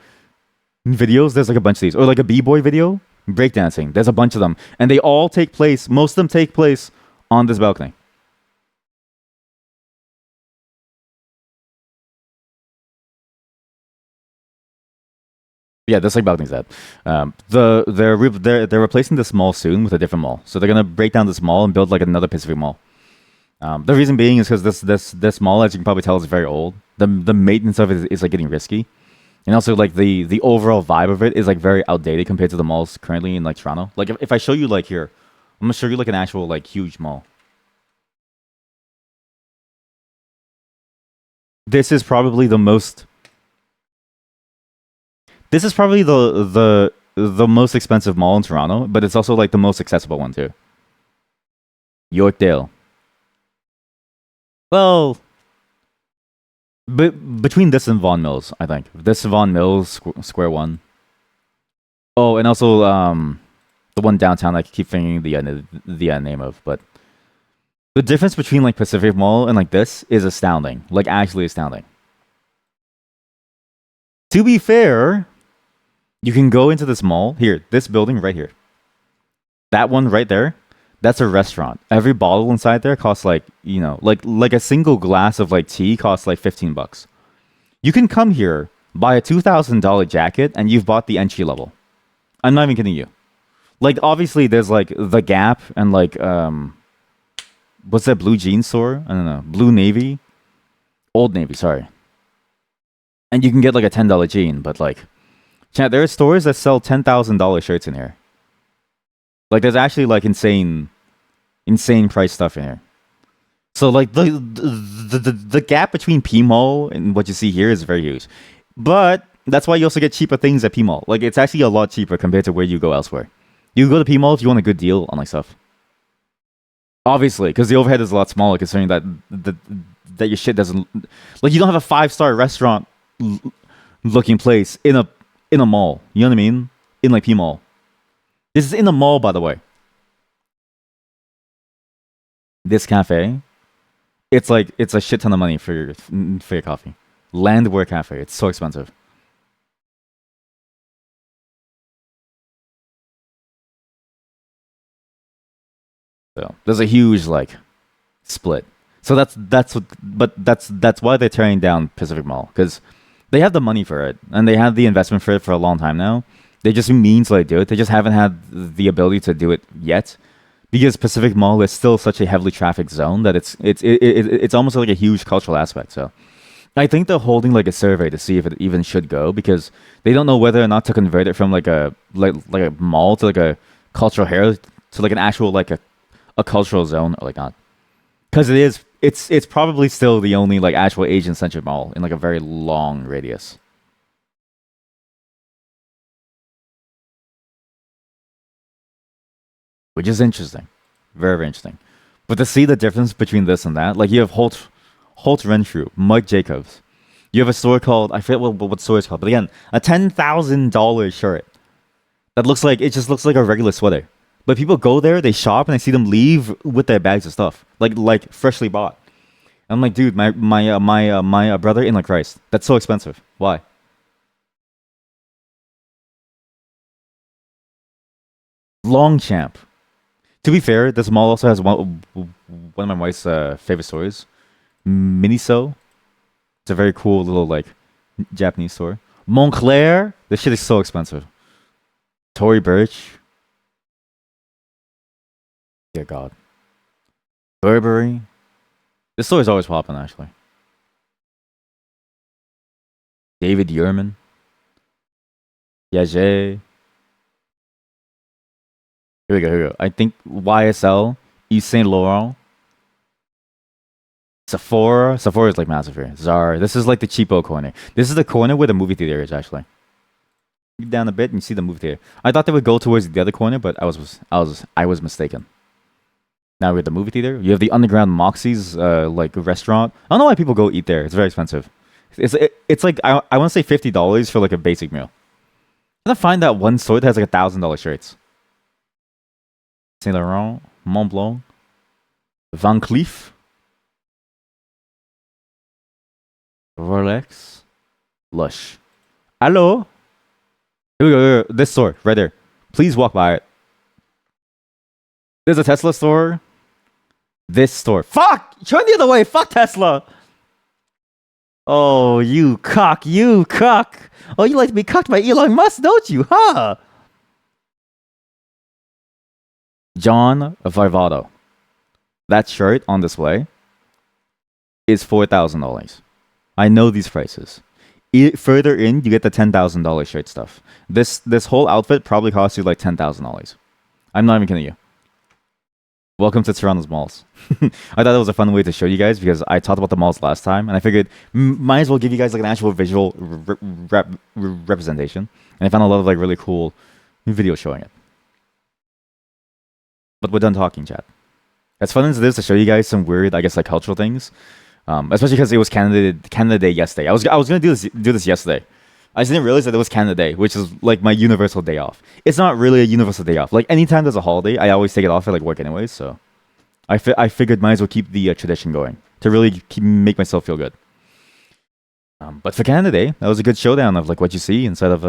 videos, there's like a bunch of these. Or like a B-boy video, breakdancing. There's a bunch of them. And they all take place, most of them take place on this balcony. Yeah, this like balcony's that. They're replacing this mall soon with a different mall. So they're gonna break down this mall and build like another Pacific Mall. The reason being is because this mall, as you can probably tell, is very old. The maintenance of it is like getting risky, and also like the overall vibe of it is like very outdated compared to the malls currently in like Toronto. Like if I show you like here, I'm gonna show you like an actual like huge mall. This is probably the most. This is probably the most expensive mall in Toronto, but it's also like the most accessible one too. Yorkdale. Well, between this and Vaughan Mills, I think this Vaughan Mills Square One. Oh, and also the one downtown I keep thinking the name of, but the difference between like Pacific Mall and like this is astounding, like actually astounding. To be fair, you can go into this mall here, this building right here, that one right there. That's a restaurant. Every bottle inside there costs like like a single glass of like tea costs like $15. You can come here, buy a $2,000 jacket, and you've bought the entry level. I'm not even kidding you. Like obviously there's like the Gap and like what's that blue jeans store? I don't know. Blue Navy? Old Navy, sorry. And you can get like a $10 jean, but like chat, there are stores that sell $10,000 shirts in here. Like there's actually like insane price stuff in here. So like the gap between P Mall and what you see here is very huge. But that's why you also get cheaper things at P Mall. Like it's actually a lot cheaper compared to where you go elsewhere. You go to P Mall if you want a good deal on like stuff. Obviously, because the overhead is a lot smaller, considering that your shit doesn't like you don't have a 5-star restaurant looking place in a mall. You know what I mean? In like P Mall. This is in a mall, by the way. This cafe, it's a shit ton of money for your coffee. Landwear Cafe. It's so expensive. So there's a huge like split. So that's what, but that's why they're tearing down Pacific Mall because they have the money for it and they have the investment for it for a long time now. They just mean to like do it. They just haven't had the ability to do it yet because Pacific Mall is still such a heavily trafficked zone that it's almost like a huge cultural aspect. So I think they're holding like a survey to see if it even should go because they don't know whether or not to convert it from like like a mall to like a cultural heritage to like an actual like a cultural zone or like not because it's probably still the only like actual Asian centric mall in like a very long radius, which is interesting, very interesting. But to see the difference between this and that, like you have Holt Renfrew, Mike Jacobs. You have a store called I forget what store it's called, but again, a $10,000 shirt that looks like it just looks like a regular sweater. But people go there, they shop, and I see them leave with their bags of stuff, like freshly bought. I'm like, dude, my brother in like Christ, that's so expensive. Why? Longchamp. To be fair, this mall also has one of my wife's favorite stores, Miniso. It's a very cool little like Japanese store. Montclair, this shit is so expensive. Tory Burch, dear God. Burberry. This store is always popping actually. David Yurman, Piaget. Here we go. I think YSL, Yves Saint Laurent. Sephora is like massive here. Zara. This is like the cheapo corner. This is the corner where the movie theater is actually. Down a bit and you see the movie theater. I thought they would go towards the other corner, but I was mistaken. Now we have the movie theater. You have the underground Moxie's like restaurant. I don't know why people go eat there. It's very expensive. It's like I want to say $50 for like a basic meal. I'm gonna find that one store that has like $1,000 shirts. Saint Laurent, Mont Blanc, Van Cleef, Rolex, Lush. Hello. Here we go. Here we go. This store right there. Please walk by it. There's a Tesla store. This store. Fuck! Turn the other way. Fuck Tesla. Oh, you cock. You cock. Oh, you like to be cucked by Elon Musk, don't you? Huh? John Varvado. That shirt on display is $4,000. I know these prices. Further in, you get the $10,000 shirt stuff. This whole outfit probably costs you like $10,000. I'm not even kidding you. Welcome to Toronto's malls. I thought that was a fun way to show you guys because I talked about the malls last time, and I figured might as well give you guys like an actual visual representation. And I found a lot of like really cool videos showing it. But we're done talking, chat. As fun as it is to show you guys some weird, I guess, like cultural things, especially because it was Canada Day yesterday. I was gonna do this yesterday. I just didn't realize that it was Canada Day, which is like my universal day off. It's not really a universal day off. Like anytime there's a holiday, I always take it off at like work anyways. So I figured might as well keep the tradition going to really make myself feel good. But for Canada Day, that was a good showdown of like what you see inside of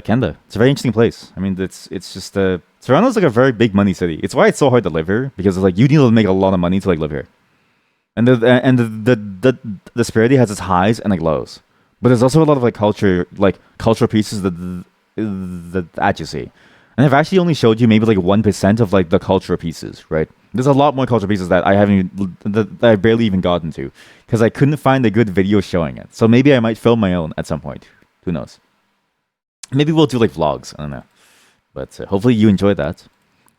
Canada. It's a very interesting place. I mean, it's just Toronto's like a very big money city. It's why it's so hard to live here because it's like you need to make a lot of money to like live here. And the disparity has its highs and like lows. But there's also a lot of like cultural pieces that you see. And I've actually only showed you maybe like 1% of like the cultural pieces, right? There's a lot more cultural pieces that that I barely even got into because I couldn't find a good video showing it. So maybe I might film my own at some point. Who knows? Maybe we'll do like vlogs. I don't know. But hopefully you enjoyed that.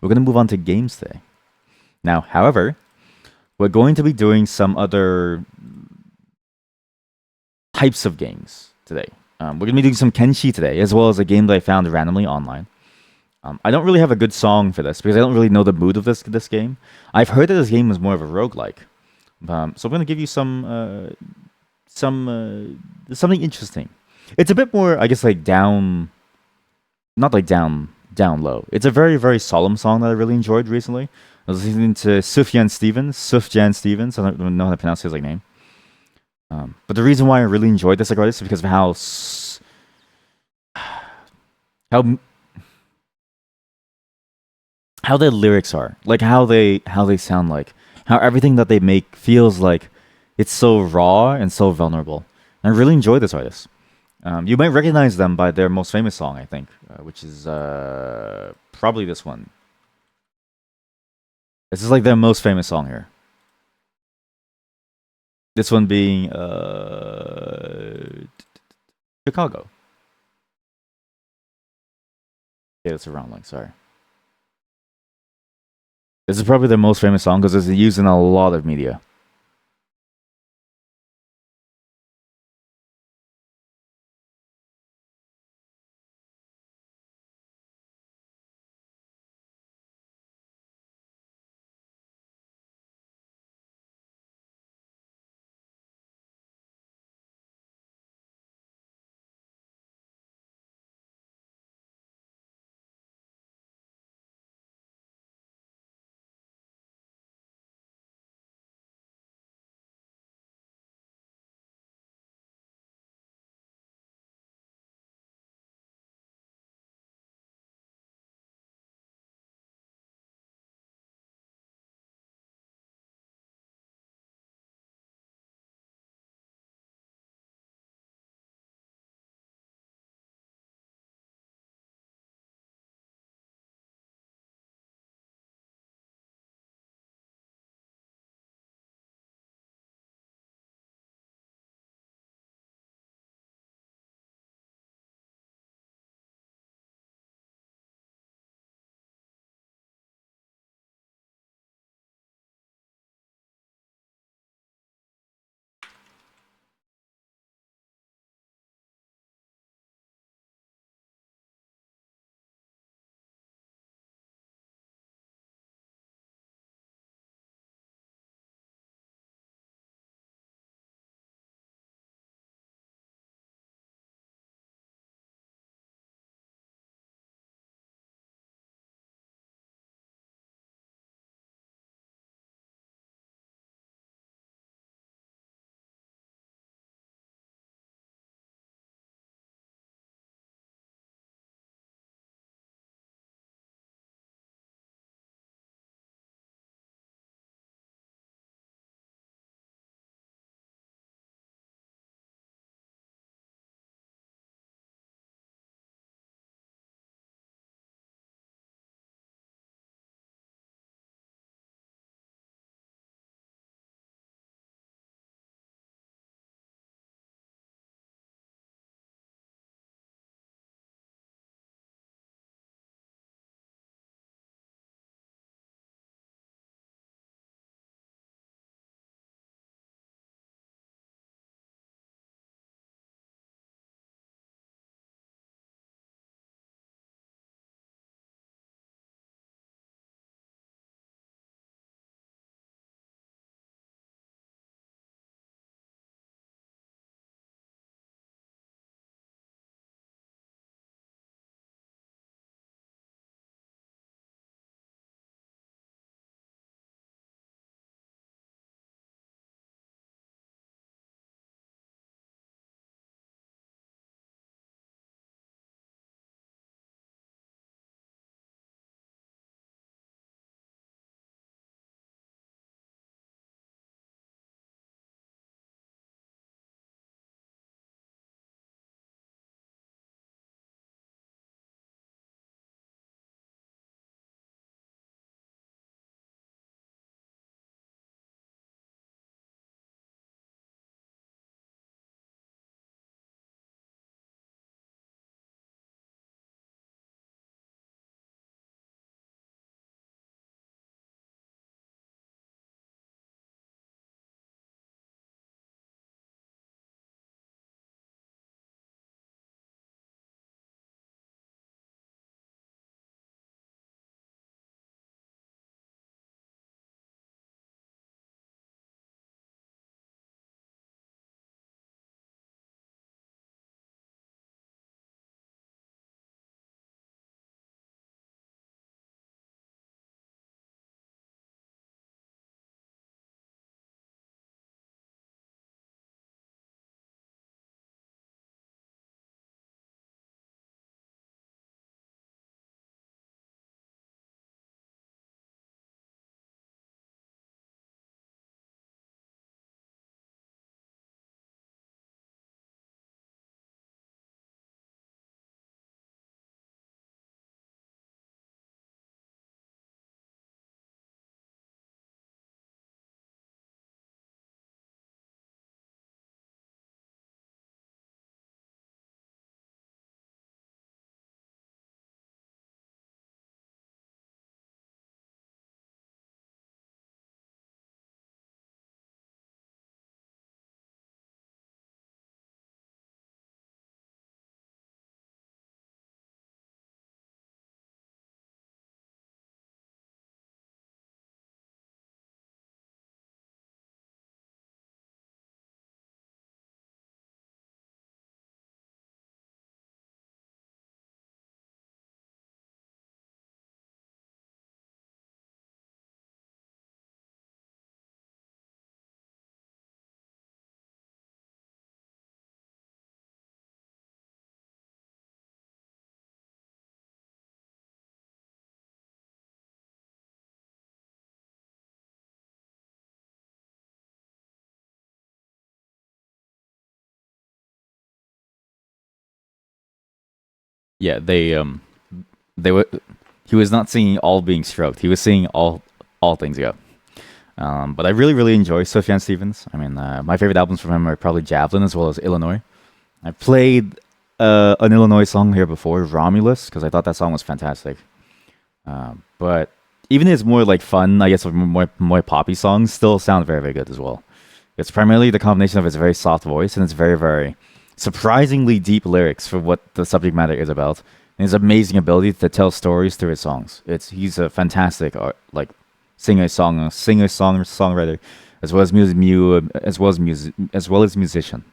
We're gonna move on to games today. Now, however, we're going to be doing some other types of games today. We're going to be doing some Kenshi today, as well as a game that I found randomly online. I don't really have a good song for this because I don't really know the mood of this game. I've heard that this game is more of a roguelike. So I'm going to give you something interesting. It's a bit more, I guess, like down, not like down low. It's a very, very solemn song that I really enjoyed recently. I was listening to Sufjan Stevens. I don't know how to pronounce his like name. But the reason why I really enjoyed this like artist is because of how their lyrics are, like how they sound, like how everything that they make feels like it's so raw and so vulnerable. And I really enjoy this artist. You might recognize them by their most famous song, I think, which is probably this one. This is like their most famous song here. This one being Chicago. Yeah, that's around like sorry. This is probably their most famous song because it's used in a lot of media. yeah, they were. He was not singing all being stroked. He was singing all things go. But I really really enjoy Sufjan Stevens. I mean, my favorite albums from him are probably Javelin as well as Illinois. I played an Illinois song here before, Romulus, because I thought that song was fantastic. But even his more like fun, I guess, more poppy songs still sound very very good as well. It's primarily the combination of his very soft voice and its very very surprisingly deep lyrics for what the subject matter is about, and his amazing ability to tell stories through his songs. He's a fantastic like songwriter, as well as musician.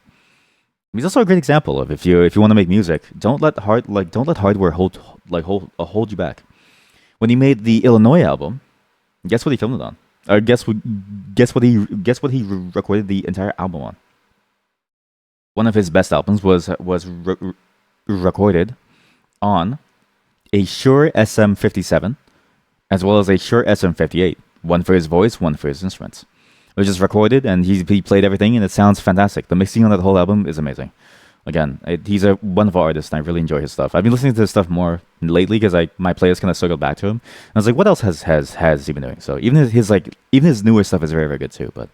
He's also a great example of if you want to make music, don't let hardware hold you back. When he made the Illinois album, guess what he filmed it on? Or guess what he recorded the entire album on? One of his best albums was recorded on a Shure SM57 as well as a Shure SM58. One for his voice, one for his instruments. It was just recorded, and he played everything, and it sounds fantastic. The mixing on that whole album is amazing. Again, he's a wonderful artist, and I really enjoy his stuff. I've been listening to his stuff more lately because my playlist kind of circled back to him. And I was like, what else has he been doing? So even his newer stuff is very very good too. But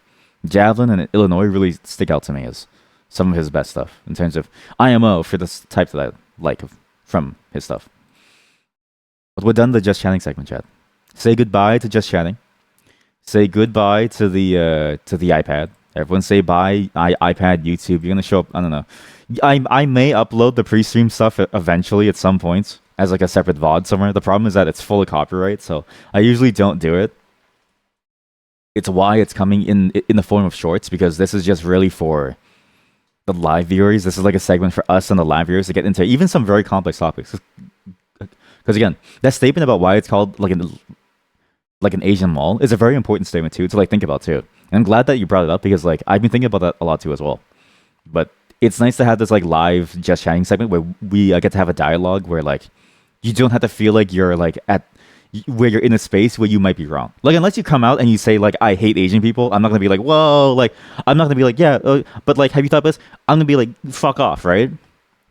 Javelin and Illinois really stick out to me as some of his best stuff in terms of IMO for the type that I like from his stuff. But we're done the Just Chatting segment, chat. Say goodbye to Just Chatting. Say goodbye to the iPad. Everyone say bye. iPad, YouTube. You're gonna show up. I don't know. I may upload the pre-stream stuff eventually at some point as like a separate VOD somewhere. The problem is that it's full of copyright, so I usually don't do it. It's why it's coming in the form of shorts, because this is just really for the live viewers. This is like a segment for us and the live viewers to get into even some very complex topics. Because again, that statement about why it's called like an Asian mall is a very important statement too to like think about too. And I'm glad that you brought it up because like I've been thinking about that a lot too as well. But it's nice to have this like live Just Chatting segment where we get to have a dialogue where like you don't have to feel like you're like at where you're in a space where you might be wrong. Like unless you come out and you say like I hate Asian people, I'm not gonna be like whoa, like I'm not gonna be like yeah, but like have you thought this? I'm gonna be like fuck off, right?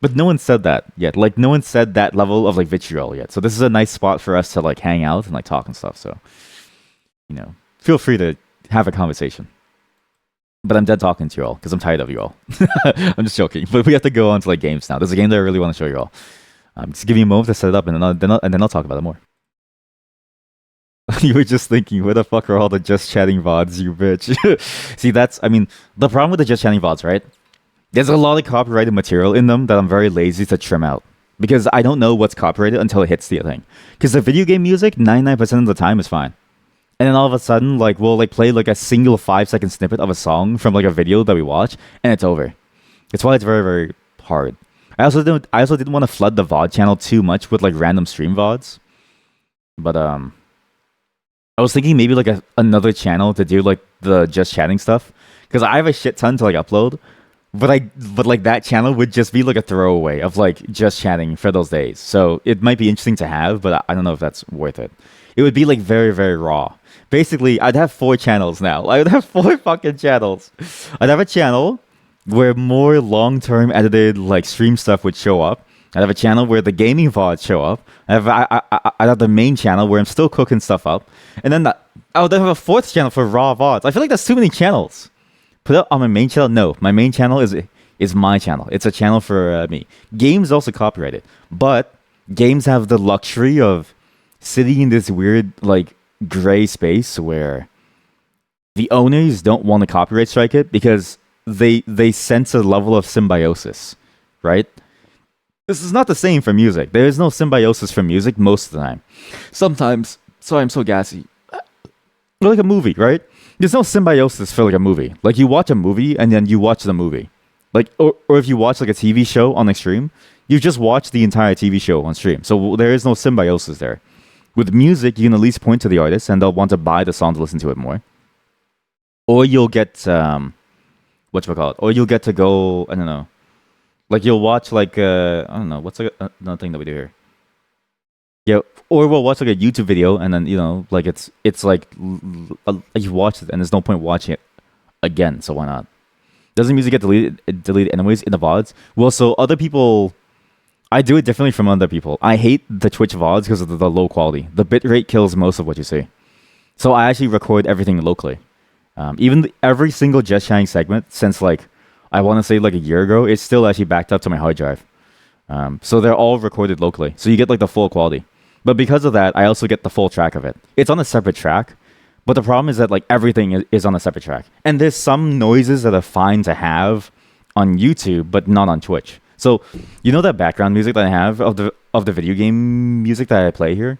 But no one said that yet. Like no one said that level of like vitriol yet. So this is a nice spot for us to like hang out and like talk and stuff. So feel free to have a conversation. But I'm dead talking to you all because I'm tired of you all. I'm just joking. But we have to go on to like games now. There's a game that I really want to show you all. Just give me a moment to set it up, and then I'll talk about it more. You were just thinking, where the fuck are all the Just Chatting VODs, you bitch? See, the problem with the Just Chatting VODs, right? There's a lot of copyrighted material in them that I'm very lazy to trim out. Because I don't know what's copyrighted until it hits the thing. Because the video game music, 99% of the time is fine. And then all of a sudden, like, we'll like play like a single 5-second snippet of a song from like a video that we watch, and it's over. It's why it's very, very hard. I also didn't want to flood the VOD channel too much with like random stream VODs. But I was thinking maybe like another channel to do like the Just Chatting stuff. Because I have a shit ton to like upload. But like that channel would just be like a throwaway of like Just Chatting for those days. So it might be interesting to have, but I don't know if that's worth it. It would be like very, very raw. Basically, I'd have 4 channels now. I would have 4 fucking channels. I'd have a channel where more long-term edited like stream stuff would show up. I'd have a channel where the gaming VODs show up. I'd have the main channel where I'm still cooking stuff up. And then I would have a 4th channel for raw VODs. I feel like that's too many channels. Put it on my main channel? No, my main channel is my channel. It's a channel for me. Games also copyrighted, but games have the luxury of sitting in this weird like gray space where the owners don't want to copyright strike it because they sense a level of symbiosis, right? This is not the same for music. There is no symbiosis for music most of the time. Sometimes, sorry, I'm so gassy. Like a movie, right? There's no symbiosis for like a movie. Like you watch a movie and then you watch the movie. Like or if you watch like a TV show on like stream, you just watch the entire TV show on stream. So there is no symbiosis there. With music, you can at least point to the artist and they'll want to buy the song to listen to it more. Or you'll get whatchamacallit? Or you'll get to go, I don't know. Like you'll watch like I don't know, what's like another thing that we do here? Yeah, or we'll watch like a YouTube video and then like it's like you watch it and there's no point watching it again. So why not? Doesn't music get deleted anyways in the VODs? Well, so other people I do it differently from other people. I hate the Twitch VODs because of the low quality. The bitrate kills most of what you see. So I actually record everything locally. Every single Just Chatting segment since like I want to say like a year ago, it's still actually backed up to my hard drive. So they're all recorded locally. So you get like the full quality. But because of that, I also get the full track of it. It's on a separate track. But the problem is that like everything is on a separate track. And there's some noises that are fine to have on YouTube, but not on Twitch. So you know that background music that I have of the video game music that I play here?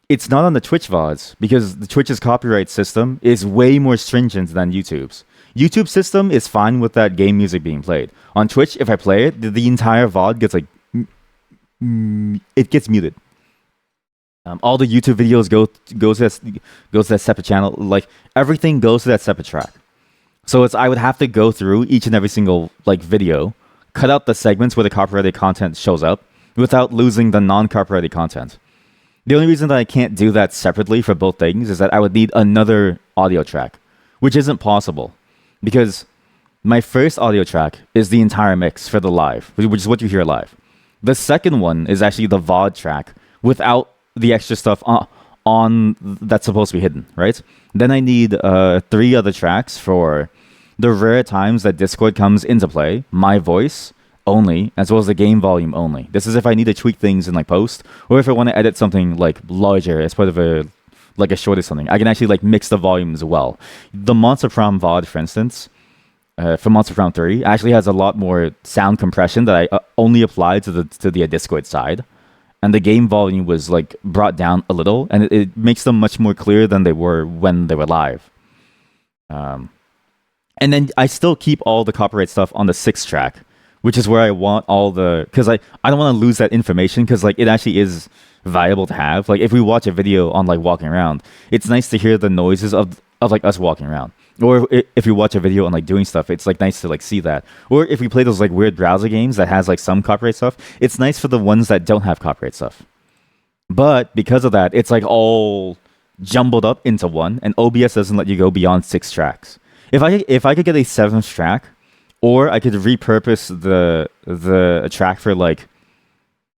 It's not on the Twitch VODs because the Twitch's copyright system is way more stringent than YouTube's. YouTube system is fine with that game music being played. On Twitch, if I play it, the entire VOD gets like it gets muted. All the YouTube videos goes to that separate channel. Like everything goes to that separate track. So I would have to go through each and every single like video, cut out the segments where the copyrighted content shows up without losing the non-copyrighted content. The only reason that I can't do that separately for both things is that I would need another audio track, which isn't possible because my first audio track is the entire mix for the live, which is what you hear live. The second one is actually the VOD track without the extra stuff on that's supposed to be hidden, right? Then I need 3 other tracks for the rare times that Discord comes into play, my voice only, as well as the game volume only. This is if I need to tweak things in like post, or if I want to edit something like larger as part of a short or something. I can actually like mix the volume as well. The Monster Prom VOD, for instance, for Monster Prom 3, actually has a lot more sound compression that I only applied to the Discord side. And the game volume was like brought down a little, and it makes them much more clear than they were when they were live. And then I still keep all the copyright stuff on the 6th track, which is where I want all the, because I don't want to lose that information because like it actually is valuable to have. Like if we watch a video on like walking around, it's nice to hear the noises of like us walking around. Or if you watch a video on like doing stuff, it's like nice to like see that. Or if we play those like weird browser games that has like some copyright stuff, it's nice for the ones that don't have copyright stuff. But because of that, it's like all jumbled up into one, and OBS doesn't let you go beyond 6 tracks. If I could get a 7th track, or I could repurpose the track for like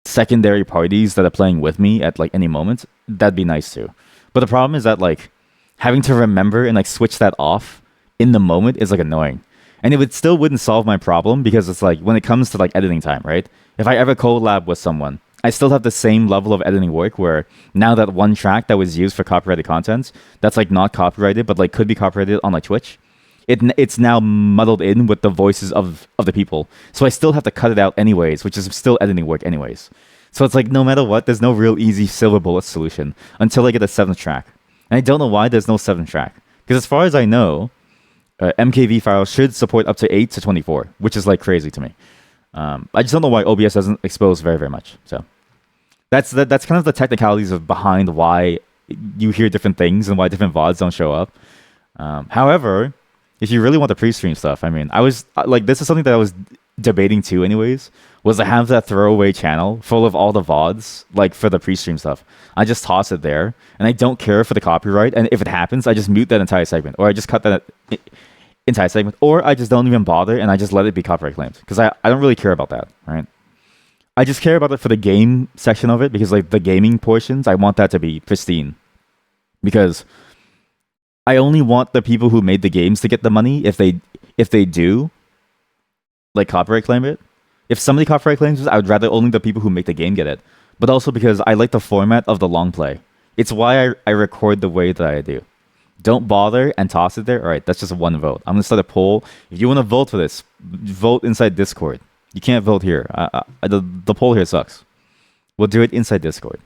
secondary parties that are playing with me at like any moment, that'd be nice too. But the problem is that like having to remember and like switch that off in the moment is like annoying. And it still wouldn't solve my problem because it's like when it comes to like editing time, right? If I ever collab with someone, I still have the same level of editing work where now that one track that was used for copyrighted content that's like not copyrighted but like could be copyrighted on like Twitch, it's now muddled in with the voices of the people. So I still have to cut it out anyways, which is still editing work anyways. So it's like no matter what, there's no real easy silver bullet solution until I get a 7th track. And I don't know why there's no 7th track. Because as far as I know, MKV files should support up to 8 to 24, which is like crazy to me. I just don't know why OBS doesn't expose very, very much. So that's kind of the technicalities of behind why you hear different things and why different VODs don't show up. However, if you really want the pre-stream stuff, I mean, I was like, this is something that I was debating too anyways, was to have that throwaway channel full of all the VODs, like for the pre-stream stuff. I just toss it there, and I don't care for the copyright, and if it happens, I just mute that entire segment, or I just cut that entire segment, or I just don't even bother, and I just let it be copyright claimed, because I don't really care about that, right? I just care about it for the game section of it, because like the gaming portions, I want that to be pristine, because I only want the people who made the games to get the money if they do like copyright claim it. If somebody copyright claims it, I would rather only the people who make the game get it. But also because I like the format of the long play. It's why I record the way that I do. Don't bother and toss it there. All right, that's just one vote. I'm going to start a poll. If you want to vote for this, vote inside Discord. You can't vote here. The poll here sucks. We'll do it inside Discord.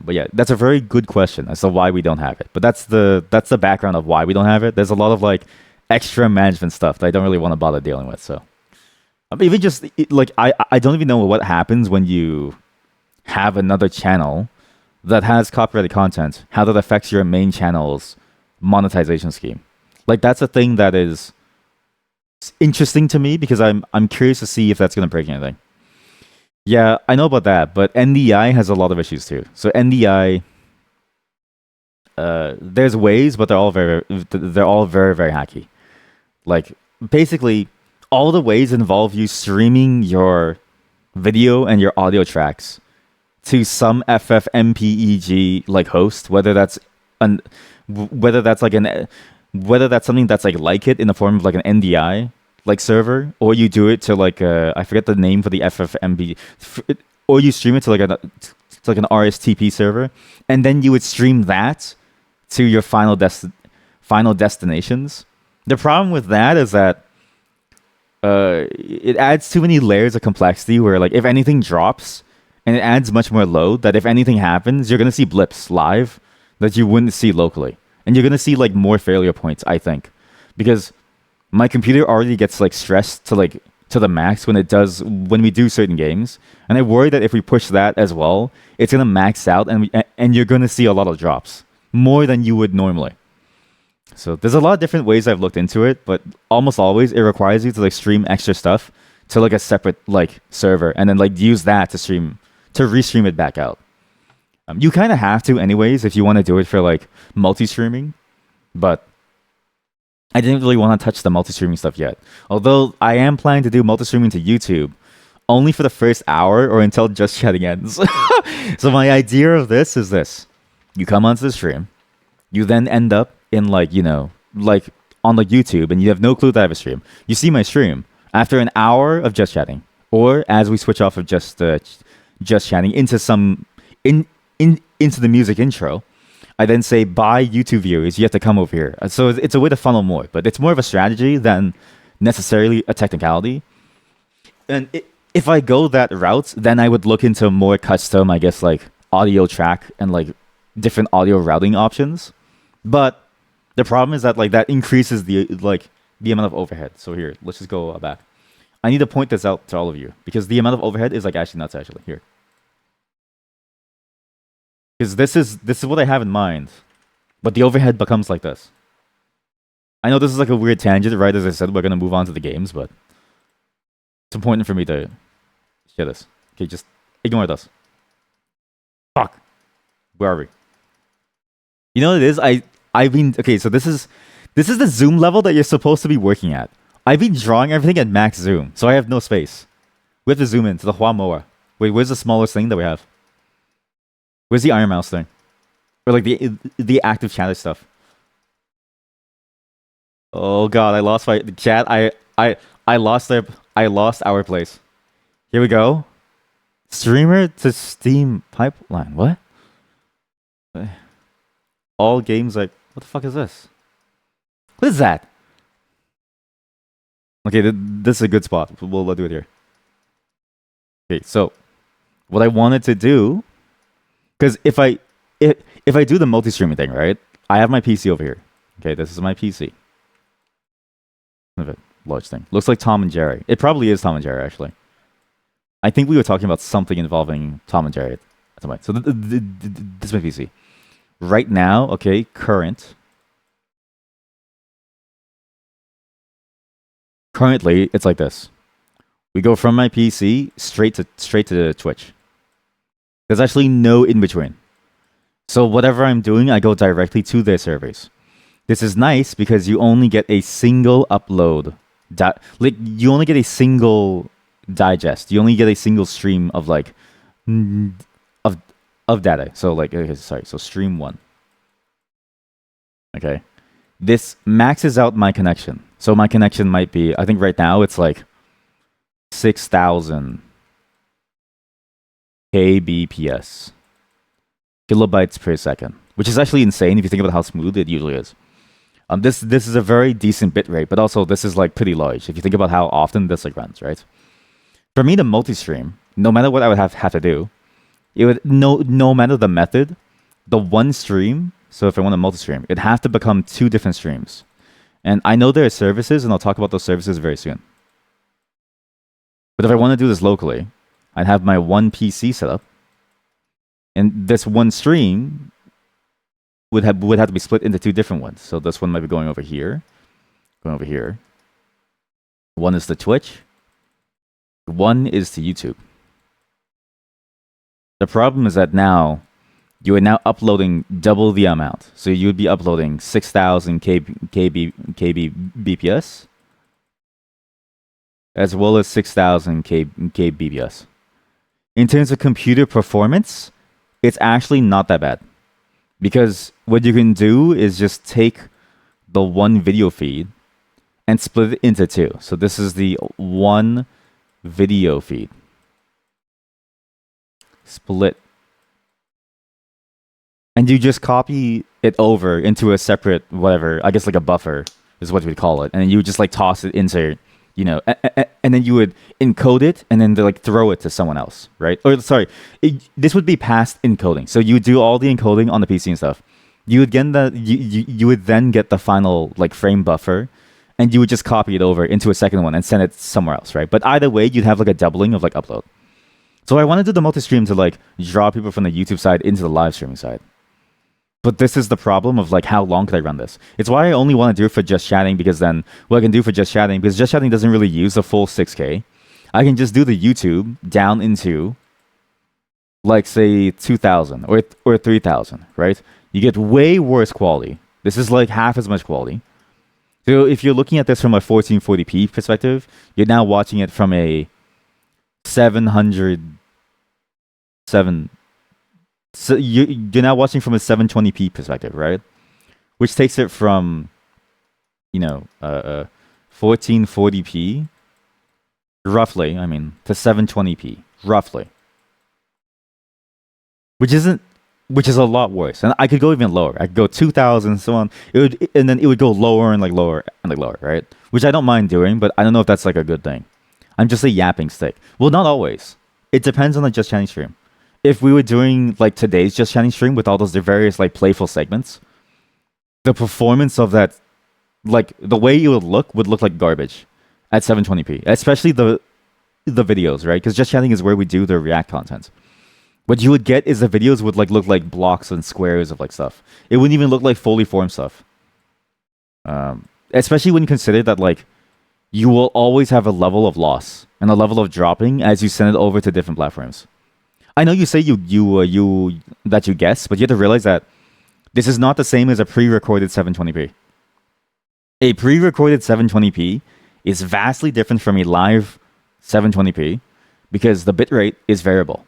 But yeah, that's a very good question as to why we don't have it. But that's the background of why we don't have it. There's a lot of like extra management stuff that I don't really want to bother dealing with. So even just like I don't even know what happens when you have another channel that has copyrighted content, how that affects your main channel's monetization scheme. Like that's a thing that is interesting to me because I'm curious to see if that's going to break anything. Yeah, I know about that, but NDI has a lot of issues too. So NDI, there's ways, but they're all very, very hacky. Like basically, all the ways involve you streaming your video and your audio tracks to some FFmpeg like host, an whether that's like an whether that's something that's like it in the form of like an NDI like server, or you do it to like I forget the name for the FFmpeg, or you stream it to like an RSTP server, and then you would stream that to your final destinations. The problem with that is that it adds too many layers of complexity where like if anything drops, and it adds much more load, that if anything happens, you're gonna see blips live that you wouldn't see locally, and you're gonna see like more failure points, I think, because my computer already gets like stressed to the max when we do certain games, and I worry that if we push that as well, it's gonna max out, and you're gonna see a lot of drops, more than you would normally. So there's a lot of different ways I've looked into it, but almost always it requires you to like stream extra stuff to like a separate like server, and then like use that to restream it back out. You kind of have to anyways if you want to do it for like multi-streaming, but I didn't really want to touch the multi-streaming stuff yet. Although I am planning to do multi-streaming to YouTube only for the first hour or until Just Chatting ends. So my idea of this is this. You come onto the stream, you then end up in like on the YouTube, and you have no clue that I have a stream. You see my stream after an hour of Just Chatting, or as we switch off of Just Chatting into into the music intro, I then say, bye YouTube viewers, you have to come over here. So it's a way to funnel more, but it's more of a strategy than necessarily a technicality. And if I go that route, then I would look into more custom, I guess, like audio track and like different audio routing options. But the problem is that like that increases the amount of overhead. So here, let's just go back. I need to point this out to all of you because the amount of overhead is like actually nuts actually here. Because this is what I have in mind, but the overhead becomes like this. I know this is like a weird tangent, right? As I said, we're gonna move on to the games, but it's important for me to share this. Okay, just ignore this. Fuck. Where are we? You know what it is? I've been okay. So this is the zoom level that you're supposed to be working at. I've been drawing everything at max zoom, so I have no space. We have to zoom in to the Hua Moa. Wait, where's the smallest thing that we have? Where's the Iron Mouse thing? Or like the active chatter stuff? Oh god, I lost my chat. I lost our place. Here we go. Streamer to Steam pipeline. What? All games like what the fuck is this? What is that? Okay, this is a good spot. We'll do it here. Okay, so what I wanted to do, because if I do the multi-streaming thing, right? I have my PC over here. Okay, this is my PC. Look at it, large thing. Looks like Tom and Jerry. It probably is Tom and Jerry, actually. I think we were talking about something involving Tom and Jerry. So this is my PC. Right now, okay, currently, it's like this. We go from my PC straight to Twitch. There's actually no in between. So whatever I'm doing, I go directly to their servers. This is nice because you only get a single upload. You only get a single digest. You only get a single stream of like of data. So like, okay, sorry. So stream 1. Okay, this maxes out my connection. So my connection might be, I think right now it's like 6,000 kbps, kilobytes per second, which is actually insane if you think about how smooth it usually is. This is a very decent bit rate, but also this is like pretty large if you think about how often this like runs, right? For me to multi-stream, no matter what I would have to do, it would no matter the method, the one stream. So if I want to multi-stream, it'd have to become 2 different streams. And I know there are services, and I'll talk about those services very soon. But if I want to do this locally, I'd have my one PC set up, and this one stream would have to be split into 2 different ones. So this one might be going over here, going over here. One is to Twitch. One is to YouTube. The problem is that now you are now uploading double the amount. So you would be uploading 6,000 kbps as well as 6,000 kbps. In terms of computer performance, it's actually not that bad. Because what you can do is just take the one video feed and split it into two. So this is the one video feed. Split. And you just copy it over into a separate whatever, I guess like a buffer is what we'd call it. And then you would just like toss it into, and then you would encode it and then like throw it to someone else, right? Or sorry, this would be past encoding. So you would do all the encoding on the PC and stuff. You would get you would then get the final like frame buffer, and you would just copy it over into a second one and send it somewhere else, right? But either way, you'd have like a doubling of like upload. So I want to do the multi-stream to like draw people from the YouTube side into the live streaming side. But this is the problem of like how long could I run this? It's why I only want to do it for just chatting, because then what I can do for just chatting, because just chatting doesn't really use the full 6K. I can just do the YouTube down into like say 2000 or 3000, right? You get way worse quality. This is like half as much quality. So if you're looking at this from a 1440p perspective, you're now watching it from a 707. So you're now watching from a 720p perspective, right? Which takes it from, 1440p, roughly, I mean, to 720p, roughly. Which is a lot worse. And I could go even lower. I could go 2000, so on. And then it would go lower and like lower and like lower, right? Which I don't mind doing, but I don't know if that's like a good thing. I'm just a yapping stick. Well, not always. It depends on the Just Chatting stream. If we were doing like today's Just Chatting stream with all those various like playful segments, the performance of that, like the way it would look like garbage at 720p, especially the videos, right? Because Just Chatting is where we do the React content. What you would get is the videos would like look like blocks and squares of like stuff. It wouldn't even look like fully formed stuff. Especially when you consider that like you will always have a level of loss and a level of dropping as you send it over to different platforms. I know you say you that you guess, but you have to realize that this is not the same as a pre-recorded 720p. A pre-recorded 720p is vastly different from a live 720p because the bitrate is variable.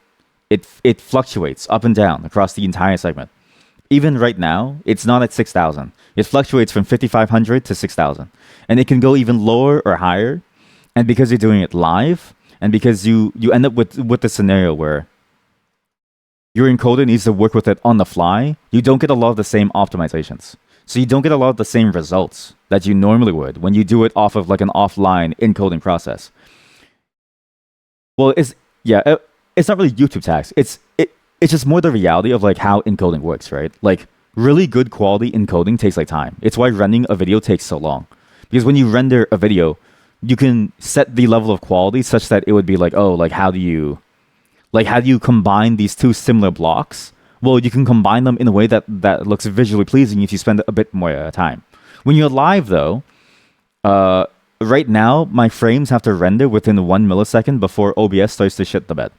It fluctuates up and down across the entire segment. Even right now, it's not at 6,000. It fluctuates from 5,500 to 6,000. And it can go even lower or higher. And because you're doing it live, and because you end up with the scenario where your encoder needs to work with it on the fly, you don't get a lot of the same optimizations. So you don't get a lot of the same results that you normally would when you do it off of like an offline encoding process. Well, it's not really YouTube tax. It's just more the reality of like how encoding works, right? Like really good quality encoding takes like time. It's why rendering a video takes so long. Because when you render a video, you can set the level of quality such that it would be like, oh, like how do you combine these two similar blocks? Well, you can combine them in a way that looks visually pleasing if you spend a bit more time. When you're live, though, right now, my frames have to render within 1 millisecond before OBS starts to shit the bed.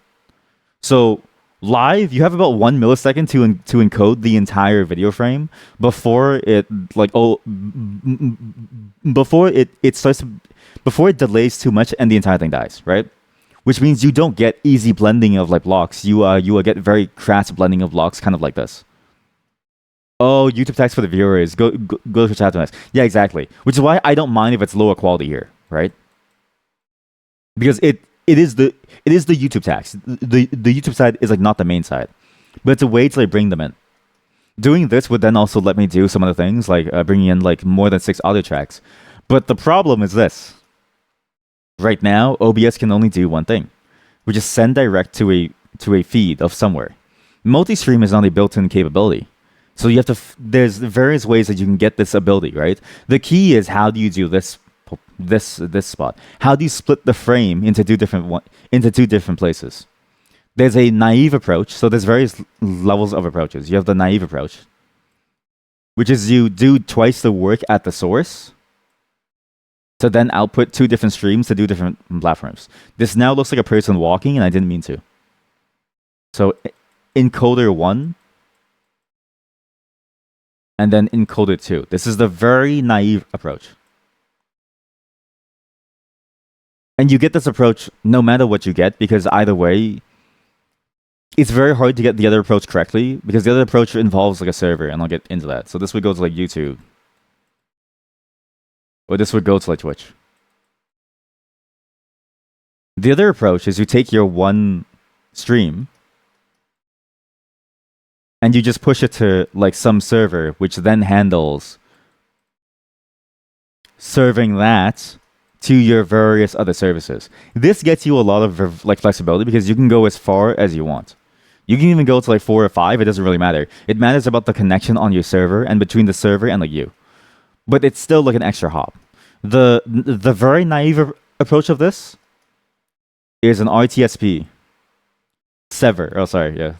So live, you have about 1 millisecond to encode the entire video frame before it before it delays too much and the entire thing dies, right? Which means you don't get easy blending of like blocks. You will get very crass blending of blocks, kind of like this. Oh, YouTube tax for the viewers. Go to chat to us. Yeah, exactly. Which is why I don't mind if it's lower quality here, right? Because it is the YouTube tax. The YouTube side is like not the main side, but it's a way to like bring them in. Doing this would then also let me do some other things like bringing in like more than 6 audio tracks. But the problem is this. Right now, OBS can only do one thing, which is send direct to a feed of somewhere. Multistream is not a built-in capability, so you have to. There's various ways that you can get this ability, right? The key is how do you do this spot? How do you split the frame into two different places? There's a naive approach, so there's various levels of approaches. You have the naive approach, which is you do twice the work at the source to then output 2 different streams to do different platforms. This now looks like a person walking, and I didn't mean to. So encoder 1, and then encoder 2. This is the very naive approach. And you get this approach no matter what you get, because either way, it's very hard to get the other approach correctly because the other approach involves like a server, and I'll get into that. So this would go to like YouTube, or this would go to like Twitch. The other approach is you take your one stream and you just push it to like some server, which then handles serving that to your various other services. This gets you a lot of like flexibility because you can go as far as you want. You can even go to like 4 or 5. It doesn't really matter. It matters about the connection on your server and between the server and like you. But it's still like an extra hop. The very naive approach of this is an RTSP server. Oh, sorry, yeah.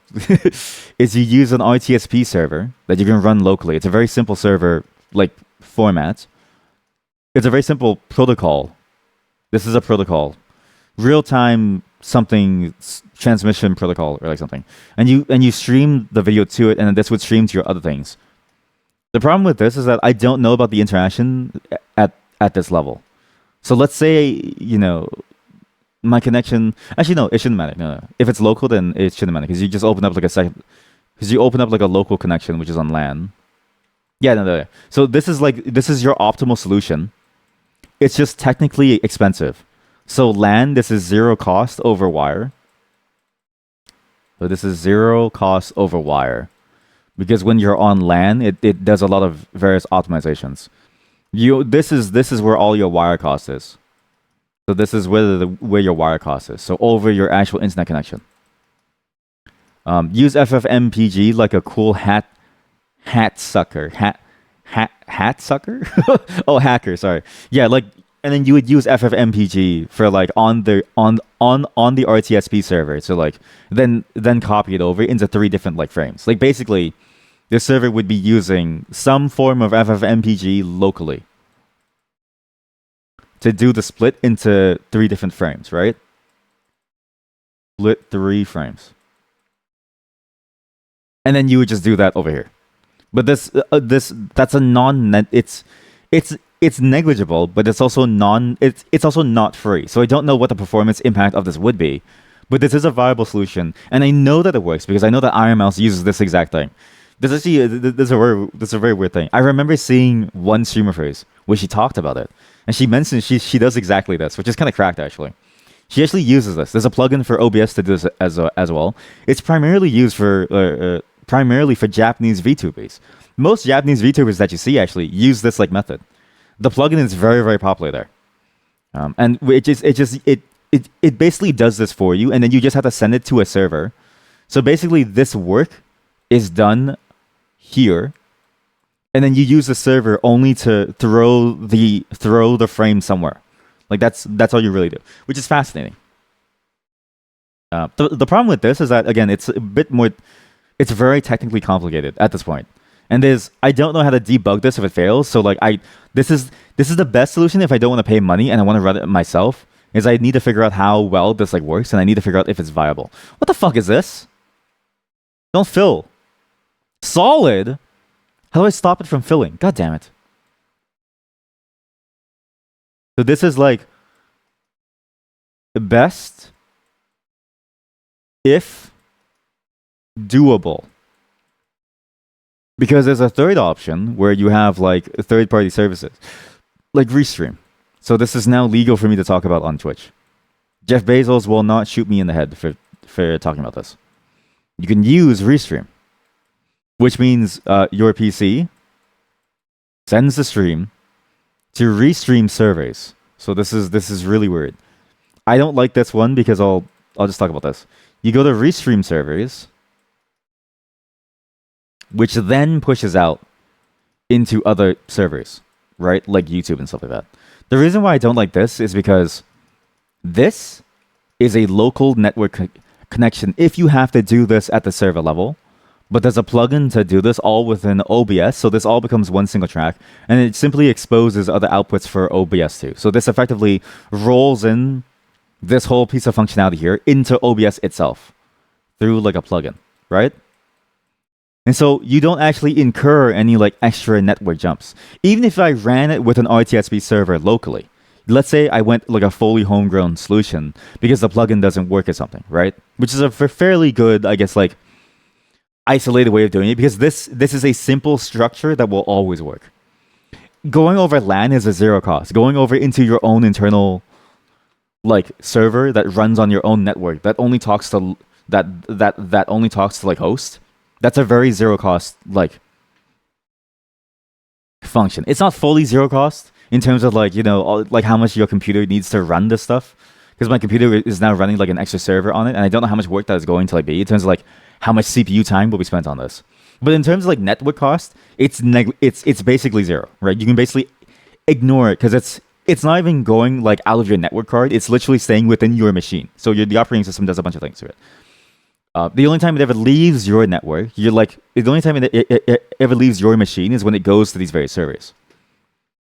Is you use an RTSP server that you can run locally. It's a very simple server like format. It's a very simple protocol. This is a protocol, real-time something transmission protocol or like something, and you stream the video to it, and then this would stream to your other things. The problem with this is that I don't know about the interaction at this level. So let's say my connection. Actually, no, it shouldn't matter. No. If it's local, then it shouldn't matter because you just open up like a second. Because you open up like a local connection, which is on LAN. Yeah, no. So this is your optimal solution. It's just technically expensive. So LAN, this is zero cost over wire. So this is zero cost over wire. Because when you're on LAN, it does a lot of various optimizations. This is where all your wire cost is. So this is where your wire cost is. So over your actual internet connection. Use FFmpeg like a cool hat sucker. Hat sucker? Oh, hacker, sorry. Yeah, like, and then you would use FFmpeg for like on the RTSP server. So like then copy it over into 3 different like frames. Like basically the server would be using some form of FFmpeg locally to do the split into 3 different frames, right? Split 3 frames. And then you would just do that over here. But that's a non-net. It's negligible, but it's also not free. So I don't know what the performance impact of this would be, but this is a viable solution, and I know that it works because I know that Iron Mouse uses this exact thing. This is a very weird thing. I remember seeing one stream of hers where she talked about it, and she mentioned she does exactly this, which is kind of cracked actually. She actually uses this. There's a plugin for OBS to do this as well. It's primarily used for Japanese VTubers. Most Japanese VTubers that you see actually use this like method. The plugin is very, very popular there, and it basically does this for you, and then you just have to send it to a server. So basically, this work is done here, and then you use the server only to throw the frame somewhere. Like that's all you really do, which is fascinating. The problem with this is that again, it's a bit more. It's very technically complicated at this point. And I don't know how to debug this if it fails. So like this is the best solution if I don't want to pay money and I want to run it myself. Is I need to figure out how well this like works, and I need to figure out if it's viable. What the fuck is this? Don't fill. Solid? How do I stop it from filling? God damn it. So this is like the best if doable. Because there's a third option where you have like third-party services, like Restream. So this is now legal for me to talk about on Twitch. Jeff Bezos will not shoot me in the head for talking about this. You can use Restream, which means your PC sends the stream to Restream servers. So this is really weird. I don't like this one because I'll just talk about this. You go to Restream servers, which then pushes out into other servers, right? Like YouTube and stuff like that. The reason why I don't like this is because this is a local network connection if you have to do this at the server level. But there's a plugin to do this all within OBS, so this all becomes one single track, and it simply exposes other outputs for OBS too. So this effectively rolls in this whole piece of functionality here into OBS itself through like a plugin, right? And so you don't actually incur any like extra network jumps. Even if I ran it with an RTSP server locally, let's say I went like a fully homegrown solution because the plugin doesn't work or something, right? Which is a fairly good, I guess, like isolated way of doing it because this is a simple structure that will always work. Going over LAN is a zero cost. Going over into your own internal like server that runs on your own network that only talks to that only talks to like host. That's a very zero cost like function. It's not fully zero cost in terms of like like how much your computer needs to run this stuff because my computer is now running like an extra server on it and I don't know how much work that is going to like be in terms of like how much CPU time will be spent on this. But in terms of like network cost, it's basically zero, right? You can basically ignore it because it's not even going like out of your network card. It's literally staying within your machine. So the operating system does a bunch of things to it. The only time it ever leaves your network, the only time it ever leaves your machine is when it goes to these various servers.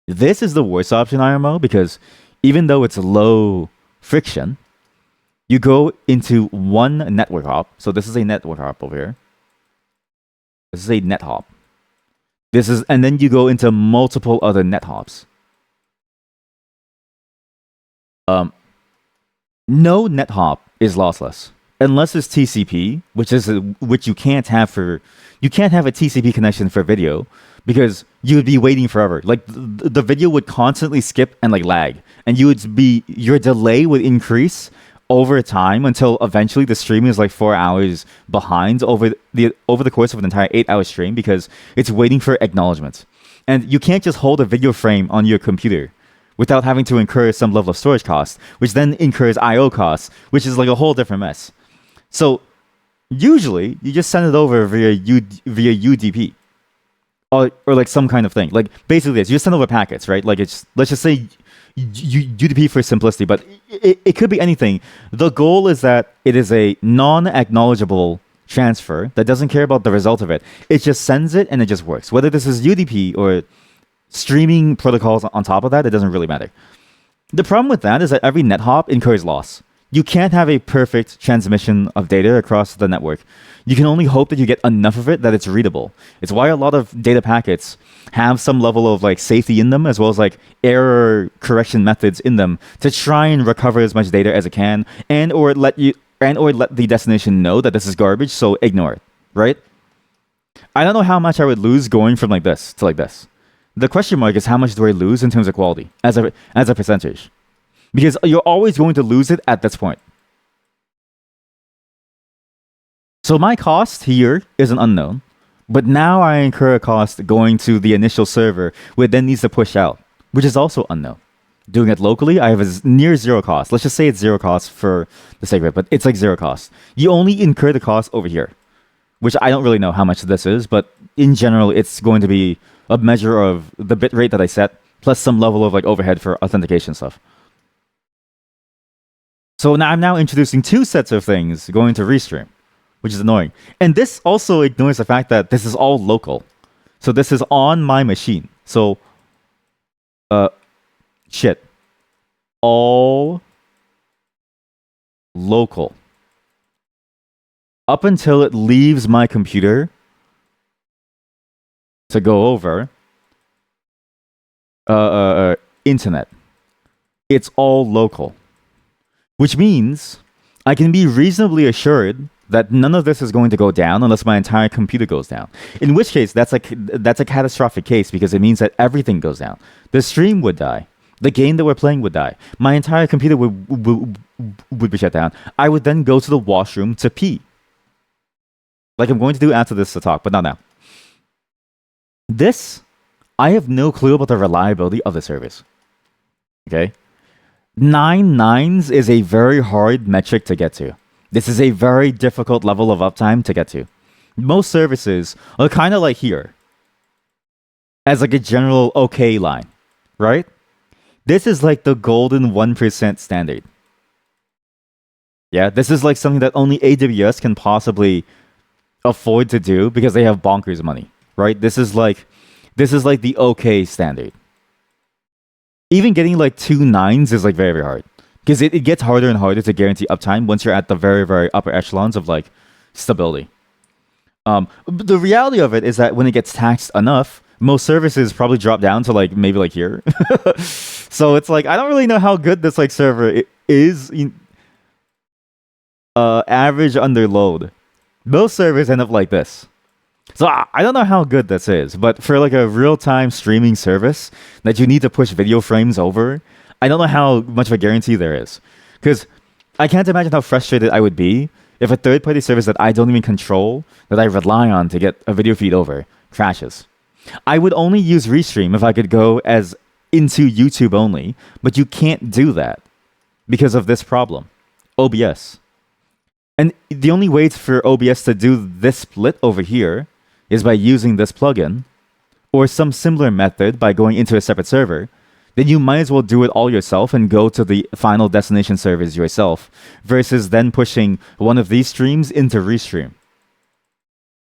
This is the worst option IMO because even though it's low friction, you go into one network hop. So this is a network hop over here. This is a net hop. And then you go into multiple other net hops. No net hop is lossless unless it's TCP, which you can't have a TCP connection for video because you would be waiting forever. Like the video would constantly skip and like lag, and your delay would increase over time until eventually the stream is like 4 hours behind over the course of an entire 8-hour stream because it's waiting for acknowledgement. And you can't just hold a video frame on your computer without having to incur some level of storage costs, which then incurs I/O costs, which is like a whole different mess. So usually you just send it over via UDP or like some kind of thing. Like basically this, you just send over packets, right? Like let's just say UDP for simplicity, but it could be anything. The goal is that it is a non-acknowledgeable transfer that doesn't care about the result of it. It just sends it and it just works. Whether this is UDP or streaming protocols on top of that, it doesn't really matter. The problem with that is that every net hop incurs loss. You can't have a perfect transmission of data across the network. You can only hope that you get enough of it that it's readable. It's why a lot of data packets have some level of like safety in them, as well as like error correction methods in them to try and recover as much data as it can, or let the destination know that this is garbage, so ignore it, right? I don't know how much I would lose going from like this to like this. The question mark is how much do I lose in terms of quality as a percentage? Because you're always going to lose it at this point. So my cost here is an unknown, but now I incur a cost going to the initial server, which then needs to push out, which is also unknown. Doing it locally, I have a near zero cost. Let's just say it's zero cost for the sake of it, but it's like zero cost. You only incur the cost over here, which I don't really know how much this is, but in general, it's going to be a measure of the bit rate that I set, plus some level of like overhead for authentication stuff. So now I'm introducing two sets of things going to Restream, which is annoying. And this also ignores the fact that this is all local. So this is on my machine. So, all local. Up until it leaves my computer to go over internet. It's all local. Which means I can be reasonably assured that none of this is going to go down unless my entire computer goes down. In which case, that's a catastrophic case because it means that everything goes down. The stream would die. The game that we're playing would die. My entire computer would be shut down. I would then go to the washroom to pee. Like I'm going to do after this talk, but not now. This, I have no clue about the reliability of the service. Okay? 9 nines is a very hard metric to get to. This is a very difficult level of uptime to get to. Most services are kind of like here as like a general okay line, right? This is like the golden 1% standard. Yeah, this is like something that only AWS can possibly afford to do because they have bonkers money, right? This is like the okay standard. Even getting like 2 nines is like very, very hard because it gets harder and harder to guarantee uptime once you're at the very, very upper echelons of like stability. The reality of it is that when it gets taxed enough, most services probably drop down to like maybe like here. So it's like I don't really know how good this like server is. Average under load. Most servers end up like this. So I don't know how good this is, but for like a real-time streaming service that you need to push video frames over, I don't know how much of a guarantee there is. Because I can't imagine how frustrated I would be if a third-party service that I don't even control, that I rely on to get a video feed over, crashes. I would only use Restream if I could go as into YouTube only, but you can't do that because of this problem, OBS. And the only way for OBS to do this split over here is by using this plugin or some similar method by going into a separate server. Then you might as well do it all yourself and go to the final destination servers yourself versus then pushing one of these streams into Restream.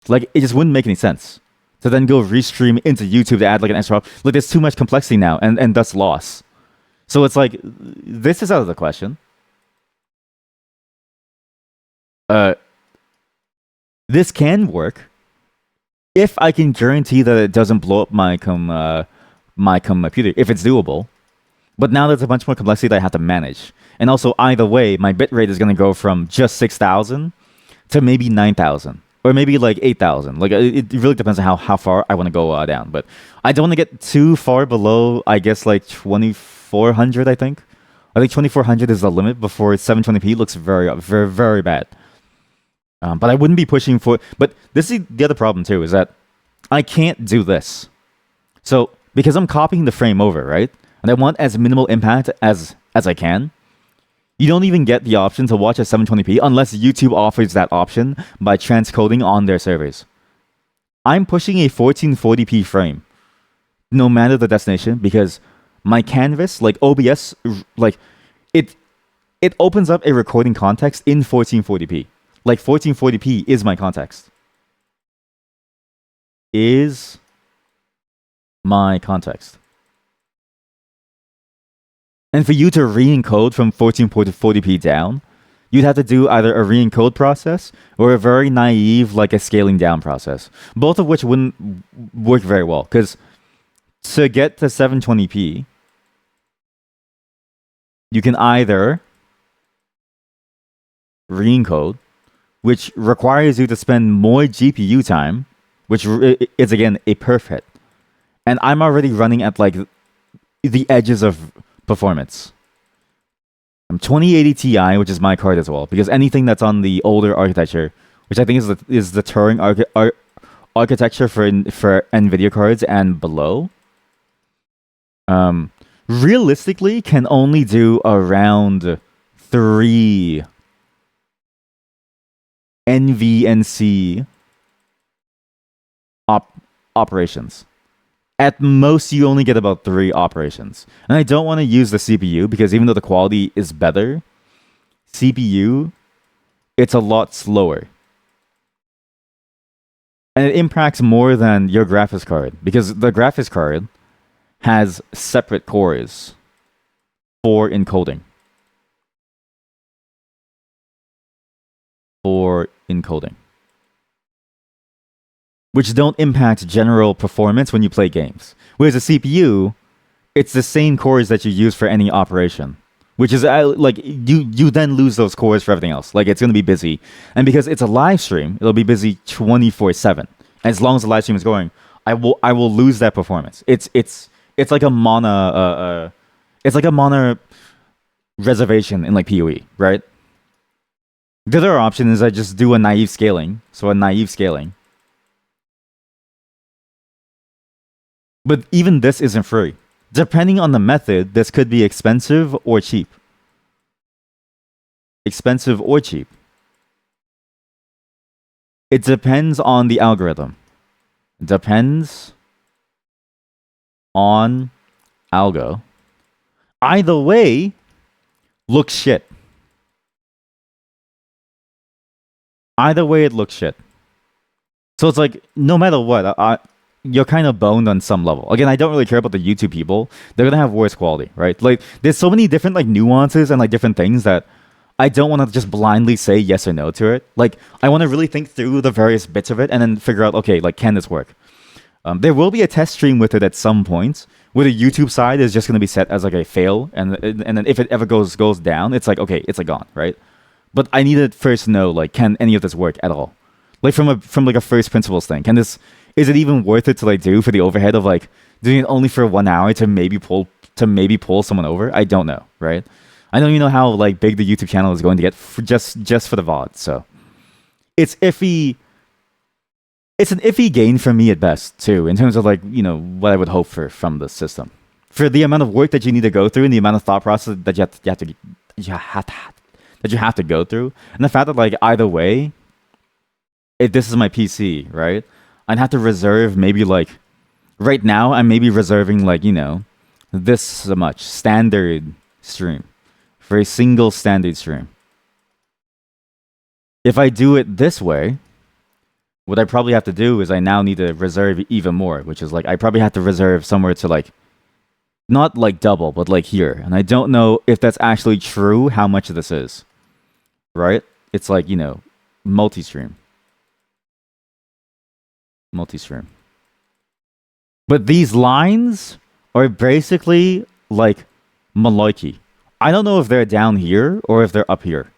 Like, it just wouldn't make any sense to then go Restream into YouTube to add like an extra. Like, there's too much complexity now and thus loss. So it's like, this is out of the question. This can work if I can guarantee that it doesn't blow up my computer, if it's doable. But now there's a bunch more complexity that I have to manage. And also, either way, my bitrate is going to go from just 6,000 to maybe 9,000. Or maybe like 8,000. Like, it really depends on how far I want to go down. But I don't want to get too far below, I guess, like 2,400, I think. I think 2,400 is the limit before 720p looks very, very, very bad. But I wouldn't be pushing for... But this is the other problem, too, is that I can't do this. So, because I'm copying the frame over, right? And I want as minimal impact as I can. You don't even get the option to watch at 720p unless YouTube offers that option by transcoding on their servers. I'm pushing a 1440p frame, no matter the destination, because my canvas, like OBS, like it opens up a recording context in 1440p. Like 1440p is my context. Is my context. And for you to re-encode from 1440p down, you'd have to do either a re-encode process or a very naive, like a scaling down process. Both of which wouldn't work very well, because to get to 720p, you can either re-encode, which requires you to spend more GPU time, which is, again, a perf hit. And I'm already running at, like, the edges of performance. I'm 2080 Ti, which is my card as well, because anything that's on the older architecture, which I think is the Turing architecture for NVIDIA cards and below, realistically can only do around 3 NVNC operations. At most, you only get about 3 operations. And I don't want to use the CPU because even though the quality is better, CPU, it's a lot slower. And it impacts more than your graphics card because the graphics card has separate cores for encoding. Which don't impact general performance when you play games. Whereas a CPU, it's the same cores that you use for any operation. Which is like you then lose those cores for everything else. Like it's going to be busy, and because it's a live stream, it'll be busy 24/7. As long as the live stream is going, I will lose that performance. It's like a mana reservation in like PoE, right? The other option is I just do a naive scaling. So a naive scaling. But even this isn't free. Depending on the method, this could be expensive or cheap. Expensive or cheap. It depends on the algorithm. Depends on algo. Either way, looks shit. Either way, it looks shit. So it's like, no matter what, you're kind of boned on some level. Again, I don't really care about the YouTube people. They're going to have worse quality, right? Like, there's so many different, like, nuances and, like, different things that I don't want to just blindly say yes or no to it. Like, I want to really think through the various bits of it and then figure out, okay, like, can this work? There will be a test stream with it at some point, where the YouTube side is just going to be set as like a fail, and then if it ever goes down, it's like okay, it's like gone, right? But I need to first know like can any of this work at all, like from like a first principles thing. Is it even worth it to like do for the overhead of like doing it only for 1 hour to maybe pull someone over? I don't know, right? I don't even know how like big the YouTube channel is going to get just for the VOD. So it's iffy. It's an iffy gain for me at best too, in terms of like what I would hope for from the system, for the amount of work that you need to go through and the amount of thought process that you have to go through, and the fact that like either way, if this is my PC, right, I'd have to reserve maybe like right now I'm maybe reserving like this much standard stream for a single standard stream. If I do it this way, what I probably have to do is I now need to reserve even more, which is like I probably have to reserve somewhere to like not like double, but like here. And I don't know if that's actually true, how much this is. Right? It's like, multi-stream. Multi-stream. But these lines are basically like Maloiki. I don't know if they're down here or if they're up here.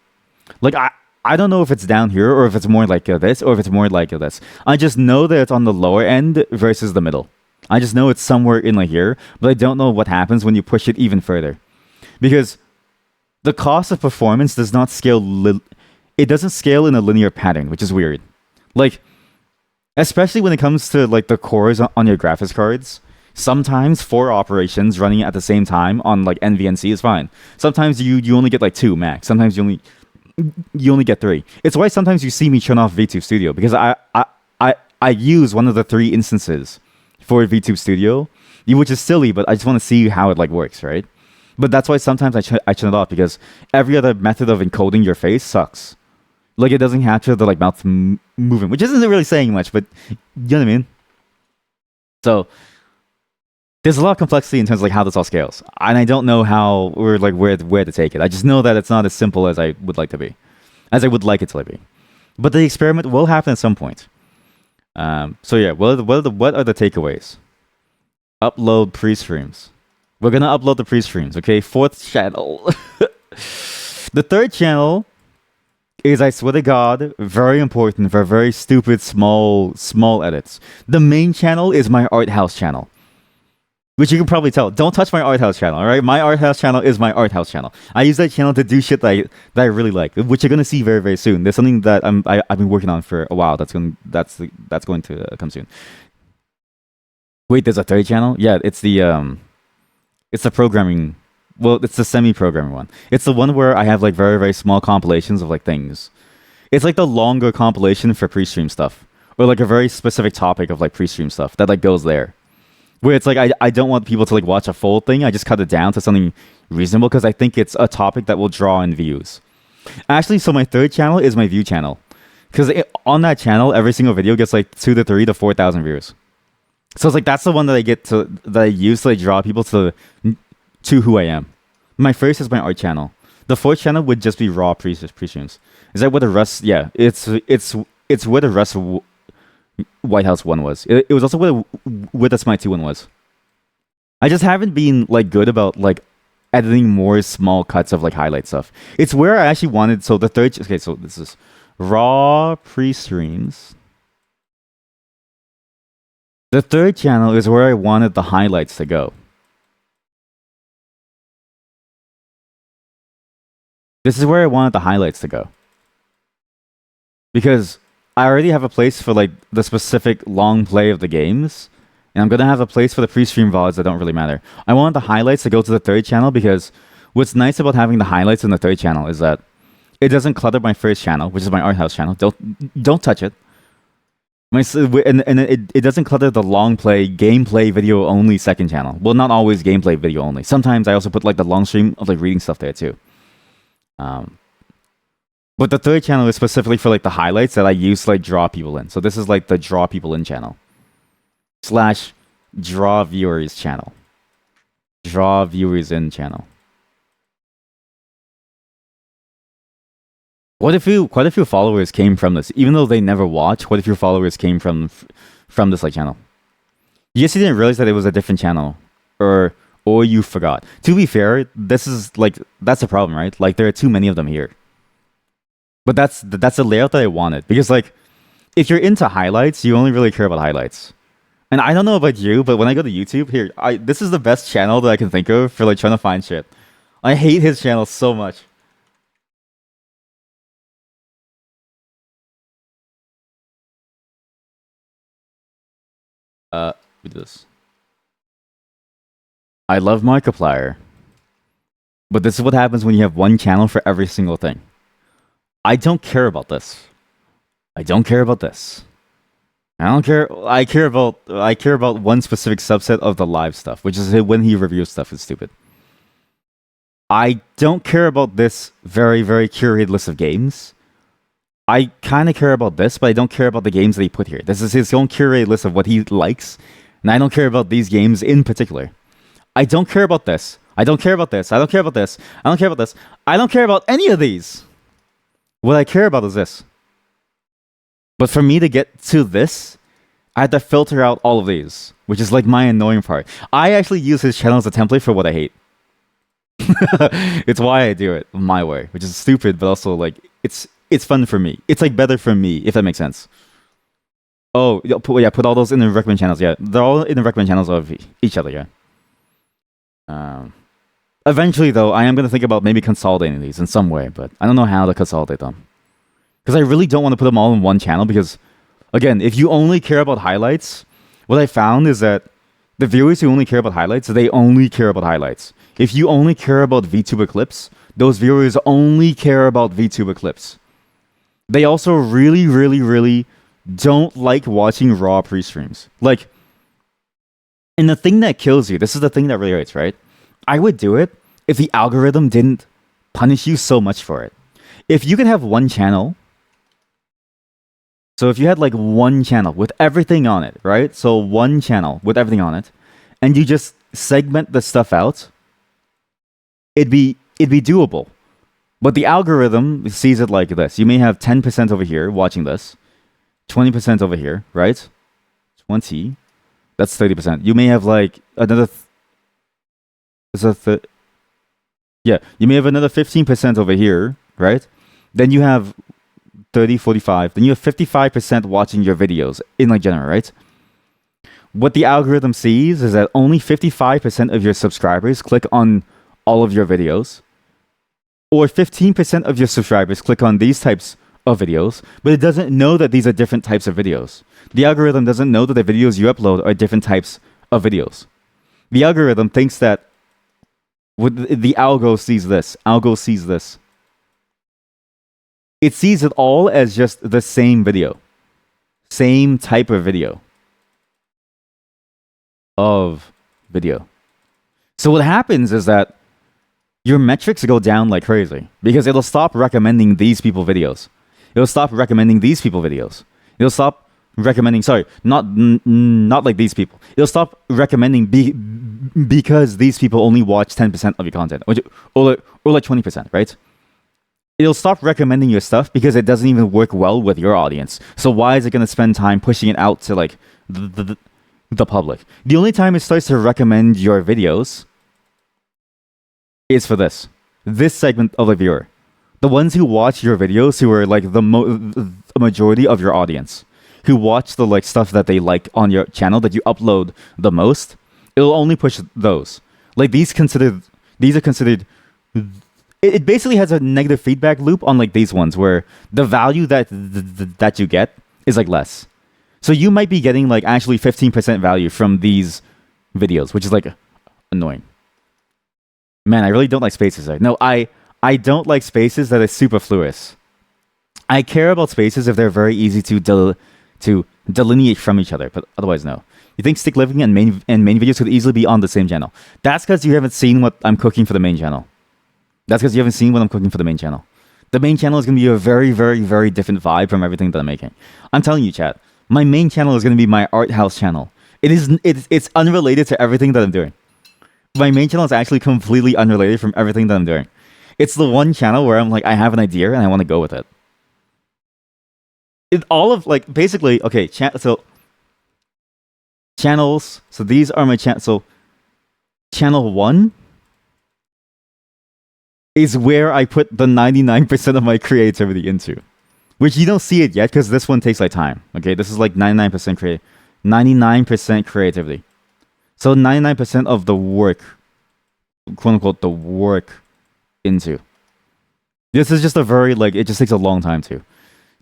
Like I don't know if it's down here or if it's more like this or if it's more like this. I just know that it's on the lower end versus the middle. I just know it's somewhere in like here, but I don't know what happens when you push it even further. Because the cost of performance does not scale. It doesn't scale in a linear pattern, which is weird. Like, especially when it comes to like the cores on your graphics cards. Sometimes 4 operations running at the same time on like NVNC is fine. Sometimes you only get like 2 max. Sometimes you only get 3. It's why sometimes you see me turn off VTube Studio, because I use one of the 3 instances for VTube Studio, which is silly, but I just want to see how it like works, right? But that's why sometimes I turn it off, because every other method of encoding your face sucks. Like it doesn't capture the like mouth movement, which isn't really saying much, but you know what I mean? So there's a lot of complexity in terms of like how this all scales, and I don't know how or like where to take it. I just know that it's not as simple as I would like it to be. But the experiment will happen at some point. So yeah, what are the takeaways? Upload pre-streams. We're gonna upload the pre-streams. Okay, 4th channel. The 3rd channel is, I swear to God, very important for very stupid small edits. The main channel is my art house channel, which you can probably tell. Don't touch my art house channel, all right? My art house channel is my art house channel. I use that channel to do shit that I really like, which you're gonna see very, very soon. There's something that I've been working on for a while. That's going to come soon. Wait, there's a 3rd channel? Yeah, it's the programming. Well, it's the semi-programming one. It's the one where I have like very, very small compilations of like things. It's like the longer compilation for pre-stream stuff, or like a very specific topic of like pre-stream stuff that like goes there. Where it's like I don't want people to like watch a full thing. I just cut it down to something reasonable because I think it's a topic that will draw in views. Actually, so my 3rd channel is my view channel, because on that channel every single video gets like 2 to 3 to 4,000 views. So it's like that's the one that I use to like draw people to who I am. My 1st is my art channel. The 4th channel would just be raw pre-streams. Is that what the rest? Yeah, it's where the rest of White House 1 was. It was also where the Smite 2 one was. I just haven't been like good about like editing more small cuts of like highlight stuff. It's where I actually wanted. So the 3rd. Okay, so this is raw pre-streams. The 3rd channel is where I wanted the highlights to go. This is where I wanted the highlights to go. Because I already have a place for like the specific long play of the games, and I'm going to have a place for the pre-stream VODs that don't really matter. I want the highlights to go to the 3rd channel, because what's nice about having the highlights in the 3rd channel is that it doesn't clutter my 1st channel, which is my art house channel. Don't touch it. It doesn't clutter the long play gameplay video only 2nd channel. Well, not always gameplay video only. Sometimes I also put like the long stream of like reading stuff there too. But the 3rd channel is specifically for like the highlights that I use to like draw people in. So this is like the draw people in channel / draw viewers channel. Draw viewers in channel. What if your followers came from this, even though they never watch? What if your followers came from this like channel? You guess you didn't realize that it was a different channel, or you forgot. To be fair, this is like that's the problem, right? Like there are too many of them here. But that's the layout that I wanted because like if you're into highlights, you only really care about highlights. And I don't know about you, but when I go to YouTube, here, this is the best channel that I can think of for like trying to find shit. I hate his channel so much. We do this. I love Markiplier, but this is what happens when you have one channel for every single thing. I don't care about this. I don't care about this. I don't care. I care about one specific subset of the live stuff, which is when he reviews stuff. Is stupid. I don't care about this very very curated list of games. I kind of care about this, but I don't care about the games that he put here. This is his own curated list of what he likes, and I don't care about these games in particular. I don't care about this. I don't care about this. I don't care about this. I don't care about this. I don't care about any of these. What I care about is this. But for me to get to this, I had to filter out all of these, which is like my annoying part. I actually use his channel as a template for what I hate. It's why I do it my way, which is stupid, but also like it's fun for me. It's like better for me, if that makes sense. Oh, put all those in the recommend channels. Yeah, they're all in the recommend channels of each other. Yeah. Eventually, though, I am going to think about maybe consolidating these in some way, but I don't know how to consolidate them. Because I really don't want to put them all in one channel because, again, if you only care about highlights, what I found is that the viewers who only care about highlights, they only care about highlights. If you only care about VTuber clips, those viewers only care about VTuber clips. They also really, really, really don't like watching raw pre-streams. Like, and the thing that kills you, this is the thing that really hurts, right? I would do it if the algorithm didn't punish you so much for it. If you could have one channel, so if you had like one channel with everything on it, right? So one channel with everything on it, and you just segment the stuff out, it'd be doable. But the algorithm sees it like this. You may have 10% over here watching this, 20% over here, right? 20. That's 30%. You may have like another yeah, you may have another 15% over here, right? Then you have 30, 45. Then you have 55% watching your videos in like general, right? What the algorithm sees is that only 55% of your subscribers click on all of your videos, or 15% of your subscribers click on these types of videos, but it doesn't know that these are different types of videos. The algorithm doesn't know that the videos you upload are different types of videos. The algorithm thinks that the algo sees this. Algo sees this. It sees it all as just the same video. Same type of video. So what happens is that your metrics go down like crazy because it'll stop recommending these people videos. It'll stop recommending these people videos. It'll stop recommending, sorry, not like these people. It'll stop recommending because these people only watch 10% of your content, or like 20%, right? It'll stop recommending your stuff because it doesn't even work well with your audience. So why is it going to spend time pushing it out to like the public? The only time it starts to recommend your videos is for this segment of the viewer, the ones who watch your videos, who are like the majority of your audience, who watch the like stuff that they like on your channel that you upload the most. It'll only push those. Like these are considered. It basically has a negative feedback loop on like these ones where the value that you get is like less. So you might be getting like actually 15% value from these videos, which is like annoying. Man, I really don't like spaces. No, I don't like spaces that are superfluous. I care about spaces if they're very easy to delineate from each other, but otherwise no. You think stick living and main videos could easily be on the same channel? That's because you haven't seen what I'm cooking for the main channel. That's because you haven't seen what I'm cooking for the main channel. The main channel is going to be a very, very, very different vibe from everything that I'm making. I'm telling you, chat. My main channel is going to be my art house channel. It's unrelated to everything that I'm doing. My main channel is actually completely unrelated from everything that I'm doing. It's the one channel where I'm like, I have an idea and I want to go with it. All of like basically, okay, so channels. So these are my channels. So channel 1 is where I put the 99% of my creativity into, which you don't see it yet because this one takes like time. Okay, this is like 99% creativity. So 99% of the work, quote unquote, the work into. This is just a very like it just takes a long time too.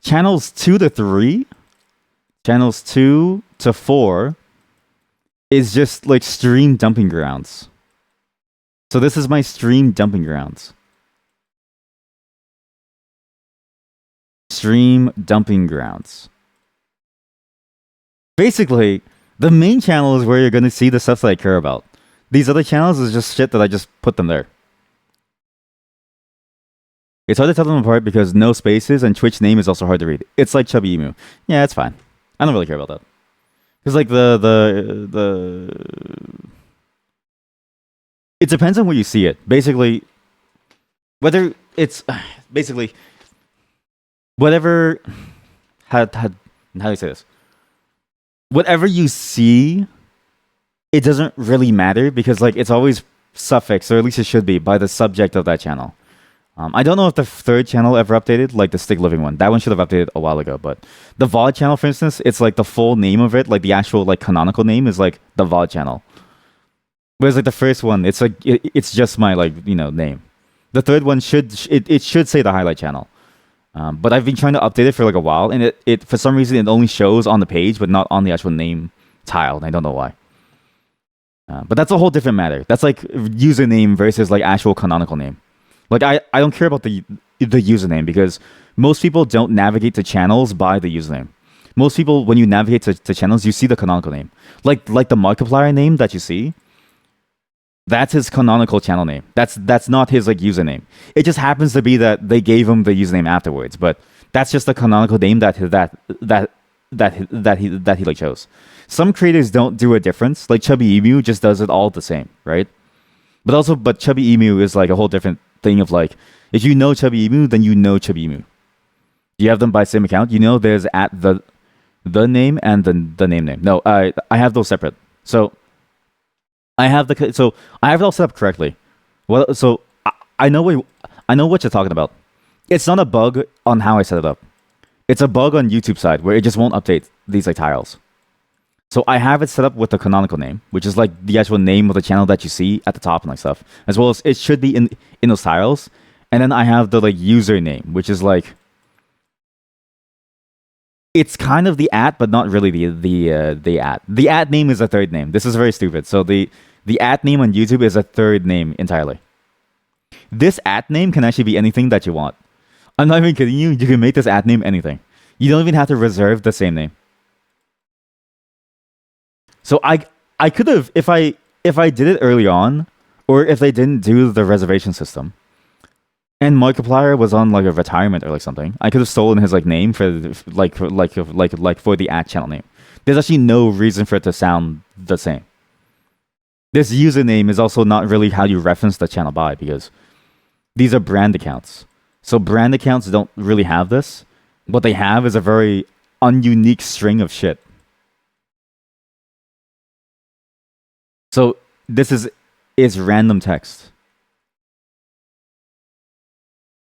Channels 2 to 3, channels 2 to 4 is just like stream dumping grounds. So this is my stream dumping grounds. Stream dumping grounds. Basically, the main channel is where you're gonna see the stuff that I care about. These other channels is just shit that I just put them there. It's hard to tell them apart because no spaces and Twitch name is also hard to read. It's like Chubby Emu. Yeah, it's fine. I don't really care about that. Because like it depends on where you see it. Basically, whether it's basically whatever how do you say this? Whatever you see, it doesn't really matter because like it's always suffixed, or at least it should be, by the subject of that channel. I don't know if the third channel ever updated, like the Stick Living one. That one should have updated a while ago. But the VOD channel, for instance, it's like the full name of it, like the actual like canonical name is like the VOD channel. Whereas like the first one, it's like it's just my like name. The third one should say the highlight channel. But I've been trying to update it for like a while, and it for some reason it only shows on the page, but not on the actual name tile. And I don't know why. But that's a whole different matter. That's like username versus like actual canonical name. Like I don't care about the username because most people don't navigate to channels by the username. Most people, when you navigate to channels, you see the canonical name. Like the Markiplier name that you see, that's his canonical channel name. That's not his like username. It just happens to be that they gave him the username afterwards, but that's just the canonical name that he like chose. Some creators don't do a difference. Like Chubby Emu just does it all the same, right? But Chubby Emu is like a whole different thing of like, if you know Chubby Emu, then you know Chubby Emu. You have them by same account. You know there's at the name and the name. No, I have those separate. So I have it all set up correctly. Well, so I know what you're talking about. It's not a bug on how I set it up. It's a bug on YouTube side where it just won't update these like tiles. So I have it set up with the canonical name, which is like the actual name of the channel that you see at the top and like stuff, as well as it should be in those tiles. And then I have the like username, which is like it's kind of the @ but not really the @. The @ name is a third name. This is very stupid. So the @ name on YouTube is a third name entirely. This @ name can actually be anything that you want. I'm not even kidding you. You can make this @ name anything. You don't even have to reserve the same name. So I could have, if I did it early on, or if they didn't do the reservation system, and Markiplier was on like a retirement or like something, I could have stolen his like name for for the @ channel name. There's actually no reason for it to sound the same. This username is also not really how you reference the channel by, because these are brand accounts. So brand accounts don't really have this. What they have is a very ununique string of shit. So this is random text.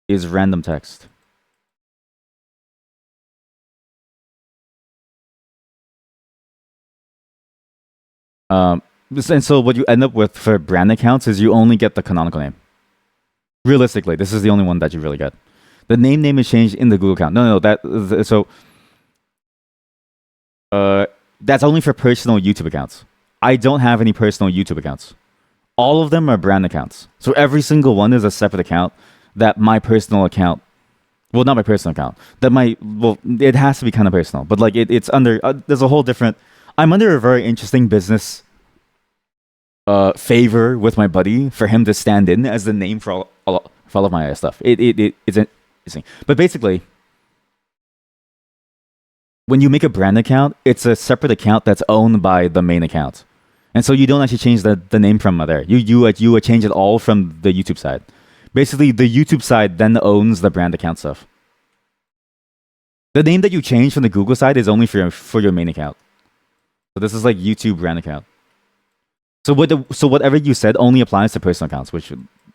Is random text. And so what you end up with for brand accounts is you only get the canonical name. Realistically, this is the only one that you really get. The name is changed in the Google account. No, that's only for personal YouTube accounts. I don't have any personal YouTube accounts. All of them are brand accounts. So every single one is a separate account that my personal account, well, not my personal account, it has to be kind of personal, but like it's under, there's a whole different, I'm under a very interesting business favor with my buddy for him to stand in as the name for all of my stuff. It's interesting. But basically, when you make a brand account, it's a separate account that's owned by the main account. And so you don't actually change the name from there. You change it all from the YouTube side. Basically, the YouTube side then owns the brand account stuff. The name that you change from the Google side is only for your main account. So this is like YouTube brand account. So whatever you said only applies to personal accounts, which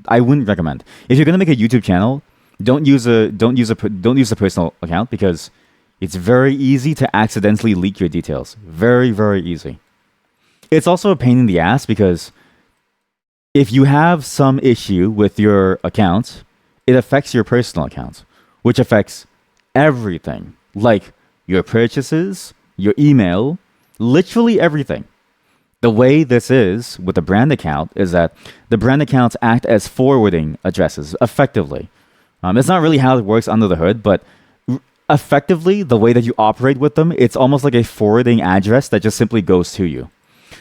I wouldn't recommend. If you're gonna make a YouTube channel, don't use a personal account because it's very easy to accidentally leak your details. Very easy. It's also a pain in the ass because if you have some issue with your account, it affects your personal account, which affects everything, like your purchases, your email, literally everything. The way this is with the brand account is that the brand accounts act as forwarding addresses effectively. It's not really how it works under the hood, but effectively, the way that you operate with them, it's almost like a forwarding address that just simply goes to you.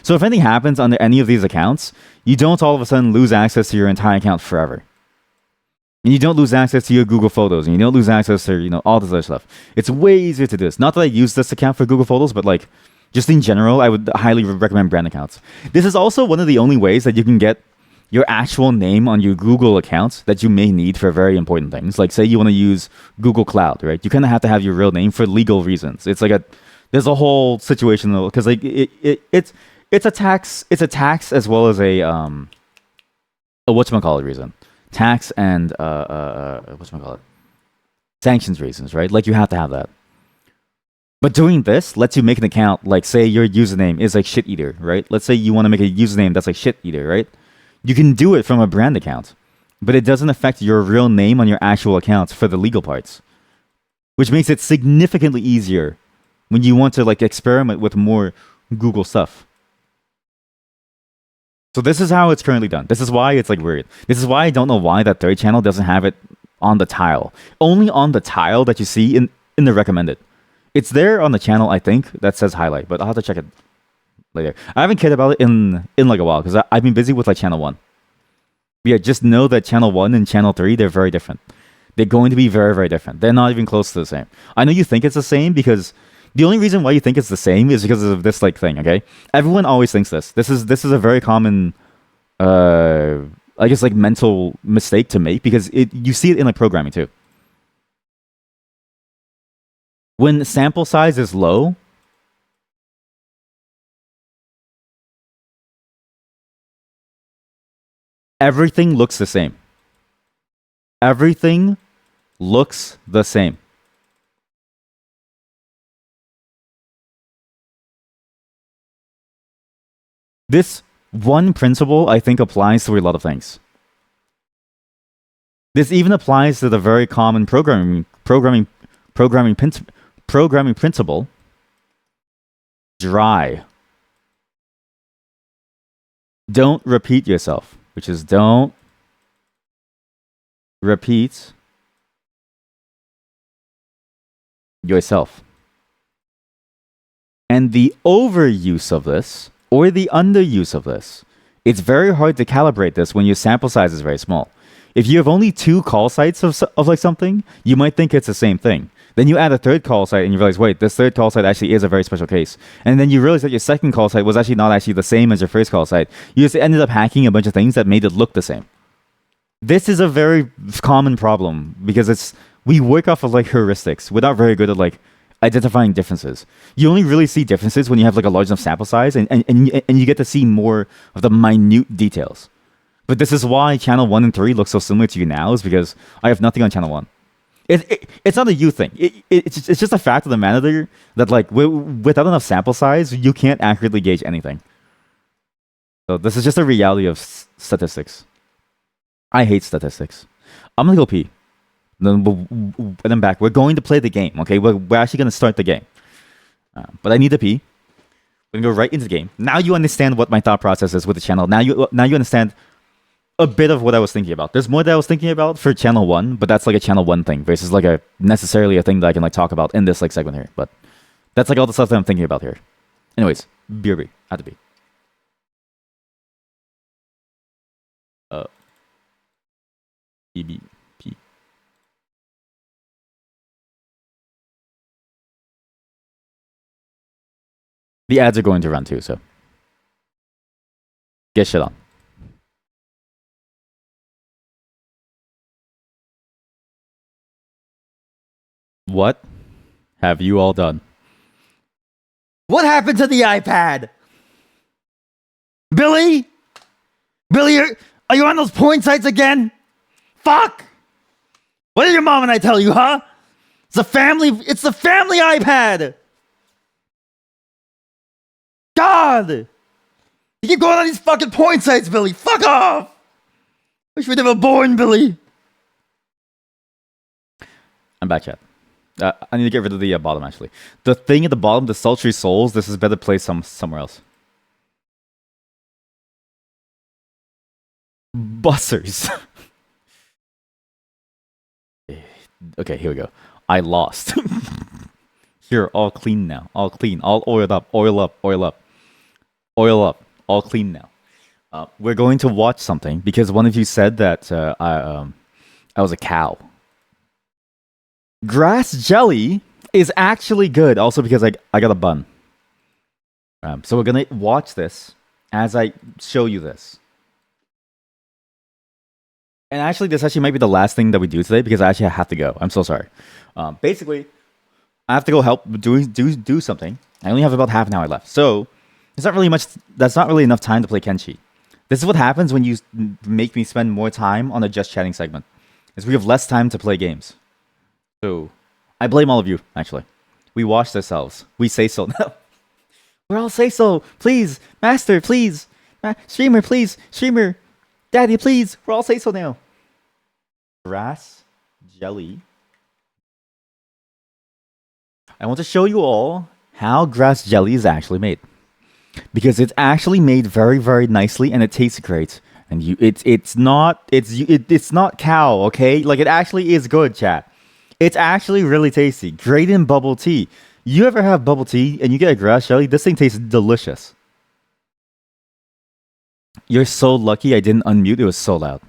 So if anything happens under any of these accounts, you don't all of a sudden lose access to your entire account forever. And you don't lose access to your Google Photos, and you don't lose access to all this other stuff. It's way easier to do this. Not that I use this account for Google Photos, but like just in general, I would highly recommend brand accounts. This is also one of the only ways that you can get your actual name on your Google accounts that you may need for very important things. Like say you want to use Google Cloud, right? You kind of have to have your real name for legal reasons. It's like there's a whole situation because like it's a tax as well as a whatchamacallit reason. Tax and whatchamacallit, sanctions reasons, right? Like you have to have that. But doing this lets you make an account, like say your username is like shit eater, right? Let's say you want to make a username that's like shit eater, right? You can do it from a brand account, but it doesn't affect your real name on your actual accounts for the legal parts, which makes it significantly easier when you want to like experiment with more Google stuff. So this is how it's currently done. This is why it's like weird. This is why I don't know why that third channel doesn't have it on the tile. Only on the tile that you see in the recommended. It's there on the channel, I think, that says highlight, but I'll have to check it later. I haven't cared about it in like a while because I've been busy with like channel 1. But yeah, just know that channel 1 and channel 3, they're very different. They're going to be very different. They're not even close to the same. I know you think it's the same because the only reason why you think it's the same is because of this like thing, okay? Everyone always thinks this. This is a very common I guess like mental mistake to make because you see it in like programming too. When sample size is low, everything looks the same. Everything looks the same. This one principle, I think, applies to a lot of things. This even applies to the very common programming principle. Dry. Don't repeat yourself, which is don't repeat yourself. And the overuse of this or the underuse of this, it's very hard to calibrate this when your sample size is very small. If you have only 2 call sites of like something, you might think it's the same thing. Then you add a third call site and you realize, wait, this third call site actually is a very special case. And then you realize that your second call site was actually not actually the same as your first call site. You just ended up hacking a bunch of things that made it look the same. This is a very common problem because we work off of like heuristics. We're not very good at like identifying differences. You only really see differences when you have like a large enough sample size and you get to see more of the minute details. But this is why channel 1 and 3 look so similar to you now, is because I have nothing on channel 1. It's not a you thing. It's just a fact of the matter that like without enough sample size, you can't accurately gauge anything. So this is just a reality of statistics. I hate statistics. I'm gonna go pee. Then I'm back. We're going to play the game, okay? We're actually gonna start the game. But I need to pee. We're gonna go right into the game. Now you understand what my thought process is with the channel. Now you understand a bit of what I was thinking about. There's more that I was thinking about for channel 1, but that's like a channel 1 thing versus like a necessarily a thing that I can like talk about in this like segment here. But that's like all the stuff that I'm thinking about here. Anyways, BRB. Had to be. EBP. The ads are going to run too, so get shit on. What have you all done? What happened to the iPad? Billy? Billy, are you on those porn sites again? Fuck! What did your mom and I tell you, huh? It's the family iPad! God! You keep going on these fucking porn sites, Billy. Fuck off! Wish we'd never born, Billy. I'm back, chat. I need to get rid of the bottom, actually. The thing at the bottom, the sultry souls, this is better placed somewhere else. Bussers. Okay, here we go. I lost. Here, all clean now. All clean. All oiled up. Oil up. Oil up. Oil up. All clean now. We're going to watch something because one of you said that I was a cow. Grass jelly is actually good. Also because I got a bun. So we're gonna watch this as I show you this. And actually, this actually might be the last thing that we do today because I actually have to go. I'm so sorry. Basically, I have to go help do something. I only have about half an hour left, so it's not really much. That's not really enough time to play Kenshi. This is what happens when you make me spend more time on a just chatting segment. Is we have less time to play games. So I blame all of you. Actually, we washed ourselves. We say so now. We're all say so. Please, master. Please, streamer. Please, streamer. Daddy, please. We're all say so now. Grass jelly. I want to show you all how grass jelly is actually made, because it's actually made very, very nicely and it tastes great. And it's not cow, okay? Like, it actually is good, chat. It's actually really tasty. Great in bubble tea. You ever have bubble tea and you get a grass jelly? This thing tastes delicious. You're so lucky I didn't unmute. It was so loud.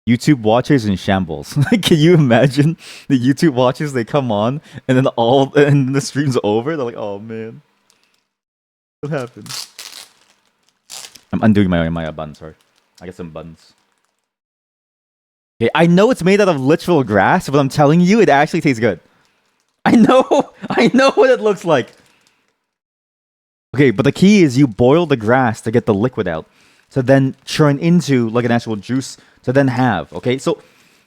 YouTube watchers in shambles. Can you imagine the YouTube watchers? They come on and then the stream's over. They're like, "Oh man, what happened?" I'm undoing my buns. Sorry, I get some buns. Okay, I know it's made out of literal grass, but I'm telling you, it actually tastes good. I know what it looks like. Okay, but the key is you boil the grass to get the liquid out, to then churn into like an actual juice to then have. Okay, so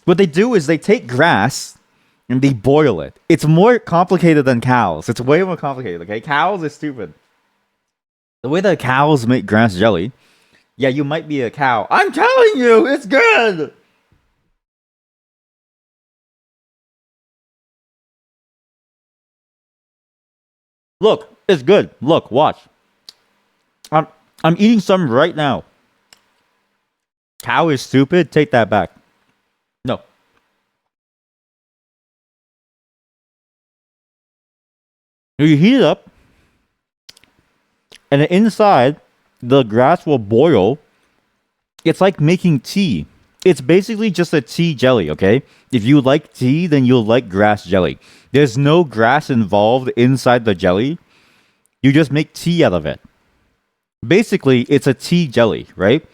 what they do is they take grass and they boil it. It's more complicated than cows. It's way more complicated. Okay, cows are stupid. The way that cows make grass jelly, yeah, you might be a cow. I'm telling you, it's good. Look, it's good. Look, watch. I'm eating some right now. Cow is stupid. Take that back. No. You heat it up, and inside, the grass will boil. It's like making tea. It's basically just a tea jelly, okay? If you like tea, then you'll like grass jelly. There's no grass involved inside the jelly. You just make tea out of it. Basically, it's a tea jelly, right?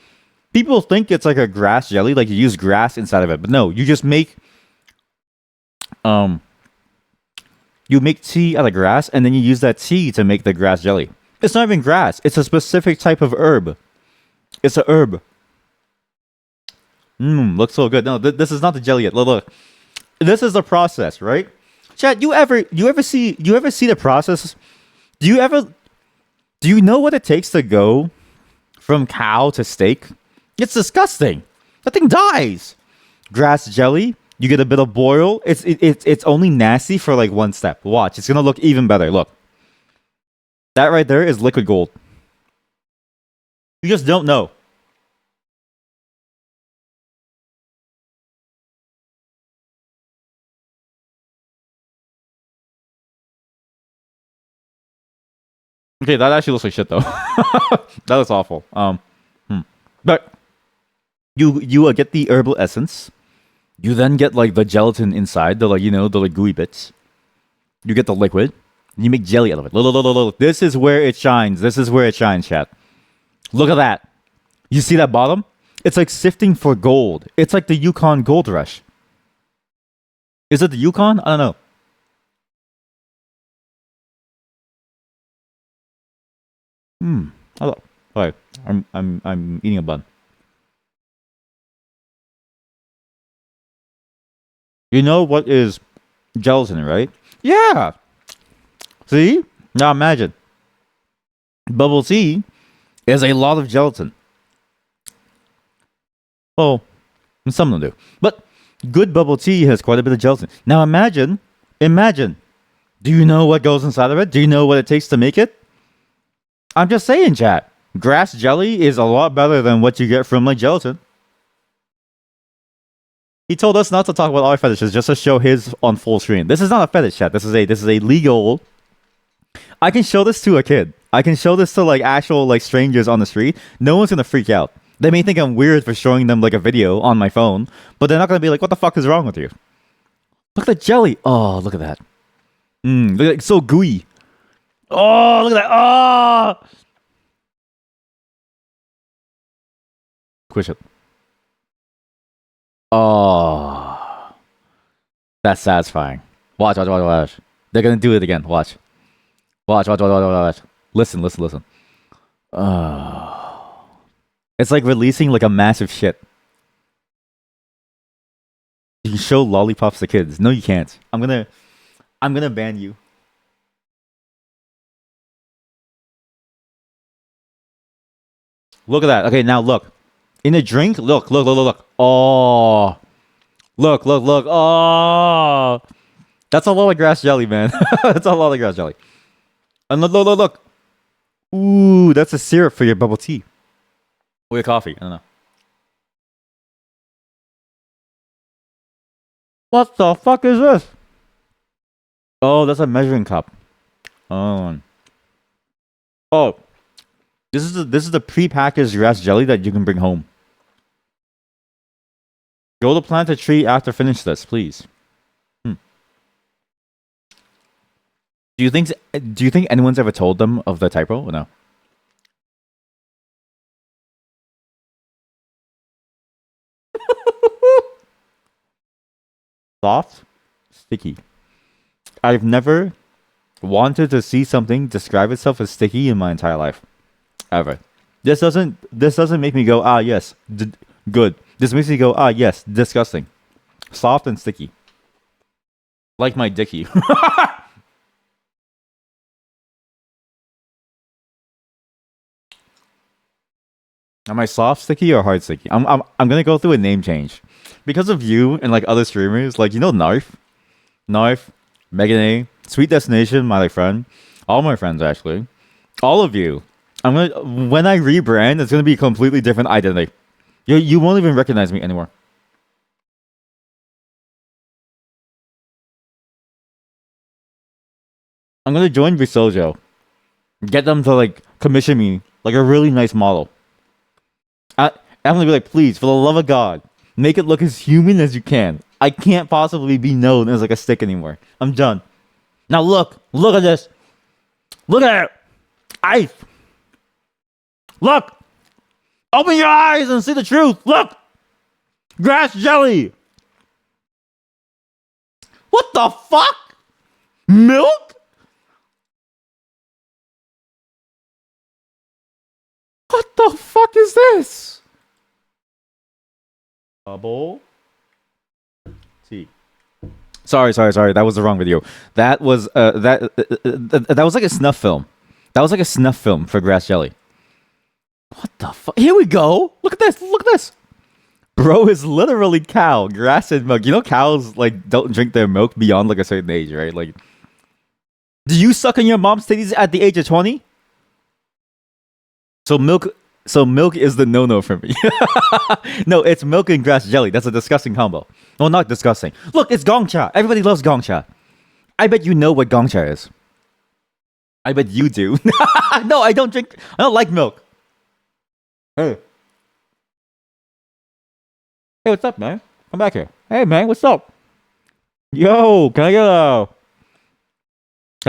People think it's like a grass jelly, like you use grass inside of it. But no, you just make tea out of grass, and then you use that tea to make the grass jelly. It's not even grass. It's a specific type of herb. It's a herb. Looks so good. No, this is not the jelly yet. Look. This is the process, right? Chat, you ever see the process? Do you know what it takes to go from cow to steak? It's disgusting. That thing dies. Grass jelly, you get a bit of boil. It's only nasty for like one step. Watch, it's gonna look even better. Look. That right there is liquid gold. You just don't know. Okay, that actually looks like shit though. That looks awful. But you get the herbal essence. You then get like the gelatin inside, the like gooey bits. You get the liquid. And you make jelly out of it. Look. This is where it shines. This is where it shines, chat. Look at that. You see that bottom? It's like sifting for gold. It's like the Yukon Gold Rush. Is it the Yukon? I don't know. Hello. Alright. I'm eating a bun. You know what is gelatin, right? Yeah. See? Now imagine. Bubble tea is a lot of gelatin. Oh, some of them do. But good bubble tea has quite a bit of gelatin. Now imagine. Do you know what goes inside of it? Do you know what it takes to make it? I'm just saying, chat. Grass jelly is a lot better than what you get from like gelatin. He told us not to talk about our fetishes, just to show his on full screen. This is not a fetish, chat. This is a legal. I can show this to a kid. I can show this to like actual like strangers on the street. No one's gonna freak out. They may think I'm weird for showing them like a video on my phone, but they're not gonna be like, "What the fuck is wrong with you?" Look at the jelly. Oh, look at that. Look at it, so gooey. Oh, look at that. Oh, squish it. Oh, that's satisfying. Watch. They're gonna do it again. Watch. Listen. Oh, it's like releasing like a massive shit. You can show lollipops to kids. No, you can't. I'm gonna ban you. Look at that. Okay, now look. In a drink, look. Oh, look. Oh, that's a lot of grass jelly, man. That's a lot of grass jelly. And look. Ooh, that's a syrup for your bubble tea or your coffee. I don't know. What the fuck is this? Oh, that's a measuring cup. Oh, oh, this is the prepackaged grass jelly that you can bring home. Go to plant a tree after finish this, please. Do you think anyone's ever told them of the typo or no? Soft, sticky. I've never wanted to see something describe itself as sticky in my entire life. Ever. This doesn't make me go, ah yes, good. This makes me go, ah yes, disgusting. Soft and sticky. Like my dicky. Am I soft sticky or hard sticky? I'm gonna go through a name change. Because of you and like other streamers, like you know Narf, Megan A, Sweet Destination, my like friend, all my friends actually, all of you. I'm gonna when I rebrand, it's gonna be a completely different identity. You won't even recognize me anymore. I'm gonna join Visojo, get them to like commission me like a really nice model. I, I'm gonna be like, please, for the love of God, make it look as human as you can. I can't possibly be known as like a stick anymore. I'm done. Now look at this. Look at it. Ice. Look. Open your eyes and see the truth. Look. Grass jelly. What the fuck? Milk? What the fuck is this? Bubble tea. Sorry. That was the wrong video. That was like a snuff film. That was like a snuff film for grass jelly. What the fuck? Here we go. Look at this. Bro is literally cow, grass and milk. You know cows like don't drink their milk beyond like a certain age, right? Like, do you suck on your mom's titties at the age of 20? So milk is the no-no for me. No, it's milk and grass jelly. That's a disgusting combo. Well, not disgusting. Look, it's Gongcha. Everybody loves Gongcha. I bet you know what Gongcha is. I bet you do. No, I don't drink. I don't like milk. Hey. Hey, what's up, man? Come back here. Hey, man, what's up? Yo, can I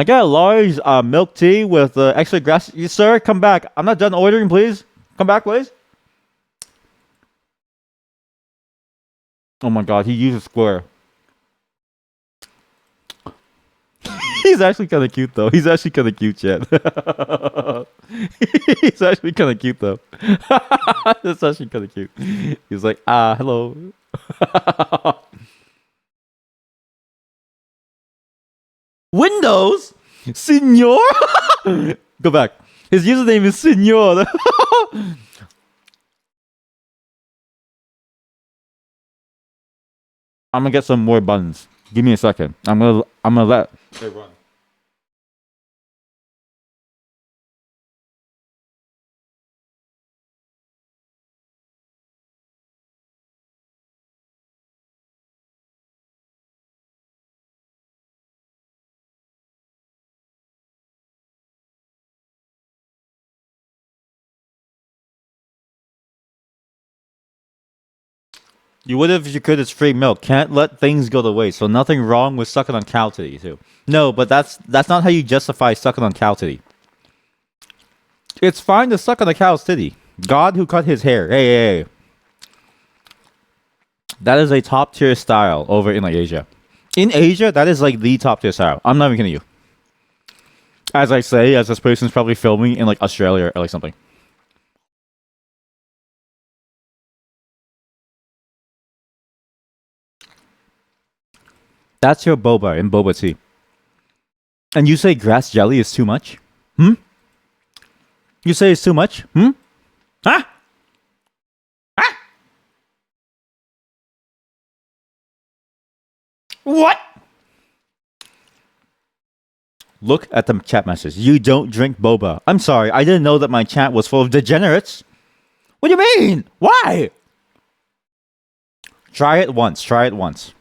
get a large milk tea with extra grass? Yes, sir, come back. I'm not done ordering, please. Come back, please. Oh my god, he used a square. He's actually kind of cute though. He's actually kind of cute, Chad. He's actually kind of cute though. That's actually kind of cute. He's like, hello. Windows, Senor. Go back. His username is Senor. I'm gonna get some more buns. Give me a second. I'm gonna let it run. You would have if you could. It's free milk. Can't let things go to waste. So nothing wrong with sucking on cow titty too. No, but that's not how you justify sucking on cow titty. It's fine to suck on a cow's titty. God who cut his hair. Hey. That is a top tier style over in like Asia. In Asia, that is like the top tier style. I'm not even kidding you. As I say, as this person's probably filming in like Australia or like something. That's your boba in boba tea. And you say grass jelly is too much? You say it's too much? Huh? What? Look at the chat message. You don't drink boba. I'm sorry. I didn't know that my chat was full of degenerates. What do you mean? Why? Try it once. Try it once.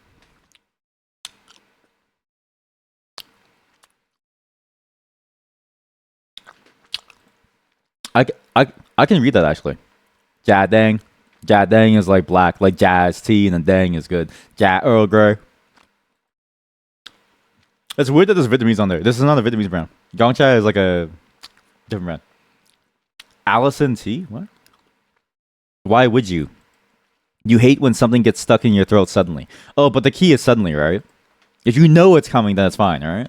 I can read that actually. Jadang. Jadang is like black, like jazz tea, and then dang is good. Earl Grey. It's weird that there's Vietnamese on there. This is not a Vietnamese brand. Gongcha is like a different brand. Allison tea? What? Why would you? You hate when something gets stuck in your throat suddenly. Oh, but the key is suddenly, right? If you know it's coming, then it's fine, alright?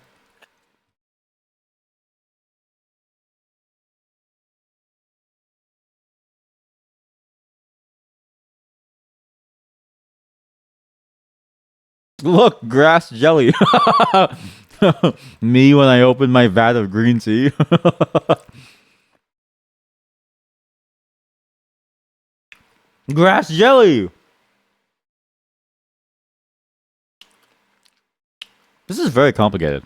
Look, grass jelly. Me when I open my vat of green tea. Grass jelly. This is very complicated.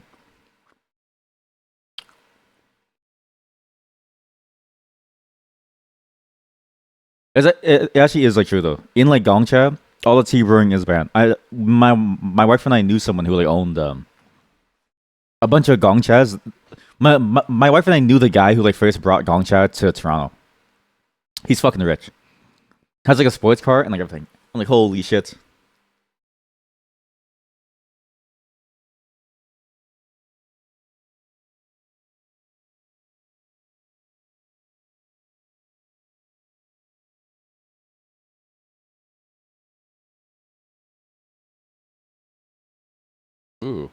It actually is like true though. In like Gongcha, all the tea brewing is banned. My wife and I knew someone who like owned a bunch of Gongchas. My wife and I knew the guy who like first brought Gongcha to Toronto. He's fucking rich. Has like a sports car and like everything. I'm like, holy shit. Ooh.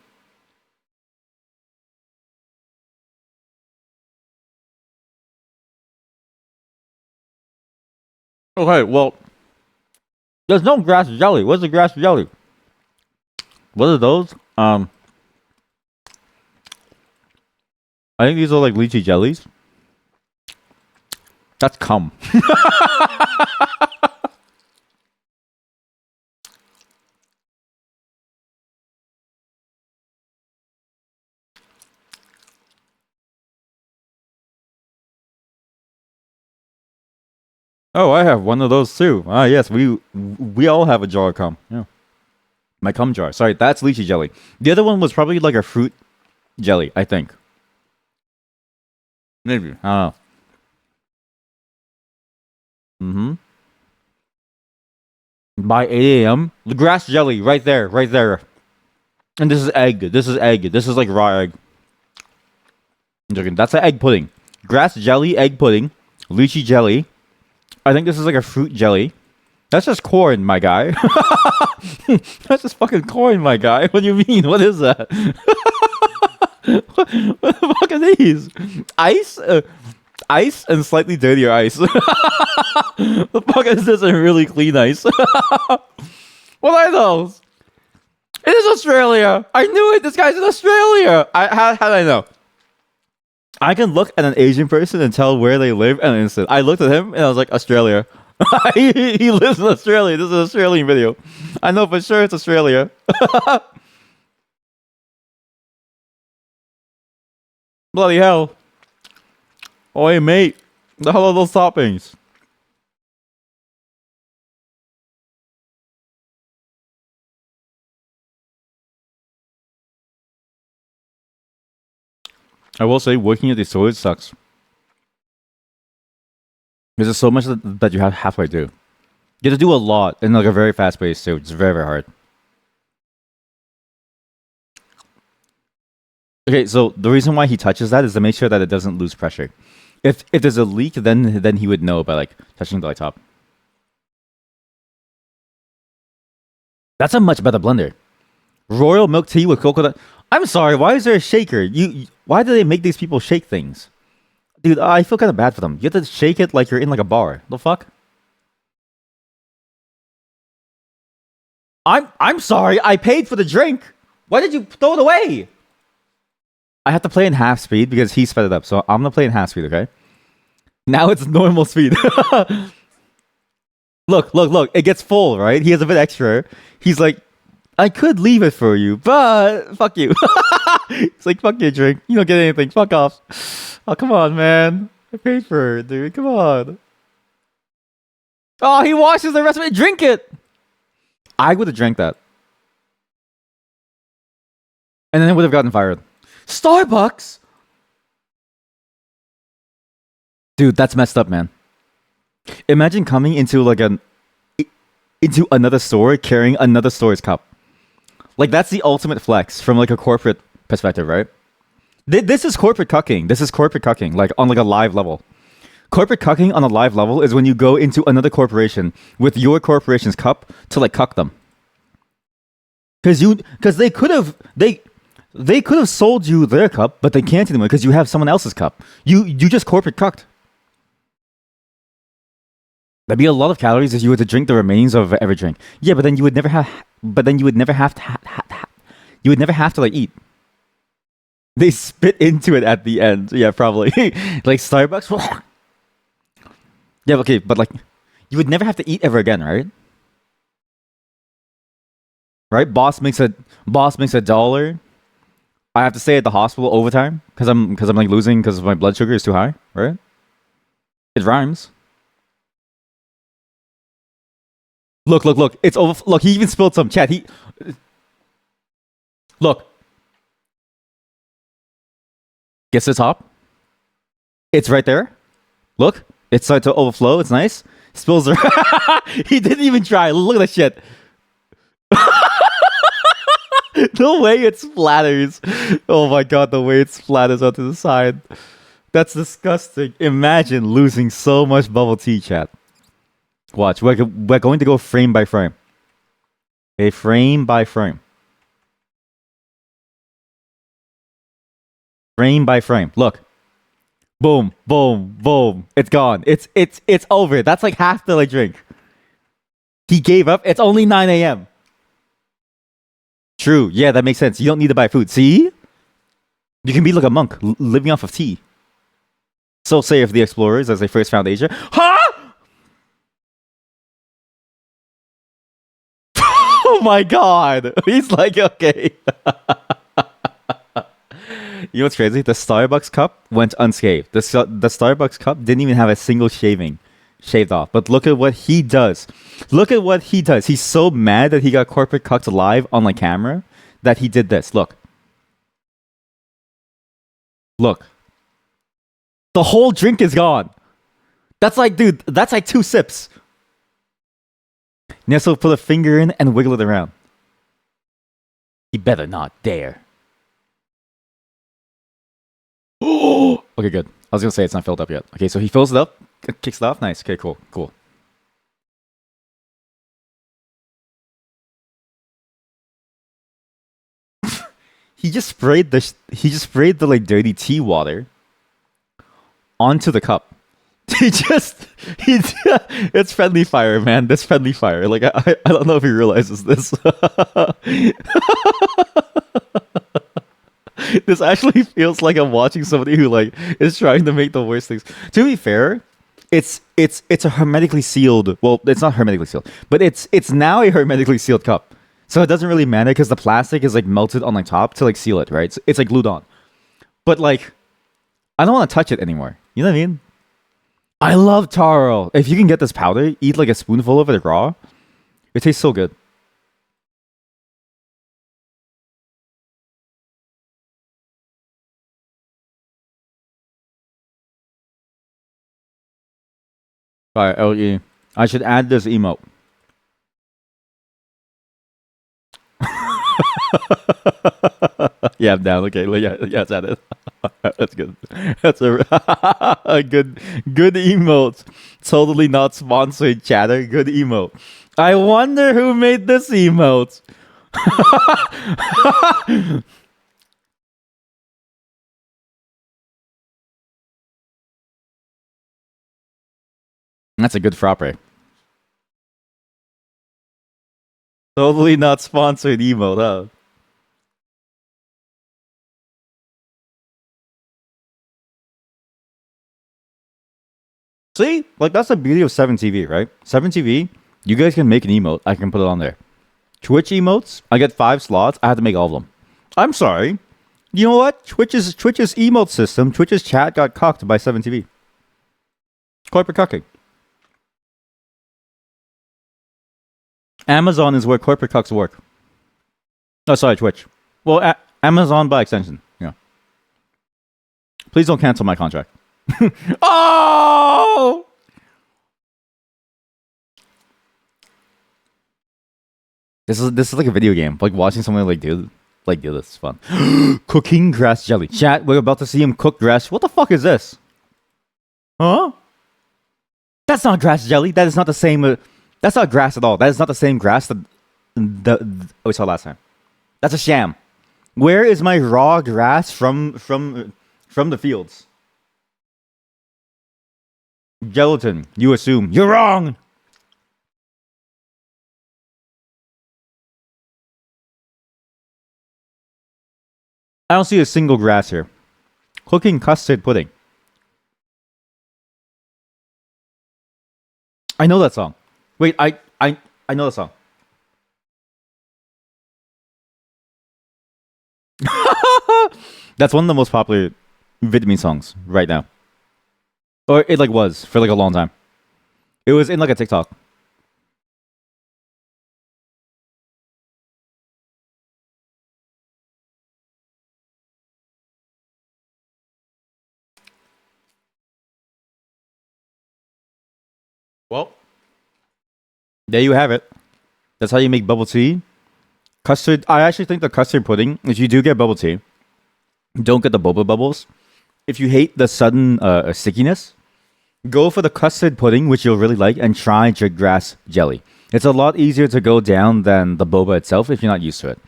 Okay, well, there's no grass jelly. What's the grass jelly? What are those? I think these are like lychee jellies. That's cum. Oh, I have one of those too. Ah, yes, we all have a jar of cum. Yeah, my cum jar. Sorry, that's lychee jelly. The other one was probably like a fruit jelly, I think. Maybe I don't know. By 8 a.m. The grass jelly right there, right there. And this is egg. This is egg. This is like raw egg. I'm joking. That's an egg pudding. Grass jelly, egg pudding, lychee jelly. I think this is like a fruit jelly. That's just corn, my guy. That's just fucking corn, my guy. What do you mean? What is that? What the fuck are these? Ice? Ice and slightly dirtier ice. The fuck is this? A really clean ice. What are those? It is Australia. I knew it. This guy's in Australia. How did I know? I can look at an Asian person and tell where they live in an instant. I looked at him and I was like, Australia. He lives in Australia. This is an Australian video. I know for sure it's Australia. Bloody hell. Oh, hey, mate. The hell are those toppings? I will say, working at the storage sucks. Because there's so much that you have to do. You have to do a lot in like a very fast pace too. It's very, very hard. Okay, so the reason why he touches that is to make sure that it doesn't lose pressure. If there's a leak, then he would know by like touching the top. That's a much better blender. Royal milk tea with coconut. I'm sorry, why is there a shaker? Why do they make these people shake things? Dude, I feel kind of bad for them. You have to shake it like you're in like a bar. The fuck? I'm sorry, I paid for the drink. Why did you throw it away? I have to play in half speed because he sped it up. So I'm gonna play in half speed, okay? Now it's normal speed. Look. It gets full, right? He has a bit extra. He's like, I could leave it for you, but fuck you. It's like, fuck your drink. You don't get anything. Fuck off. Oh, come on, man. I paid for it, dude. Come on. Oh, he washes the rest of it. Drink it. I would have drank that. And then it would have gotten fired. Starbucks? Dude, that's messed up, man. Imagine coming into into another store carrying another store's cup. Like, that's the ultimate flex from like a corporate perspective, right? This is corporate cucking. This is corporate cucking, like on like a live level. Corporate cucking on a live level is when you go into another corporation with your corporation's cup to like cuck them. Because they could have sold you their cup, but they can't anymore because you have someone else's cup. You just corporate cucked. That'd be a lot of calories if you were to drink the remains of every drink. Yeah, but then you would never have. But then you would never have to. You would never have to like eat. They spit into it at the end. Yeah, probably. Like Starbucks. Yeah, okay, but like, you would never have to eat ever again, right? Right? Boss makes $1. I have to stay at the hospital overtime because I'm like losing because my blood sugar is too high, right? It rhymes. Look. It's over. Look, he even spilled some. Chat. Look. Gets to the top. It's right there. Look. It's starting to overflow. It's nice. Spills the. He didn't even try. Look at that shit. The way it splatters. Oh my god, the way it splatters onto the side. That's disgusting. Imagine losing so much bubble tea, chat. Watch, we're going to go frame by frame. Okay, frame by frame. Frame by frame. Look. Boom, boom, boom. It's gone. It's over. That's like half the like drink. He gave up. It's only 9 a.m. True. Yeah, that makes sense. You don't need to buy food. See? You can be like a monk, living off of tea. So say if the explorers, as they first found Asia. Huh? Oh my god. He's like, okay. You know what's crazy? The Starbucks cup went unscathed. The Starbucks cup didn't even have a single shaving shaved off. But look at what he does. Look at what he does. He's so mad that he got corporate cucked live on like camera that he did this. Look. Look. The whole drink is gone. That's like, dude, that's like 2 sips. Nestle put a finger in and wiggle it around. He better not dare. Okay, good. I was gonna say it's not filled up yet. Okay, so he fills it up, kicks it off. Nice. Okay, cool. he he just sprayed the like dirty tea water onto the cup. He just he it's friendly fire, man. That's friendly fire. Like I don't know if he realizes this. This actually feels like I'm watching somebody who like is trying to make the worst things. To be fair, it's a hermetically sealed. Well, it's not hermetically sealed, but it's now a hermetically sealed cup. So it doesn't really matter because the plastic is like melted on the top to like seal it, right? It's like glued on. But like, I don't want to touch it anymore. You know what I mean? I love taro. If you can get this powder, eat like a spoonful of it raw. It tastes so good. All right, LE. I should add this emote. Yeah, I'm down. Okay, yeah, let's add it. That's good. That's a good emote. Totally not sponsored, chatter. Good emote. I wonder who made this emote. That's a good frappe. Totally not sponsored emote, huh? See, like that's the beauty of 7TV, right? 7TV, you guys can make an emote. I can put it on there. Twitch emotes, I get 5 slots. I had to make all of them. I'm sorry. You know what? Twitch's emote system, Twitch's chat got cucked by 7TV. Corporate cucking. Amazon is where corporate cucks work. Oh, sorry, Twitch. Well, Amazon by extension. Yeah. Please don't cancel my contract. Oh! This is like a video game. Like watching someone do this is fun. Cooking grass jelly. Chat, we're about to see him cook grass. What the fuck is this? Huh? That's not grass jelly. That is not the same. That's not grass at all. That is not the same grass that we saw last time. That's a sham. Where is my raw grass from the fields? Gelatin. You assume. You're wrong. I don't see a single grass here. Cooking custard pudding. I know that song. Wait, I know that song. That's one of the most popular Vietnamese songs right now. Or it like was for like a long time. It was in like a TikTok. Well, there you have it. That's how you make bubble tea. Custard. I actually think the custard pudding, if you do get bubble tea, don't get the boba bubbles. If you hate the sudden stickiness, go for the custard pudding, which you'll really like, and try grass jelly. It's a lot easier to go down than the boba itself if you're not used to it.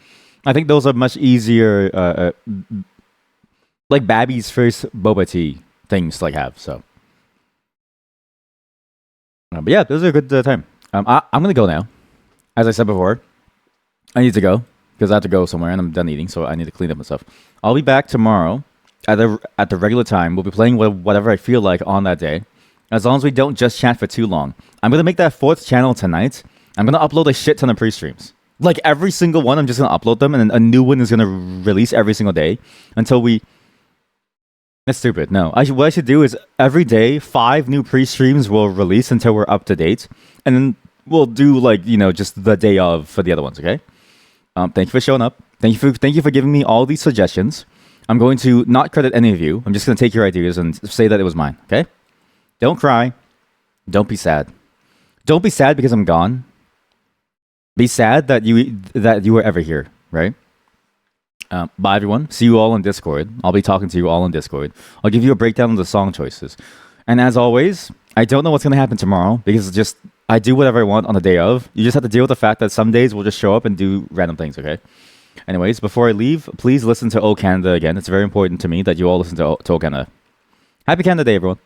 I think those are much easier, like Babby's first boba tea things to like have. So, but yeah, those are a good time. I'm gonna go now. As I said before, I need to go because I have to go somewhere and I'm done eating, so I need to clean up and stuff. I'll be back tomorrow at the regular time. We'll be playing whatever I feel like on that day, as long as we don't just chat for too long. I'm gonna make that 4th channel tonight. I'm gonna upload a shit ton of pre-streams. Like every single one, I'm just gonna upload them, and then a new one is gonna release every single day until we. That's stupid. No, what I should do is every day 5 new pre-streams will release until we're up to date, and then we'll do like just the day of for the other ones. Okay. Thank you for showing up. Thank you for giving me all these suggestions. I'm going to not credit any of you. I'm just going to take your ideas and say that it was mine. Okay? Don't cry. Don't be sad. Don't be sad because I'm gone. Be sad that you were ever here. Right? Bye everyone. See you all on Discord. I'll be talking to you all on Discord. I'll give you a breakdown of the song choices. And as always, I don't know what's going to happen tomorrow because it's just I do whatever I want on the day of. You just have to deal with the fact that some days we'll just show up and do random things, okay? Anyways, before I leave, please listen to O Canada again. It's very important to me that you all listen to O Canada. Happy Canada Day, everyone.